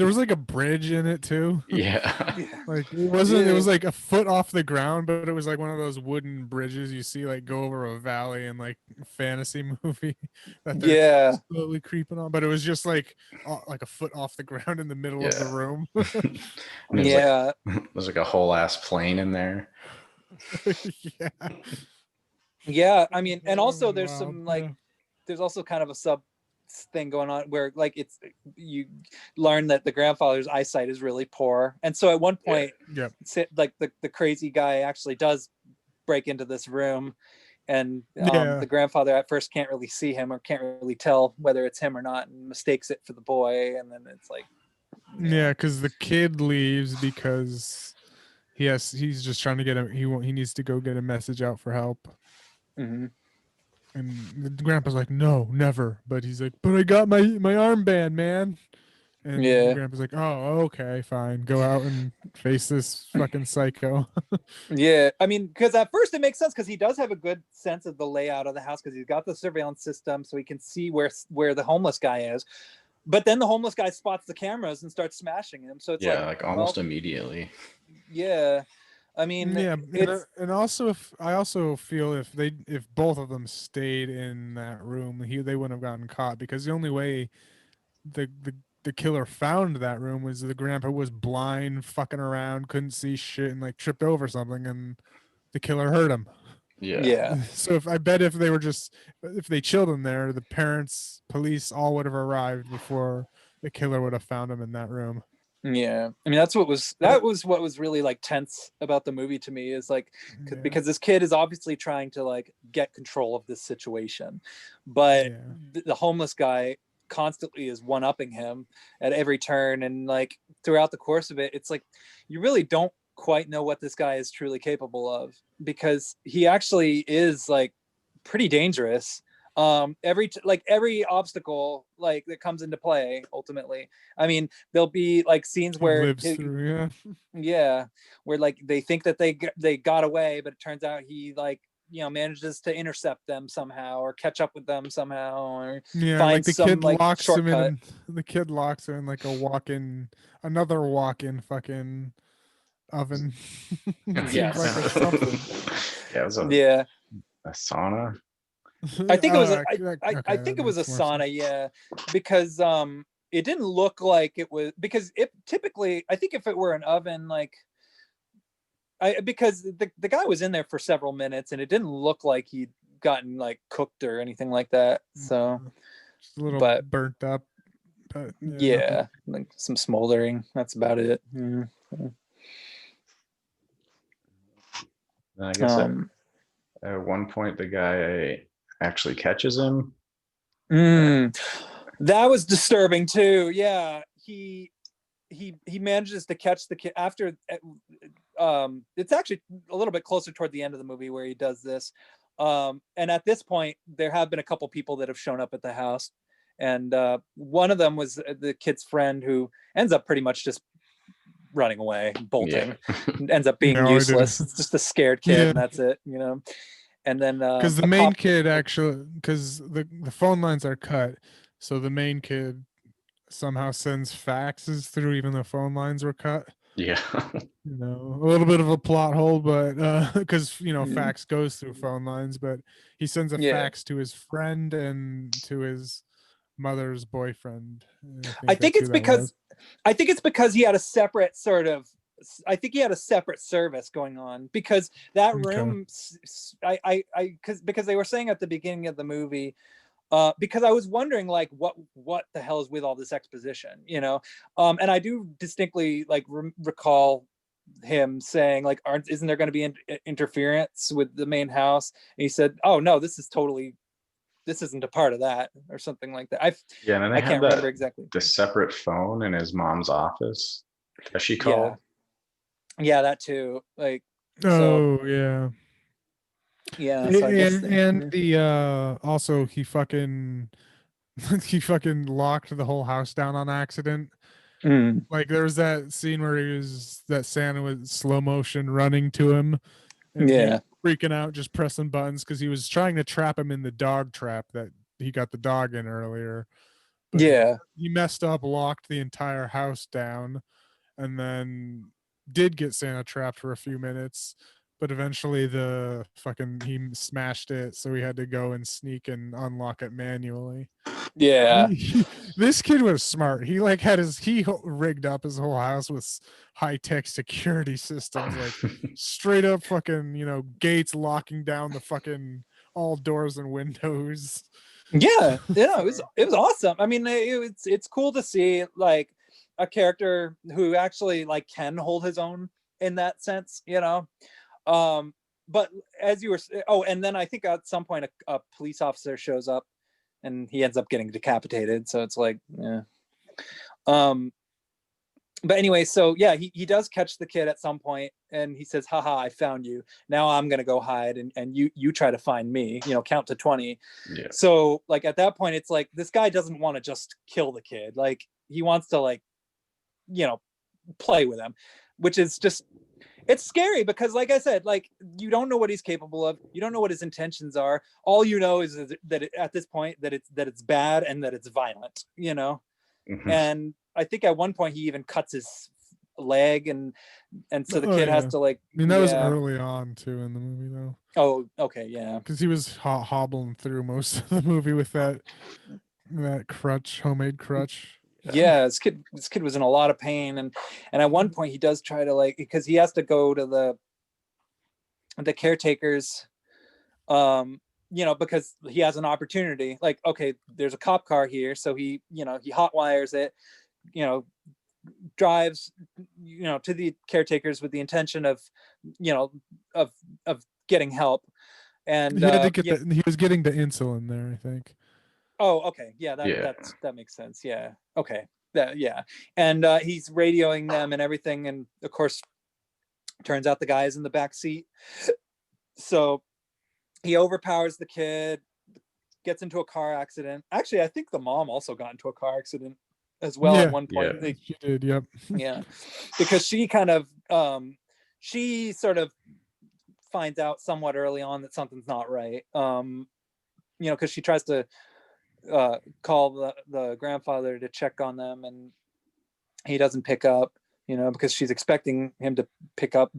was like a bridge in it too. Yeah. Yeah. Like it wasn't. It was like a foot off the ground, but it was like one of those wooden bridges you see like go over a valley in like a fantasy movie that they're slowly creeping on. But it was just like a foot off the ground in the middle of the room. There's like a whole ass plane in there. Yeah. I mean, and also there's Wow, some like there's also kind of a sub thing going on where like you learn that the grandfather's eyesight is really poor, and so at one point like the crazy guy actually does break into this room, and the grandfather at first can't really see him or can't really tell whether it's him or not, and mistakes it for the boy, and then it's like because the kid leaves because he's just trying to get he needs to go get a message out for help. Mm-hmm. And the grandpa's like, no, never. But he's like, but I got my armband, man. And the grandpa's like, oh, okay, fine. Go out and face this fucking psycho. Yeah, I mean, because at first it makes sense because he does have a good sense of the layout of the house because he's got the surveillance system, so he can see where the homeless guy is. But then the homeless guy spots the cameras and starts smashing him. So it's like almost immediately. Yeah. I mean, and also I also feel if both of them stayed in that room, they wouldn't have gotten caught, because the only way the killer found that room was the grandpa was blind, fucking around, couldn't see shit, and like tripped over something, and the killer heard him. Yeah. So if they chilled him there, the parents, police, all would have arrived before the killer would have found him in that room. Yeah, I mean that was what was really like tense about the movie to me, is like because this kid is obviously trying to like get control of this situation, but the homeless guy constantly is one-upping him at every turn, and like throughout the course of it, it's like you really don't quite know what this guy is truly capable of, because he actually is like pretty dangerous. Every obstacle like that comes into play ultimately. I mean, there'll be like scenes where where like they think that they got away, but it turns out he like manages to intercept them somehow or catch up with them somehow, or find like the some kid like locks shortcut. him in. The kid locks him in like another walk-in fucking oven. Yes. Like something. It was a sauna. I think it was I think it was a sauna, because it didn't look like it was, because it typically, I think if it were an oven, like because the guy was in there for several minutes and it didn't look like he'd gotten like cooked or anything like that. So just a little burnt up, but like some smoldering. That's about it. I guess at one point the guy actually catches him. That was disturbing too. Yeah, he manages to catch the kid after. It's actually a little bit closer toward the end of the movie where he does this. And at this point, there have been a couple people that have shown up at the house, and one of them was the kid's friend, who ends up pretty much just running away, bolting, ends up being useless. It's just a scared kid, and that's it, and then because the main kid actually, because the phone lines are cut, so the main kid somehow sends faxes through even though phone lines were cut. Yeah. You know, a little bit of a plot hole, but because Mhm. fax goes through phone lines, but he sends a Yeah. fax to his friend and to his mother's boyfriend. I think that's who it's that was. because he had a separate sort of. I think he had a separate service going on because that Okay. room. Because they were saying at the beginning of the movie. Because I was wondering, like, what the hell is with all this exposition, and I do distinctly like recall him saying, like, isn't there going to be interference with the main house? And he said, oh no, this isn't a part of that, or something like that. Yeah, and then they I had can't remember exactly. the separate phone in his mom's office that she Yeah, called. yeah, that too. Like, so Oh yeah. yeah, so I guess And the also he fucking he fucking locked the whole house down on accident. Mm, Like there was that scene where that Santa was slow motion running to him, and he yeah, was freaking out, just pressing buttons because he was trying to trap him in the dog trap that he got the dog in earlier. But yeah, he messed up, locked the entire house down, and then did get Santa trapped for a few minutes. But eventually he smashed it, so he had to go and sneak and unlock it manually. yeah, This kid was smart. He like had rigged up his whole house with high-tech security systems, like straight up fucking, gates locking down the fucking all doors and windows. yeah. It was awesome. I mean, it's cool to see like a character who actually like can hold his own in that sense, but as you were, and then I think at some point a police officer shows up and he ends up getting decapitated, so it's like, yeah. But anyway, so yeah, he does catch the kid at some point and he says, haha, I found you, now I'm gonna go hide, and you try to find me, count to 20. Yeah. So like at that point it's like this guy doesn't want to just kill the kid, like he wants to like play with him, which is just, it's scary because like I said, like you don't know what he's capable of, you don't know what his intentions are, all you know is that at this point that it's bad and that it's violent, Mhm. and I think at one point he even cuts his leg, and so the kid has to like, I mean, that was early on too in the movie though. Oh, okay, yeah, because he was hobbling through most of the movie with that crutch, homemade crutch. yeah. This kid was in a lot of pain, and at one point he does try to, like, because he has to go to the caretakers, because he has an opportunity, like, okay, there's a cop car here, so he hotwires it, drives to the caretakers with the intention of of getting help, and he had to get he was getting the insulin there, I think. Oh, okay. Yeah, that makes sense. Yeah. Okay. Yeah. And he's radioing them and everything, and of course, turns out the guy is in the back seat. So he overpowers the kid, gets into a car accident. Actually, I think the mom also got into a car accident as well at one point. Yeah. She did, yep. Yeah, because she kind of she sort of finds out somewhat early on that something's not right. Because she tries to call the grandfather to check on them, and he doesn't pick up, because she's expecting him to pick up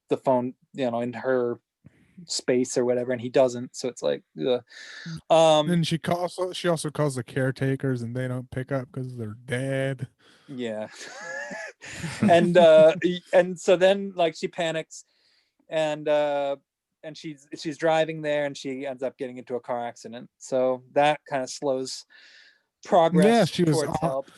the phone, in her space or whatever, and he doesn't. So it's like, and she also calls the caretakers, and they don't pick up because they're dead. Yeah. and so then, like, she panics, and she's driving there, and she ends up getting into a car accident. So that kind of slows progress towards help.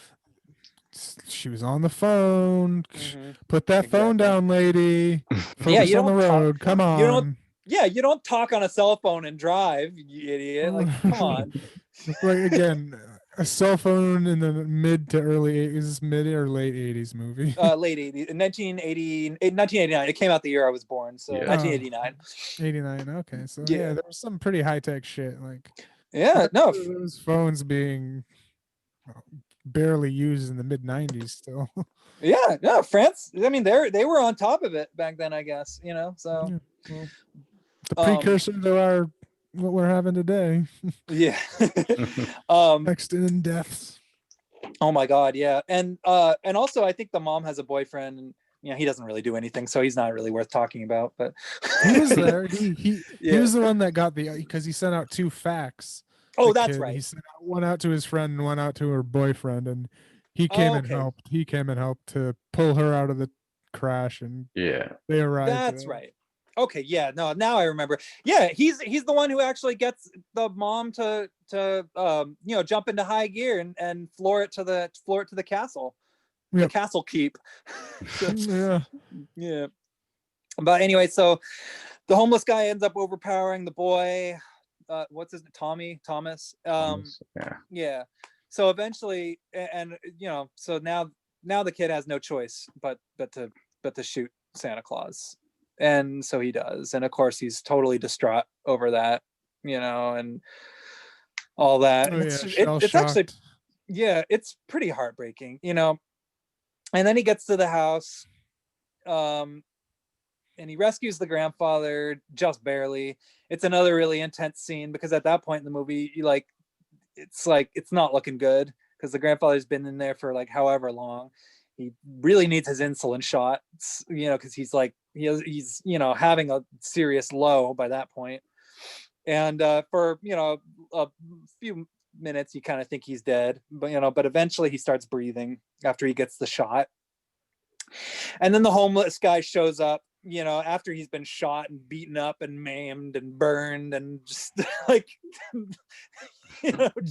She was on the phone. Mm-hmm. Put that phone down, lady. Focus on the road. Come on. You don't talk on a cell phone and drive, you idiot. Like, come on. Like, again, a cell phone in the mid to early 80s, mid or late 80s movie. Late 80s, 1989. It came out the year I was born, so yeah. 1989. 89. Okay, so yeah, there was some pretty high tech shit. Like, those phones being barely used in the mid 90s still. Yeah, no, France. I mean, they were on top of it back then, I guess. So. Yeah, well, The precursor to our what we're having today. Yeah. Accident deaths. Oh my God, yeah. And also I think the mom has a boyfriend, and he doesn't really do anything, so he's not really worth talking about. But he was there. He Yeah. was the one that got because he sent out 2 facts. Oh, the that's kid. right. He sent one out to his friend and one out to her boyfriend, and he came and Okay. helped. He came and helped to pull her out of the crash, and Yeah. they arrived. That's right. Okay, yeah, no, now I remember. Yeah, he's the one who actually gets the mom to jump into high gear and floor it to the castle. The Yep. castle keep. Yeah. Yeah. But anyway, so the homeless guy ends up overpowering the boy. What's his name? Thomas. Yeah. Yeah. So eventually, and so now the kid has no choice but to shoot Santa Claus, and so he does, and of course he's totally distraught over that, and all that. Oh, And yeah. it's actually, yeah, it's pretty heartbreaking, And then he gets to the house, and he rescues the grandfather just barely. It's another really intense scene because at that point in the movie, it's not looking good because the grandfather's been in there for like however long. He really needs his insulin shots, because he's having a serious low by that point. And for a few minutes, you kind of think he's dead, but eventually he starts breathing after he gets the shot. And then the homeless guy shows up, after he's been shot and beaten up and maimed and burned and just like,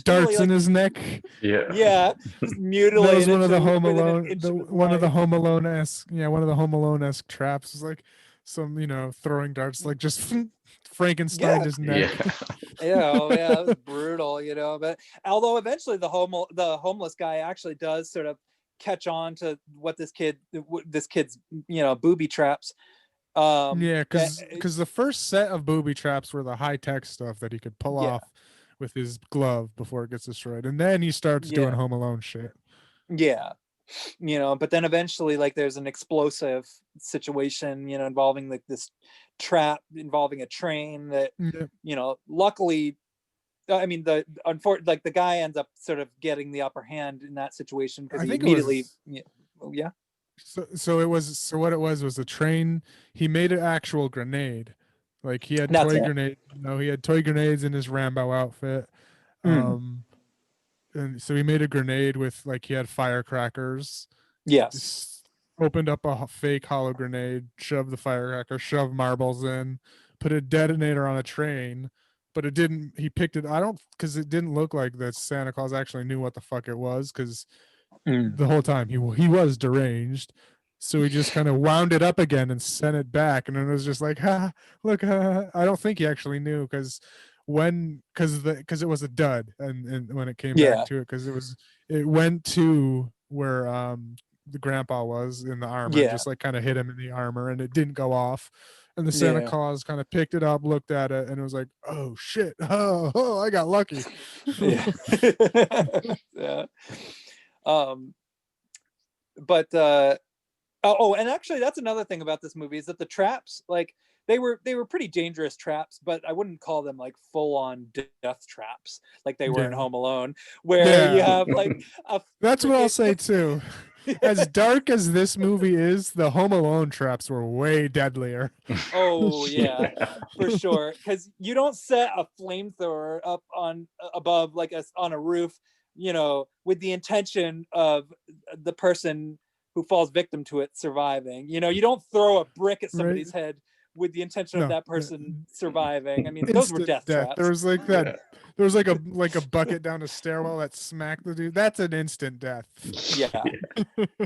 darts in his neck. Yeah, just mutilated. That was one of the Home within an Alone, inch of his one of the life. Home Alone-esque, one of the Home Alone-esque traps is like some, throwing darts, like just Frankenstein his neck. Yeah, it was brutal, but although eventually the homeless guy actually does sort of catch on to what this kid's booby traps. Yeah, because the first set of booby traps were the high-tech stuff that he could pull off with his glove before it gets destroyed, and then he starts doing Home Alone shit. Yeah, but then eventually, like, there's an explosive situation, involving like this trap involving a train that, luckily, I mean, the guy ends up sort of getting the upper hand in that situation because he immediately, So what it was the train. He made an actual grenade, like he had he had toy grenades in his Rambo outfit. And so he made a grenade with, like, he had firecrackers. Yes. Just opened up a fake hollow grenade, shoved the firecracker, shoved marbles in, put a detonator on a train, but it didn't. He picked it. Because it didn't look like that Santa Claus actually knew what the fuck it was, because the whole time he was deranged. So he just kind of wound it up again and sent it back, and it was just like, look, I don't think he actually knew, because it was a dud, and when it came back to it, because it went to where the grandpa was in the armor, just like kind of hit him in the armor, and it didn't go off. And the Santa Claus kind of picked it up, looked at it, and it was like, oh shit, oh I got lucky. Yeah. But and actually that's another thing about this movie is that the traps, like, they were pretty dangerous traps, but I wouldn't call them like full on death traps like they were in Home Alone, where you have like that's what I'll say too. As dark as this movie is, the Home Alone traps were way deadlier. Oh yeah, for sure. Because you don't set a flamethrower up above, like, on a roof, with the intention of the person who falls victim to it surviving. You don't throw a brick at somebody's head with the intention of that person surviving. I mean, those were death traps. There was like that. There was like a bucket down a stairwell that smacked the dude. That's an instant death.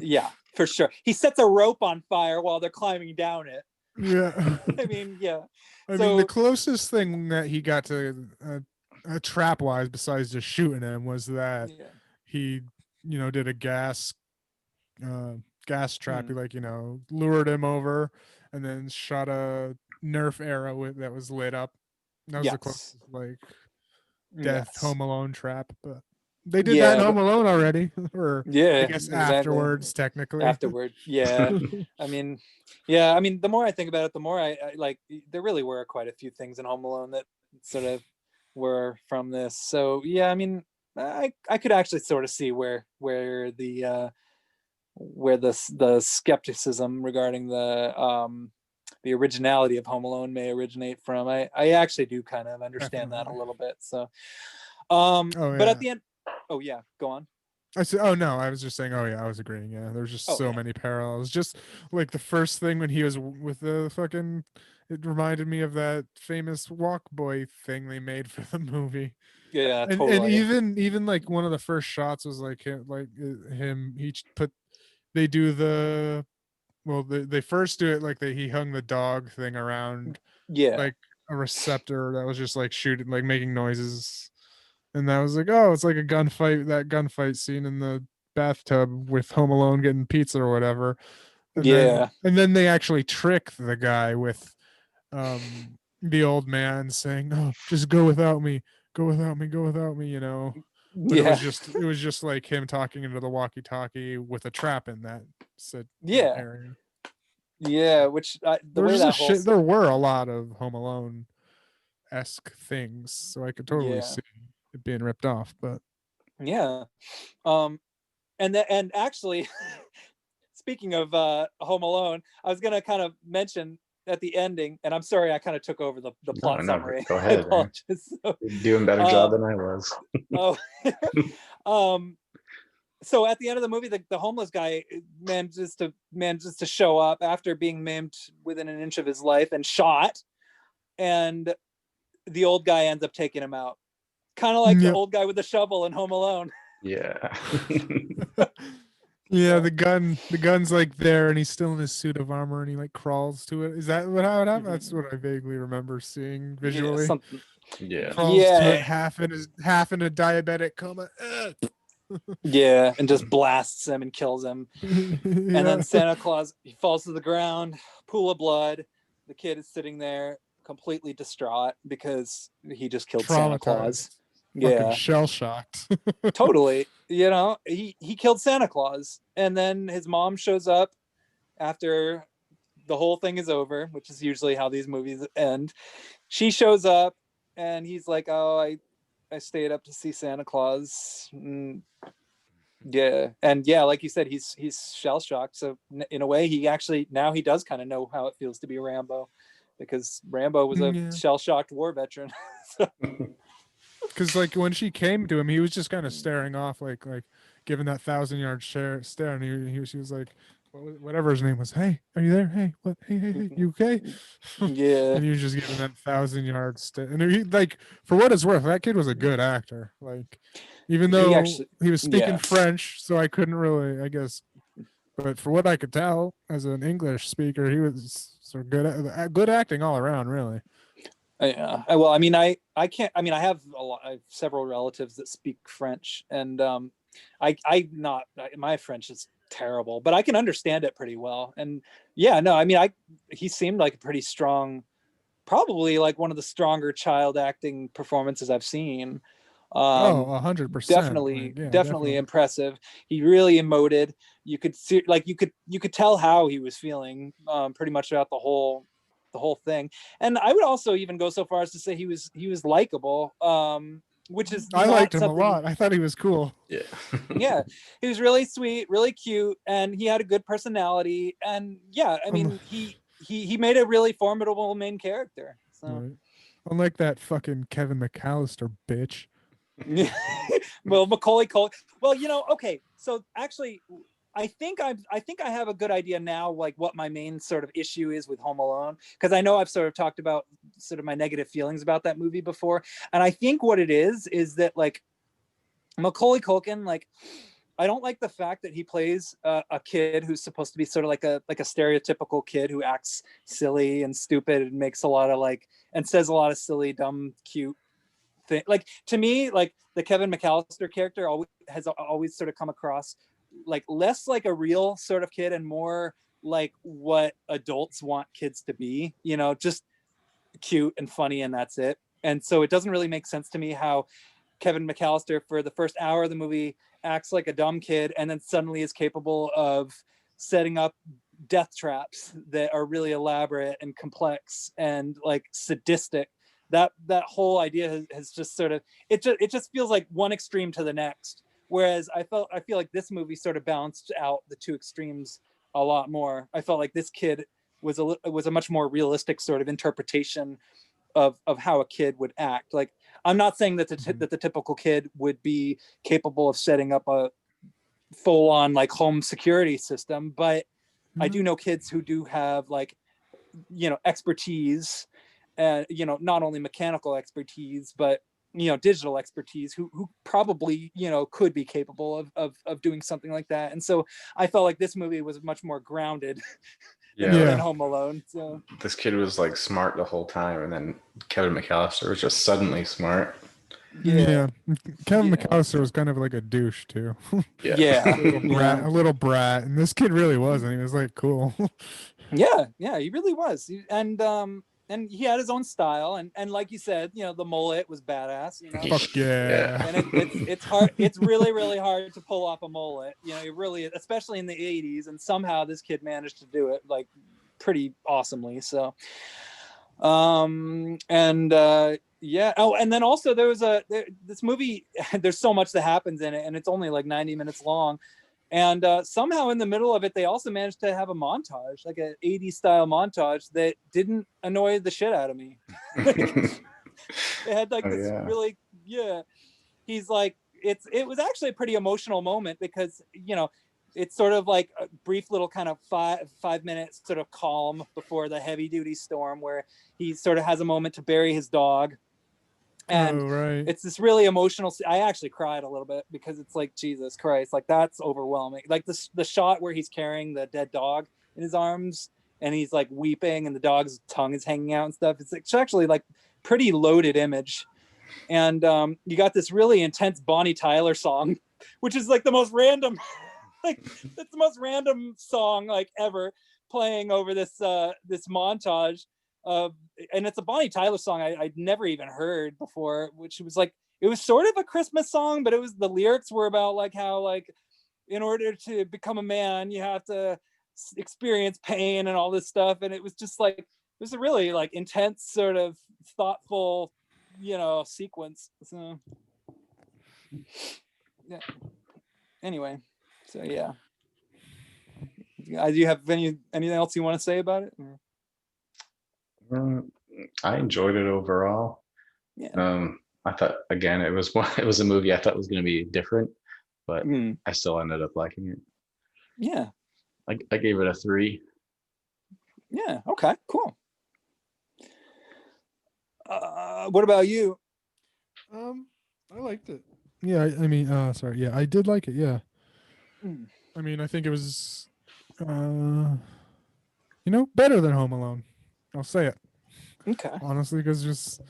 Yeah, for sure. He sets a rope on fire while they're climbing down it. Yeah. I mean, I mean, the closest thing that he got to trap wise, besides just shooting him, was that he, did a gas trap. He, like, lured him over and then shot a Nerf arrow that was lit up. That was the closest, like, death Home Alone trap. But They did that in Yeah, Home Alone already, or I yeah, guess exactly. afterwards, technically. Afterward, yeah. I mean, yeah. I mean, the more I think about it, the more I like. There really were quite a few things in Home Alone that sort of were from this. So yeah, I mean, I could actually sort of see where the skepticism regarding the originality of Home Alone may originate from. I actually do kind of understand that a Definitely. little bit. So, Oh but at yeah. the end, oh yeah, go on. I said, oh no, I was just saying, oh yeah, I was agreeing. Yeah, there's just Oh so yeah, many parallels. Just like the first thing when he was with the fucking, it reminded me of that famous Walk Boy thing they made for the movie. yeah, And totally. even like one of the first shots was like him, him. They do the well, they first do it like he hung the dog thing around Yeah, like a receptor that was just like shooting, like making noises. And that was like, oh, it's like a gunfight, that gunfight scene in the bathtub with Home Alone getting pizza or whatever. yeah, And then they actually trick the guy with the old man saying, "Oh, just go without me. Go without me. Go without me," But yeah, it was just like him talking into the walkie-talkie with a trap in that said yeah, area. yeah. Which the There was way just that whole there were a lot of Home Alone esque things, so I could totally yeah, see it being ripped off. But yeah. Um, and actually, speaking of Home Alone, I was gonna kind of mention at the ending, and I'm sorry I kind of took over the No, plot no, summary. go I ahead, man. apologize. So, You're doing a better job than I was. oh, um, so at the end of the movie, the homeless guy manages to show up after being maimed within an inch of his life and shot, and the old guy ends up taking him out, kind of like the yep. old guy with the shovel in Home Alone. Yeah. Yeah, So, the gun's like there, and he's still in his suit of armor, and he like crawls to it. Is that what how it happened? That's mhm. what I vaguely remember seeing Yeah, visually. something. Yeah. Crawls to it Yeah, half in a diabetic coma. yeah, and just blasts him and kills him. And then Yeah, Santa Claus, he falls to the ground, pool of blood. The kid is sitting there completely distraught because he just killed Santa Claus. traumatized, fucking Yeah, shell shocked. totally. He killed Santa Claus, and then his mom shows up after the whole thing is over, which is usually how these movies end. She shows up, and he's like, "Oh, I stayed up to see Santa Claus." Yeah, and yeah, like you said, he's shell shocked. So in a way, he actually now he does kind of know how it feels to be Rambo, because Rambo was a Yeah, shell shocked war veteran. So, because like when she came to him, he was just kind of staring off, like giving that 1,000 yard stare, and she was like, whatever his name was, hey, are you there? Hey, what? Hey, you okay? yeah, And he was just giving that 1,000 yard stare, and he like, for what it's worth, that kid was a good actor. Like, even he though actually, he was speaking yeah, French, so I couldn't really, I guess, but for what I could tell as an English speaker, he was so good acting all around, really. yeah. Well, I mean, I can't. I mean, I have several relatives that speak French, and I not my French is terrible, but I can understand it pretty well. And yeah, no, I mean, he seemed like a pretty strong, probably like one of the stronger child acting performances I've seen. Oh, Um, 100%. Like, definitely, yeah, definitely definitely. impressive. He really emoted. You could see, like, you could tell how he was feeling, pretty much throughout the whole thing. And I would also even go so far as to say he was likable, which is I liked not him a something. lot. I thought he was cool. Yeah. Yeah, he was really sweet, really cute, and he had a good personality. And yeah, I Un- mean, he made a really formidable main character. So, right. Unlike that fucking Kevin McAllister bitch. well, Macaulay Culkin. Well, okay. So actually, I think I have a good idea now, like what my main sort of issue is with Home Alone, because I know I've sort of talked about sort of my negative feelings about that movie before, and I think what it is that like Macaulay Culkin, like, I don't like the fact that he plays a kid who's supposed to be sort of like a stereotypical kid who acts silly and stupid and makes a lot of like and says a lot of silly, dumb, cute thing. Like, to me, like the Kevin McAllister character has always sort of come across like less like a real sort of kid and more like what adults want kids to be, just cute and funny, and that's it. And so it doesn't really make sense to me how Kevin McAllister for the first hour of the movie acts like a dumb kid and then suddenly is capable of setting up death traps that are really elaborate and complex and like sadistic. That whole idea has just sort of, it just feels like one extreme to the next. Whereas I feel like this movie sort of balanced out the two extremes a lot more. I felt like this kid was a much more realistic sort of interpretation of how a kid would act. Like, I'm not saying that the typical kid would be capable of setting up a full on like home security system, but I do know kids who do have like, expertise, and not only mechanical expertise, but digital expertise, who probably could be capable of doing something like that. And so I felt like this movie was much more grounded than Home Alone. So this kid was like smart the whole time, and then Kevin McAllister was just suddenly smart. Yeah. Kevin McAllister was kind of like a douche too. Yeah. A little brat, and this kid really wasn't. He was like cool. Yeah, he really was. And he had his own style, and like you said, the mullet was badass. Fuck yeah. And it's hard. It's really, really hard to pull off a mullet. It really, especially in the '80s, and somehow this kid managed to do it like pretty awesomely. So, yeah. Oh, and then also there was this movie. There's so much that happens in it, and it's only like 90 minutes long. And somehow in the middle of it, they also managed to have a montage, like an 80s style montage that didn't annoy the shit out of me. It had like really, he's like, it was actually a pretty emotional moment because, it's sort of like a brief little kind of 5 minutes sort of calm before the heavy duty storm where he sort of has a moment to bury his dog. And it's this really emotional. I actually cried a little bit because it's like, Jesus Christ, like that's overwhelming. Like the shot where he's carrying the dead dog in his arms and he's like weeping and the dog's tongue is hanging out and stuff. It's actually like pretty loaded image. And you got this really intense Bonnie Tyler song, which is like the most random, like that's the most random song like ever playing over this montage. And it's a Bonnie Tyler song I'd never even heard before, which was like, it was sort of a Christmas song, but the lyrics were about like how like in order to become a man you have to experience pain and all this stuff, and it was just like, it was a really like intense sort of thoughtful sequence. So yeah, anyway, so yeah. Do you have anything else you want to say about it? I enjoyed it overall. Yeah. I thought again it was a movie I thought was going to be different, but I still ended up liking it. Yeah. I gave it a 3. Yeah. Okay. Cool. What about you? I liked it. Yeah. I mean, sorry. Yeah, I did like it. Yeah. I mean, I think it was, better than Home Alone. I'll say it. Okay. Honestly, because just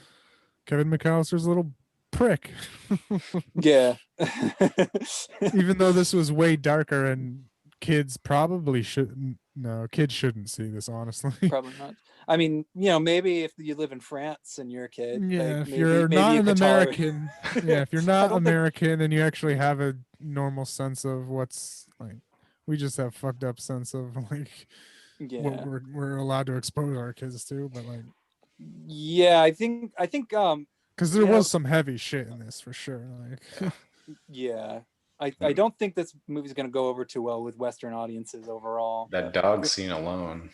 Kevin McAllister's a little prick. Yeah. Even though this was way darker and kids probably shouldn't. No, kids shouldn't see this, honestly. Probably not. I mean, maybe if you live in France and you're a kid. Yeah, like, if you're not an American. Yeah, if you're not don't American and you actually have a normal sense of what's like, we just have fucked up sense of like what we're allowed to expose our kids to, but like. Yeah, I think because there was some heavy shit in this for sure. Like, yeah, I don't think this movie's gonna go over too well with Western audiences overall. That dog scene alone.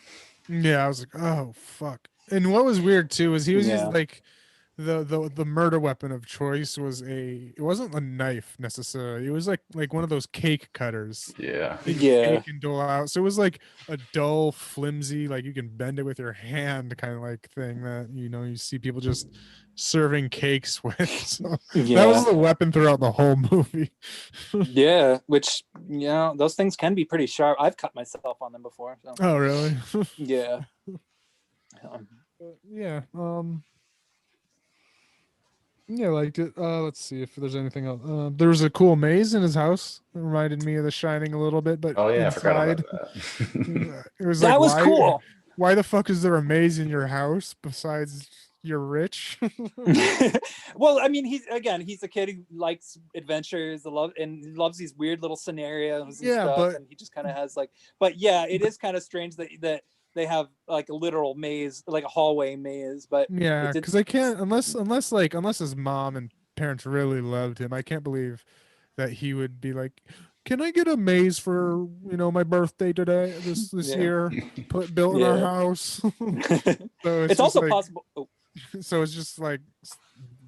Yeah, I was like, oh fuck. And what was weird too was he was using like the murder weapon of choice was it wasn't a knife necessarily. It was like one of those cake cutters. Yeah. Cake and dole out. So it was like a dull, flimsy, like you can bend it with your hand kind of like thing that you see people just serving cakes with. So that was the weapon throughout the whole movie. Yeah, which those things can be pretty sharp. I've cut myself on them before. So. Oh really? Yeah. Yeah. Yeah, I liked it. Let's see if there's anything else. There was a cool maze in his house. It reminded me of The Shining a little bit, but inside, I forgot about that. It was that like, was cool. Why the fuck is there a maze in your house besides you're rich. Well, I mean, he's a kid who likes adventures, and he loves these weird little scenarios and Yeah, stuff, but- and he just kind of has like, but yeah, it is kind of strange that they have like a literal maze, like a hallway maze, but Yeah, it did, because I can't unless his mom and parents really loved him. I can't believe that he would be like, "Can I get a maze for my birthday today this Yeah. year? Built in our Yeah. house." So it's just also like, possible. Oh, so it's just like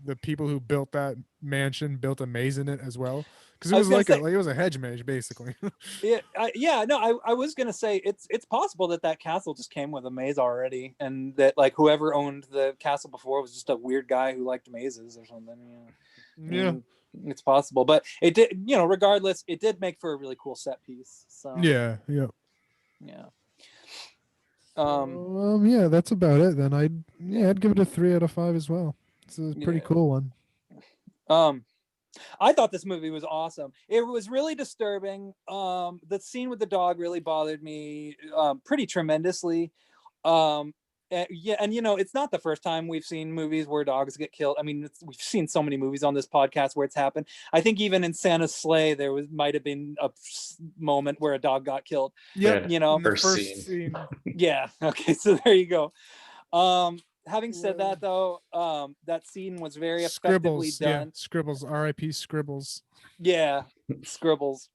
the people who built that mansion built a maze in it as well, because it I was was gonna like say- it was a hedge maze basically. I was gonna say it's possible that castle just came with a maze already, and that like whoever owned the castle before was just a weird guy who liked mazes or something. Yeah, It's possible, but it did. Regardless, it did make for a really cool set piece. So yeah. yeah. Yeah, that's about it then. I'd give it a 3 out of 5 as well. It's a pretty Yeah. cool one. I thought this movie was awesome. It was really disturbing. The scene with the dog really bothered me pretty tremendously. And it's not the first time we've seen movies where dogs get killed. I mean, we've seen so many movies on this podcast where it's happened. I think even in Santa's Sleigh, might have been a moment where a dog got killed. Yep, You know, in the First first scene. scene. Yeah. Okay. So there you go. Having said that, though, that scene was very effectively Scribbles, yeah, done. Scribbles, R.I.P. Scribbles. Yeah, Scribbles.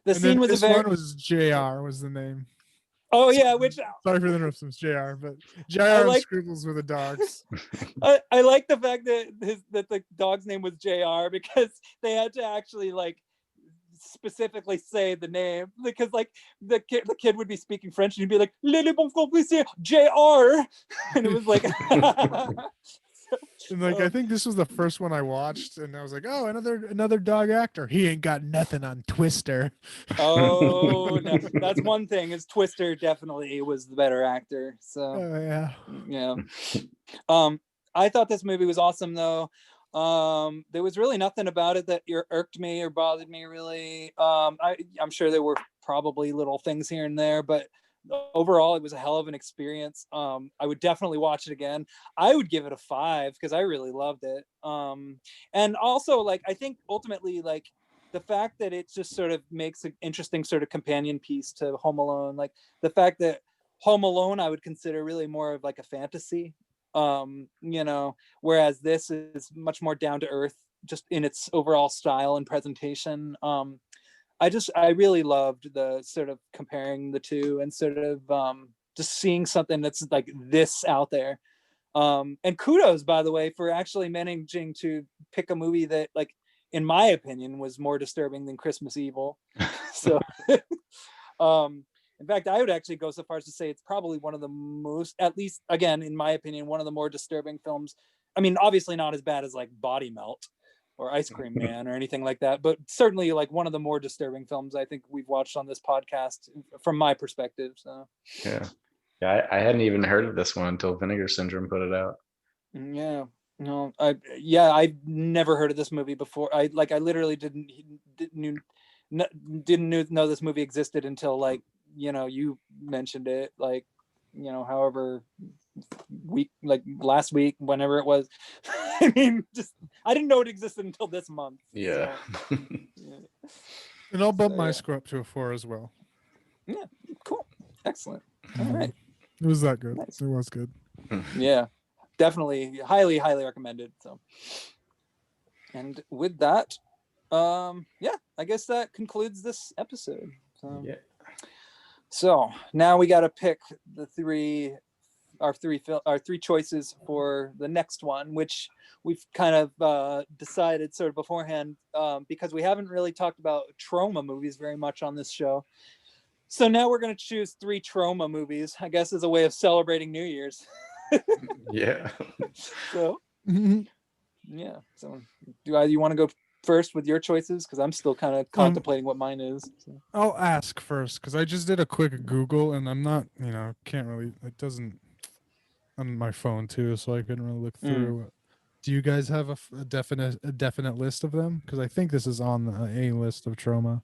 The And scene then was this a very. one was Jr. was the name. Oh yeah, which Sorry for the interruptions, Jr. But Jr. I and like- Scribbles were the dogs. I like the fact that the dog's name was JR, because they had to actually like specifically say the name, because like the kid would be speaking French and he'd be like "Lele bon complice JR," and it was like. And like I think this was the first one I watched, and I was like, "Oh, another dog actor. He ain't got nothing on Twister." Oh no, that's one thing. Is Twister definitely was the better actor. So Oh yeah. yeah. I thought this movie was awesome though. There was really nothing about it that irked me or bothered me really. I'm sure there were probably little things here and there, but overall it was a hell of an experience. I would definitely watch it again. I would give it a 5 because I really loved it. And also like I think ultimately like the fact that it just sort of makes an interesting sort of companion piece to Home Alone, like the fact that Home Alone I would consider really more of like a fantasy, whereas this is much more down to earth just in its overall style and presentation. I really loved the sort of comparing the two and sort of just seeing something that's like this out there. And kudos, by the way, for actually managing to pick a movie that, like, in my opinion, was more disturbing than Christmas Evil. So, in fact, I would actually go so far as to say it's probably one of the most, at least again, in my opinion, one of the more disturbing films. I mean, obviously not as bad as like Body Melt or Ice Cream Man or anything like that, but certainly like one of the more disturbing films I think we've watched on this podcast from my perspective. So Yeah, I hadn't even heard of this one until Vinegar Syndrome put it out. yeah, no, I've never heard of this movie before. I literally didn't know this movie existed until like you mentioned it, like however week, like last week, whenever it was. I mean, just I didn't know it existed until this month. Yeah. So, yeah. And I'll bump So, my yeah. score up to a 4 as well. Yeah, cool, excellent. All right, It was that good. Nice. It was good. yeah, definitely, highly recommended. So, and with that, yeah, I guess that concludes this episode. Yeah. So now we got to pick our three choices for the next one, which we've kind of decided sort of beforehand, because we haven't really talked about trauma movies very much on this show. So now we're going to choose 3 trauma movies, I guess, as a way of celebrating New Year's. Yeah. So yeah. So you want to go first with your choices? Because I'm still kind of contemplating what mine is. So. I'll ask first because I just did a quick Google and I'm not, can't really. It doesn't on my phone too, so I couldn't really look through. Do you guys have a definite list of them? Because I think this is on the A list of trauma.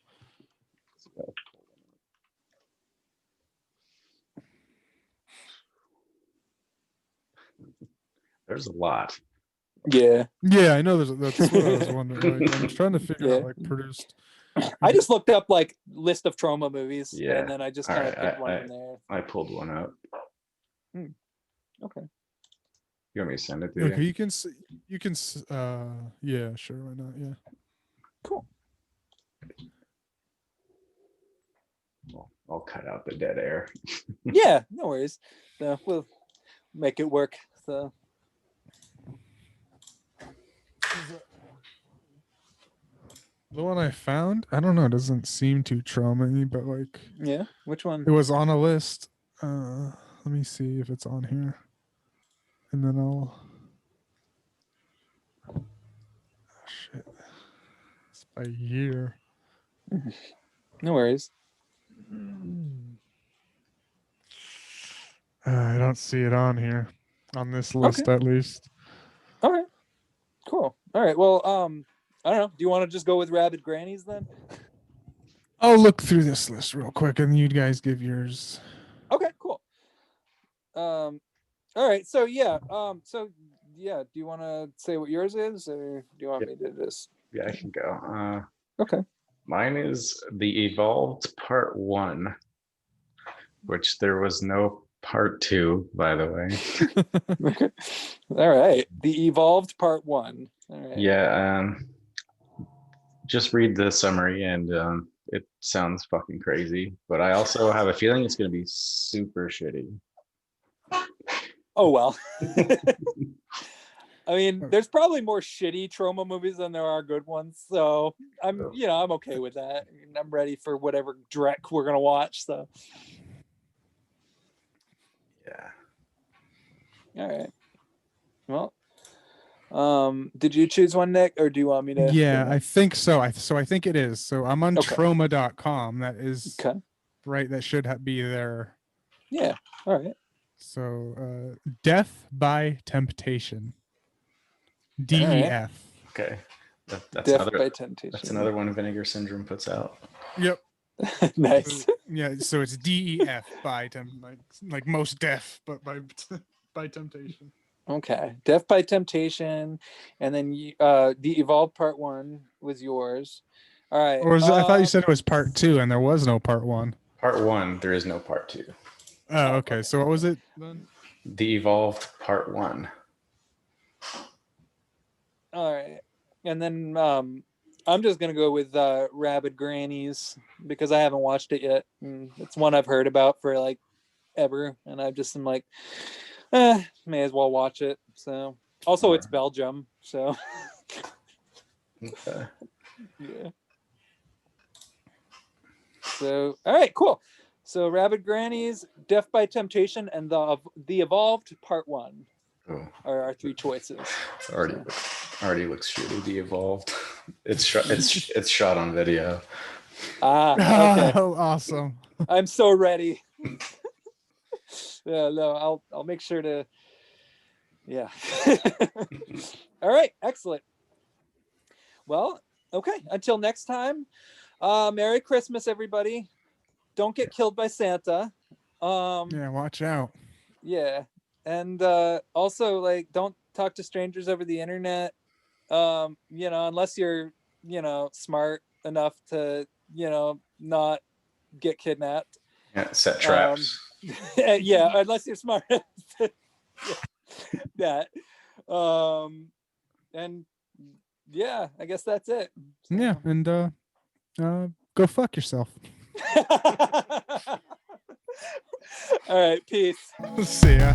There's a lot. Yeah. Yeah, I know. That's what I was wondering. Like, I was trying to figure Yeah. out like produced. I just looked up like list of trauma movies, Yeah. and then I just All kind of right, picked one from there. I pulled one up. Okay. You want me to send it to Okay, you? you can. Yeah, sure. Why not? Yeah. Cool. Well, I'll cut out the dead air. Yeah, no worries. So we'll make it work. So The one I found, I don't know, doesn't seem too trauma-y, but like yeah, which one? it was on a list. Let me see if it's on here, and then I'll. Oh, shit, it's by year. No worries. I don't see it on here, on this list at least. All right. Cool. All right. Well, I don't know. Do you want to just go with Rabid Grannies then? I'll look through this list real quick, and you guys give yours. Okay. Cool. All right. So yeah. Do you want to say what yours is, or do you want me to just? Yeah, I can go. Okay. Mine is The Evolved Part 1, which there was no Part 2, by the way. All right. The Evolved Part 1. All right. Yeah, just read the summary and it sounds fucking crazy. But I also have a feeling it's going to be super shitty. Oh, well. I mean, there's probably more shitty trauma movies than there are good ones. So I'm okay with that. I'm ready for whatever dreck we're going to watch. So. Yeah. All right. Well, did you choose one, Nick, or do you want me to? Yeah, I think so. I think it is. So I'm on Okay. trauma.com. That is Okay. right. That should be there. Yeah. All right. So Death by Temptation. DEF. Right. Okay. That's Death another. by Temptation. That's another one Vinegar Syndrome puts out. Yep. Nice. Yeah. So it's DEF by like most deaf, but by temptation. Okay. Death by Temptation, and then the Evolved Part 1 was yours. All right. Or was it, I thought you said it was part 2, and there was no part 1. Part 1, there is no Part 2. Oh, okay. So what was it then? The Evolved Part 1. All right. And then I'm just gonna go with Rabid Grannies because I haven't watched it yet. And it's one I've heard about for like ever, and I just am like, may as well watch it. So also it's Belgium, so Okay. yeah. So all right, cool. So Rabid Grannies, Death by Temptation, and the Evolved Part 1 are our three choices. Already looks shitty. The Evolved. It's shot on video. Okay. Oh, awesome. I'm so ready. Yeah, no, I'll make sure to. Yeah. All right, excellent. Well, okay. Until next time, Merry Christmas, everybody. Don't get killed by Santa. Yeah, watch out. Yeah, and also like don't talk to strangers over the internet. Unless you're smart enough to not get kidnapped. Yeah, set traps. Yeah, unless you're smart. That. And yeah, I guess that's it. So. Yeah, and go fuck yourself. All right, peace. See ya.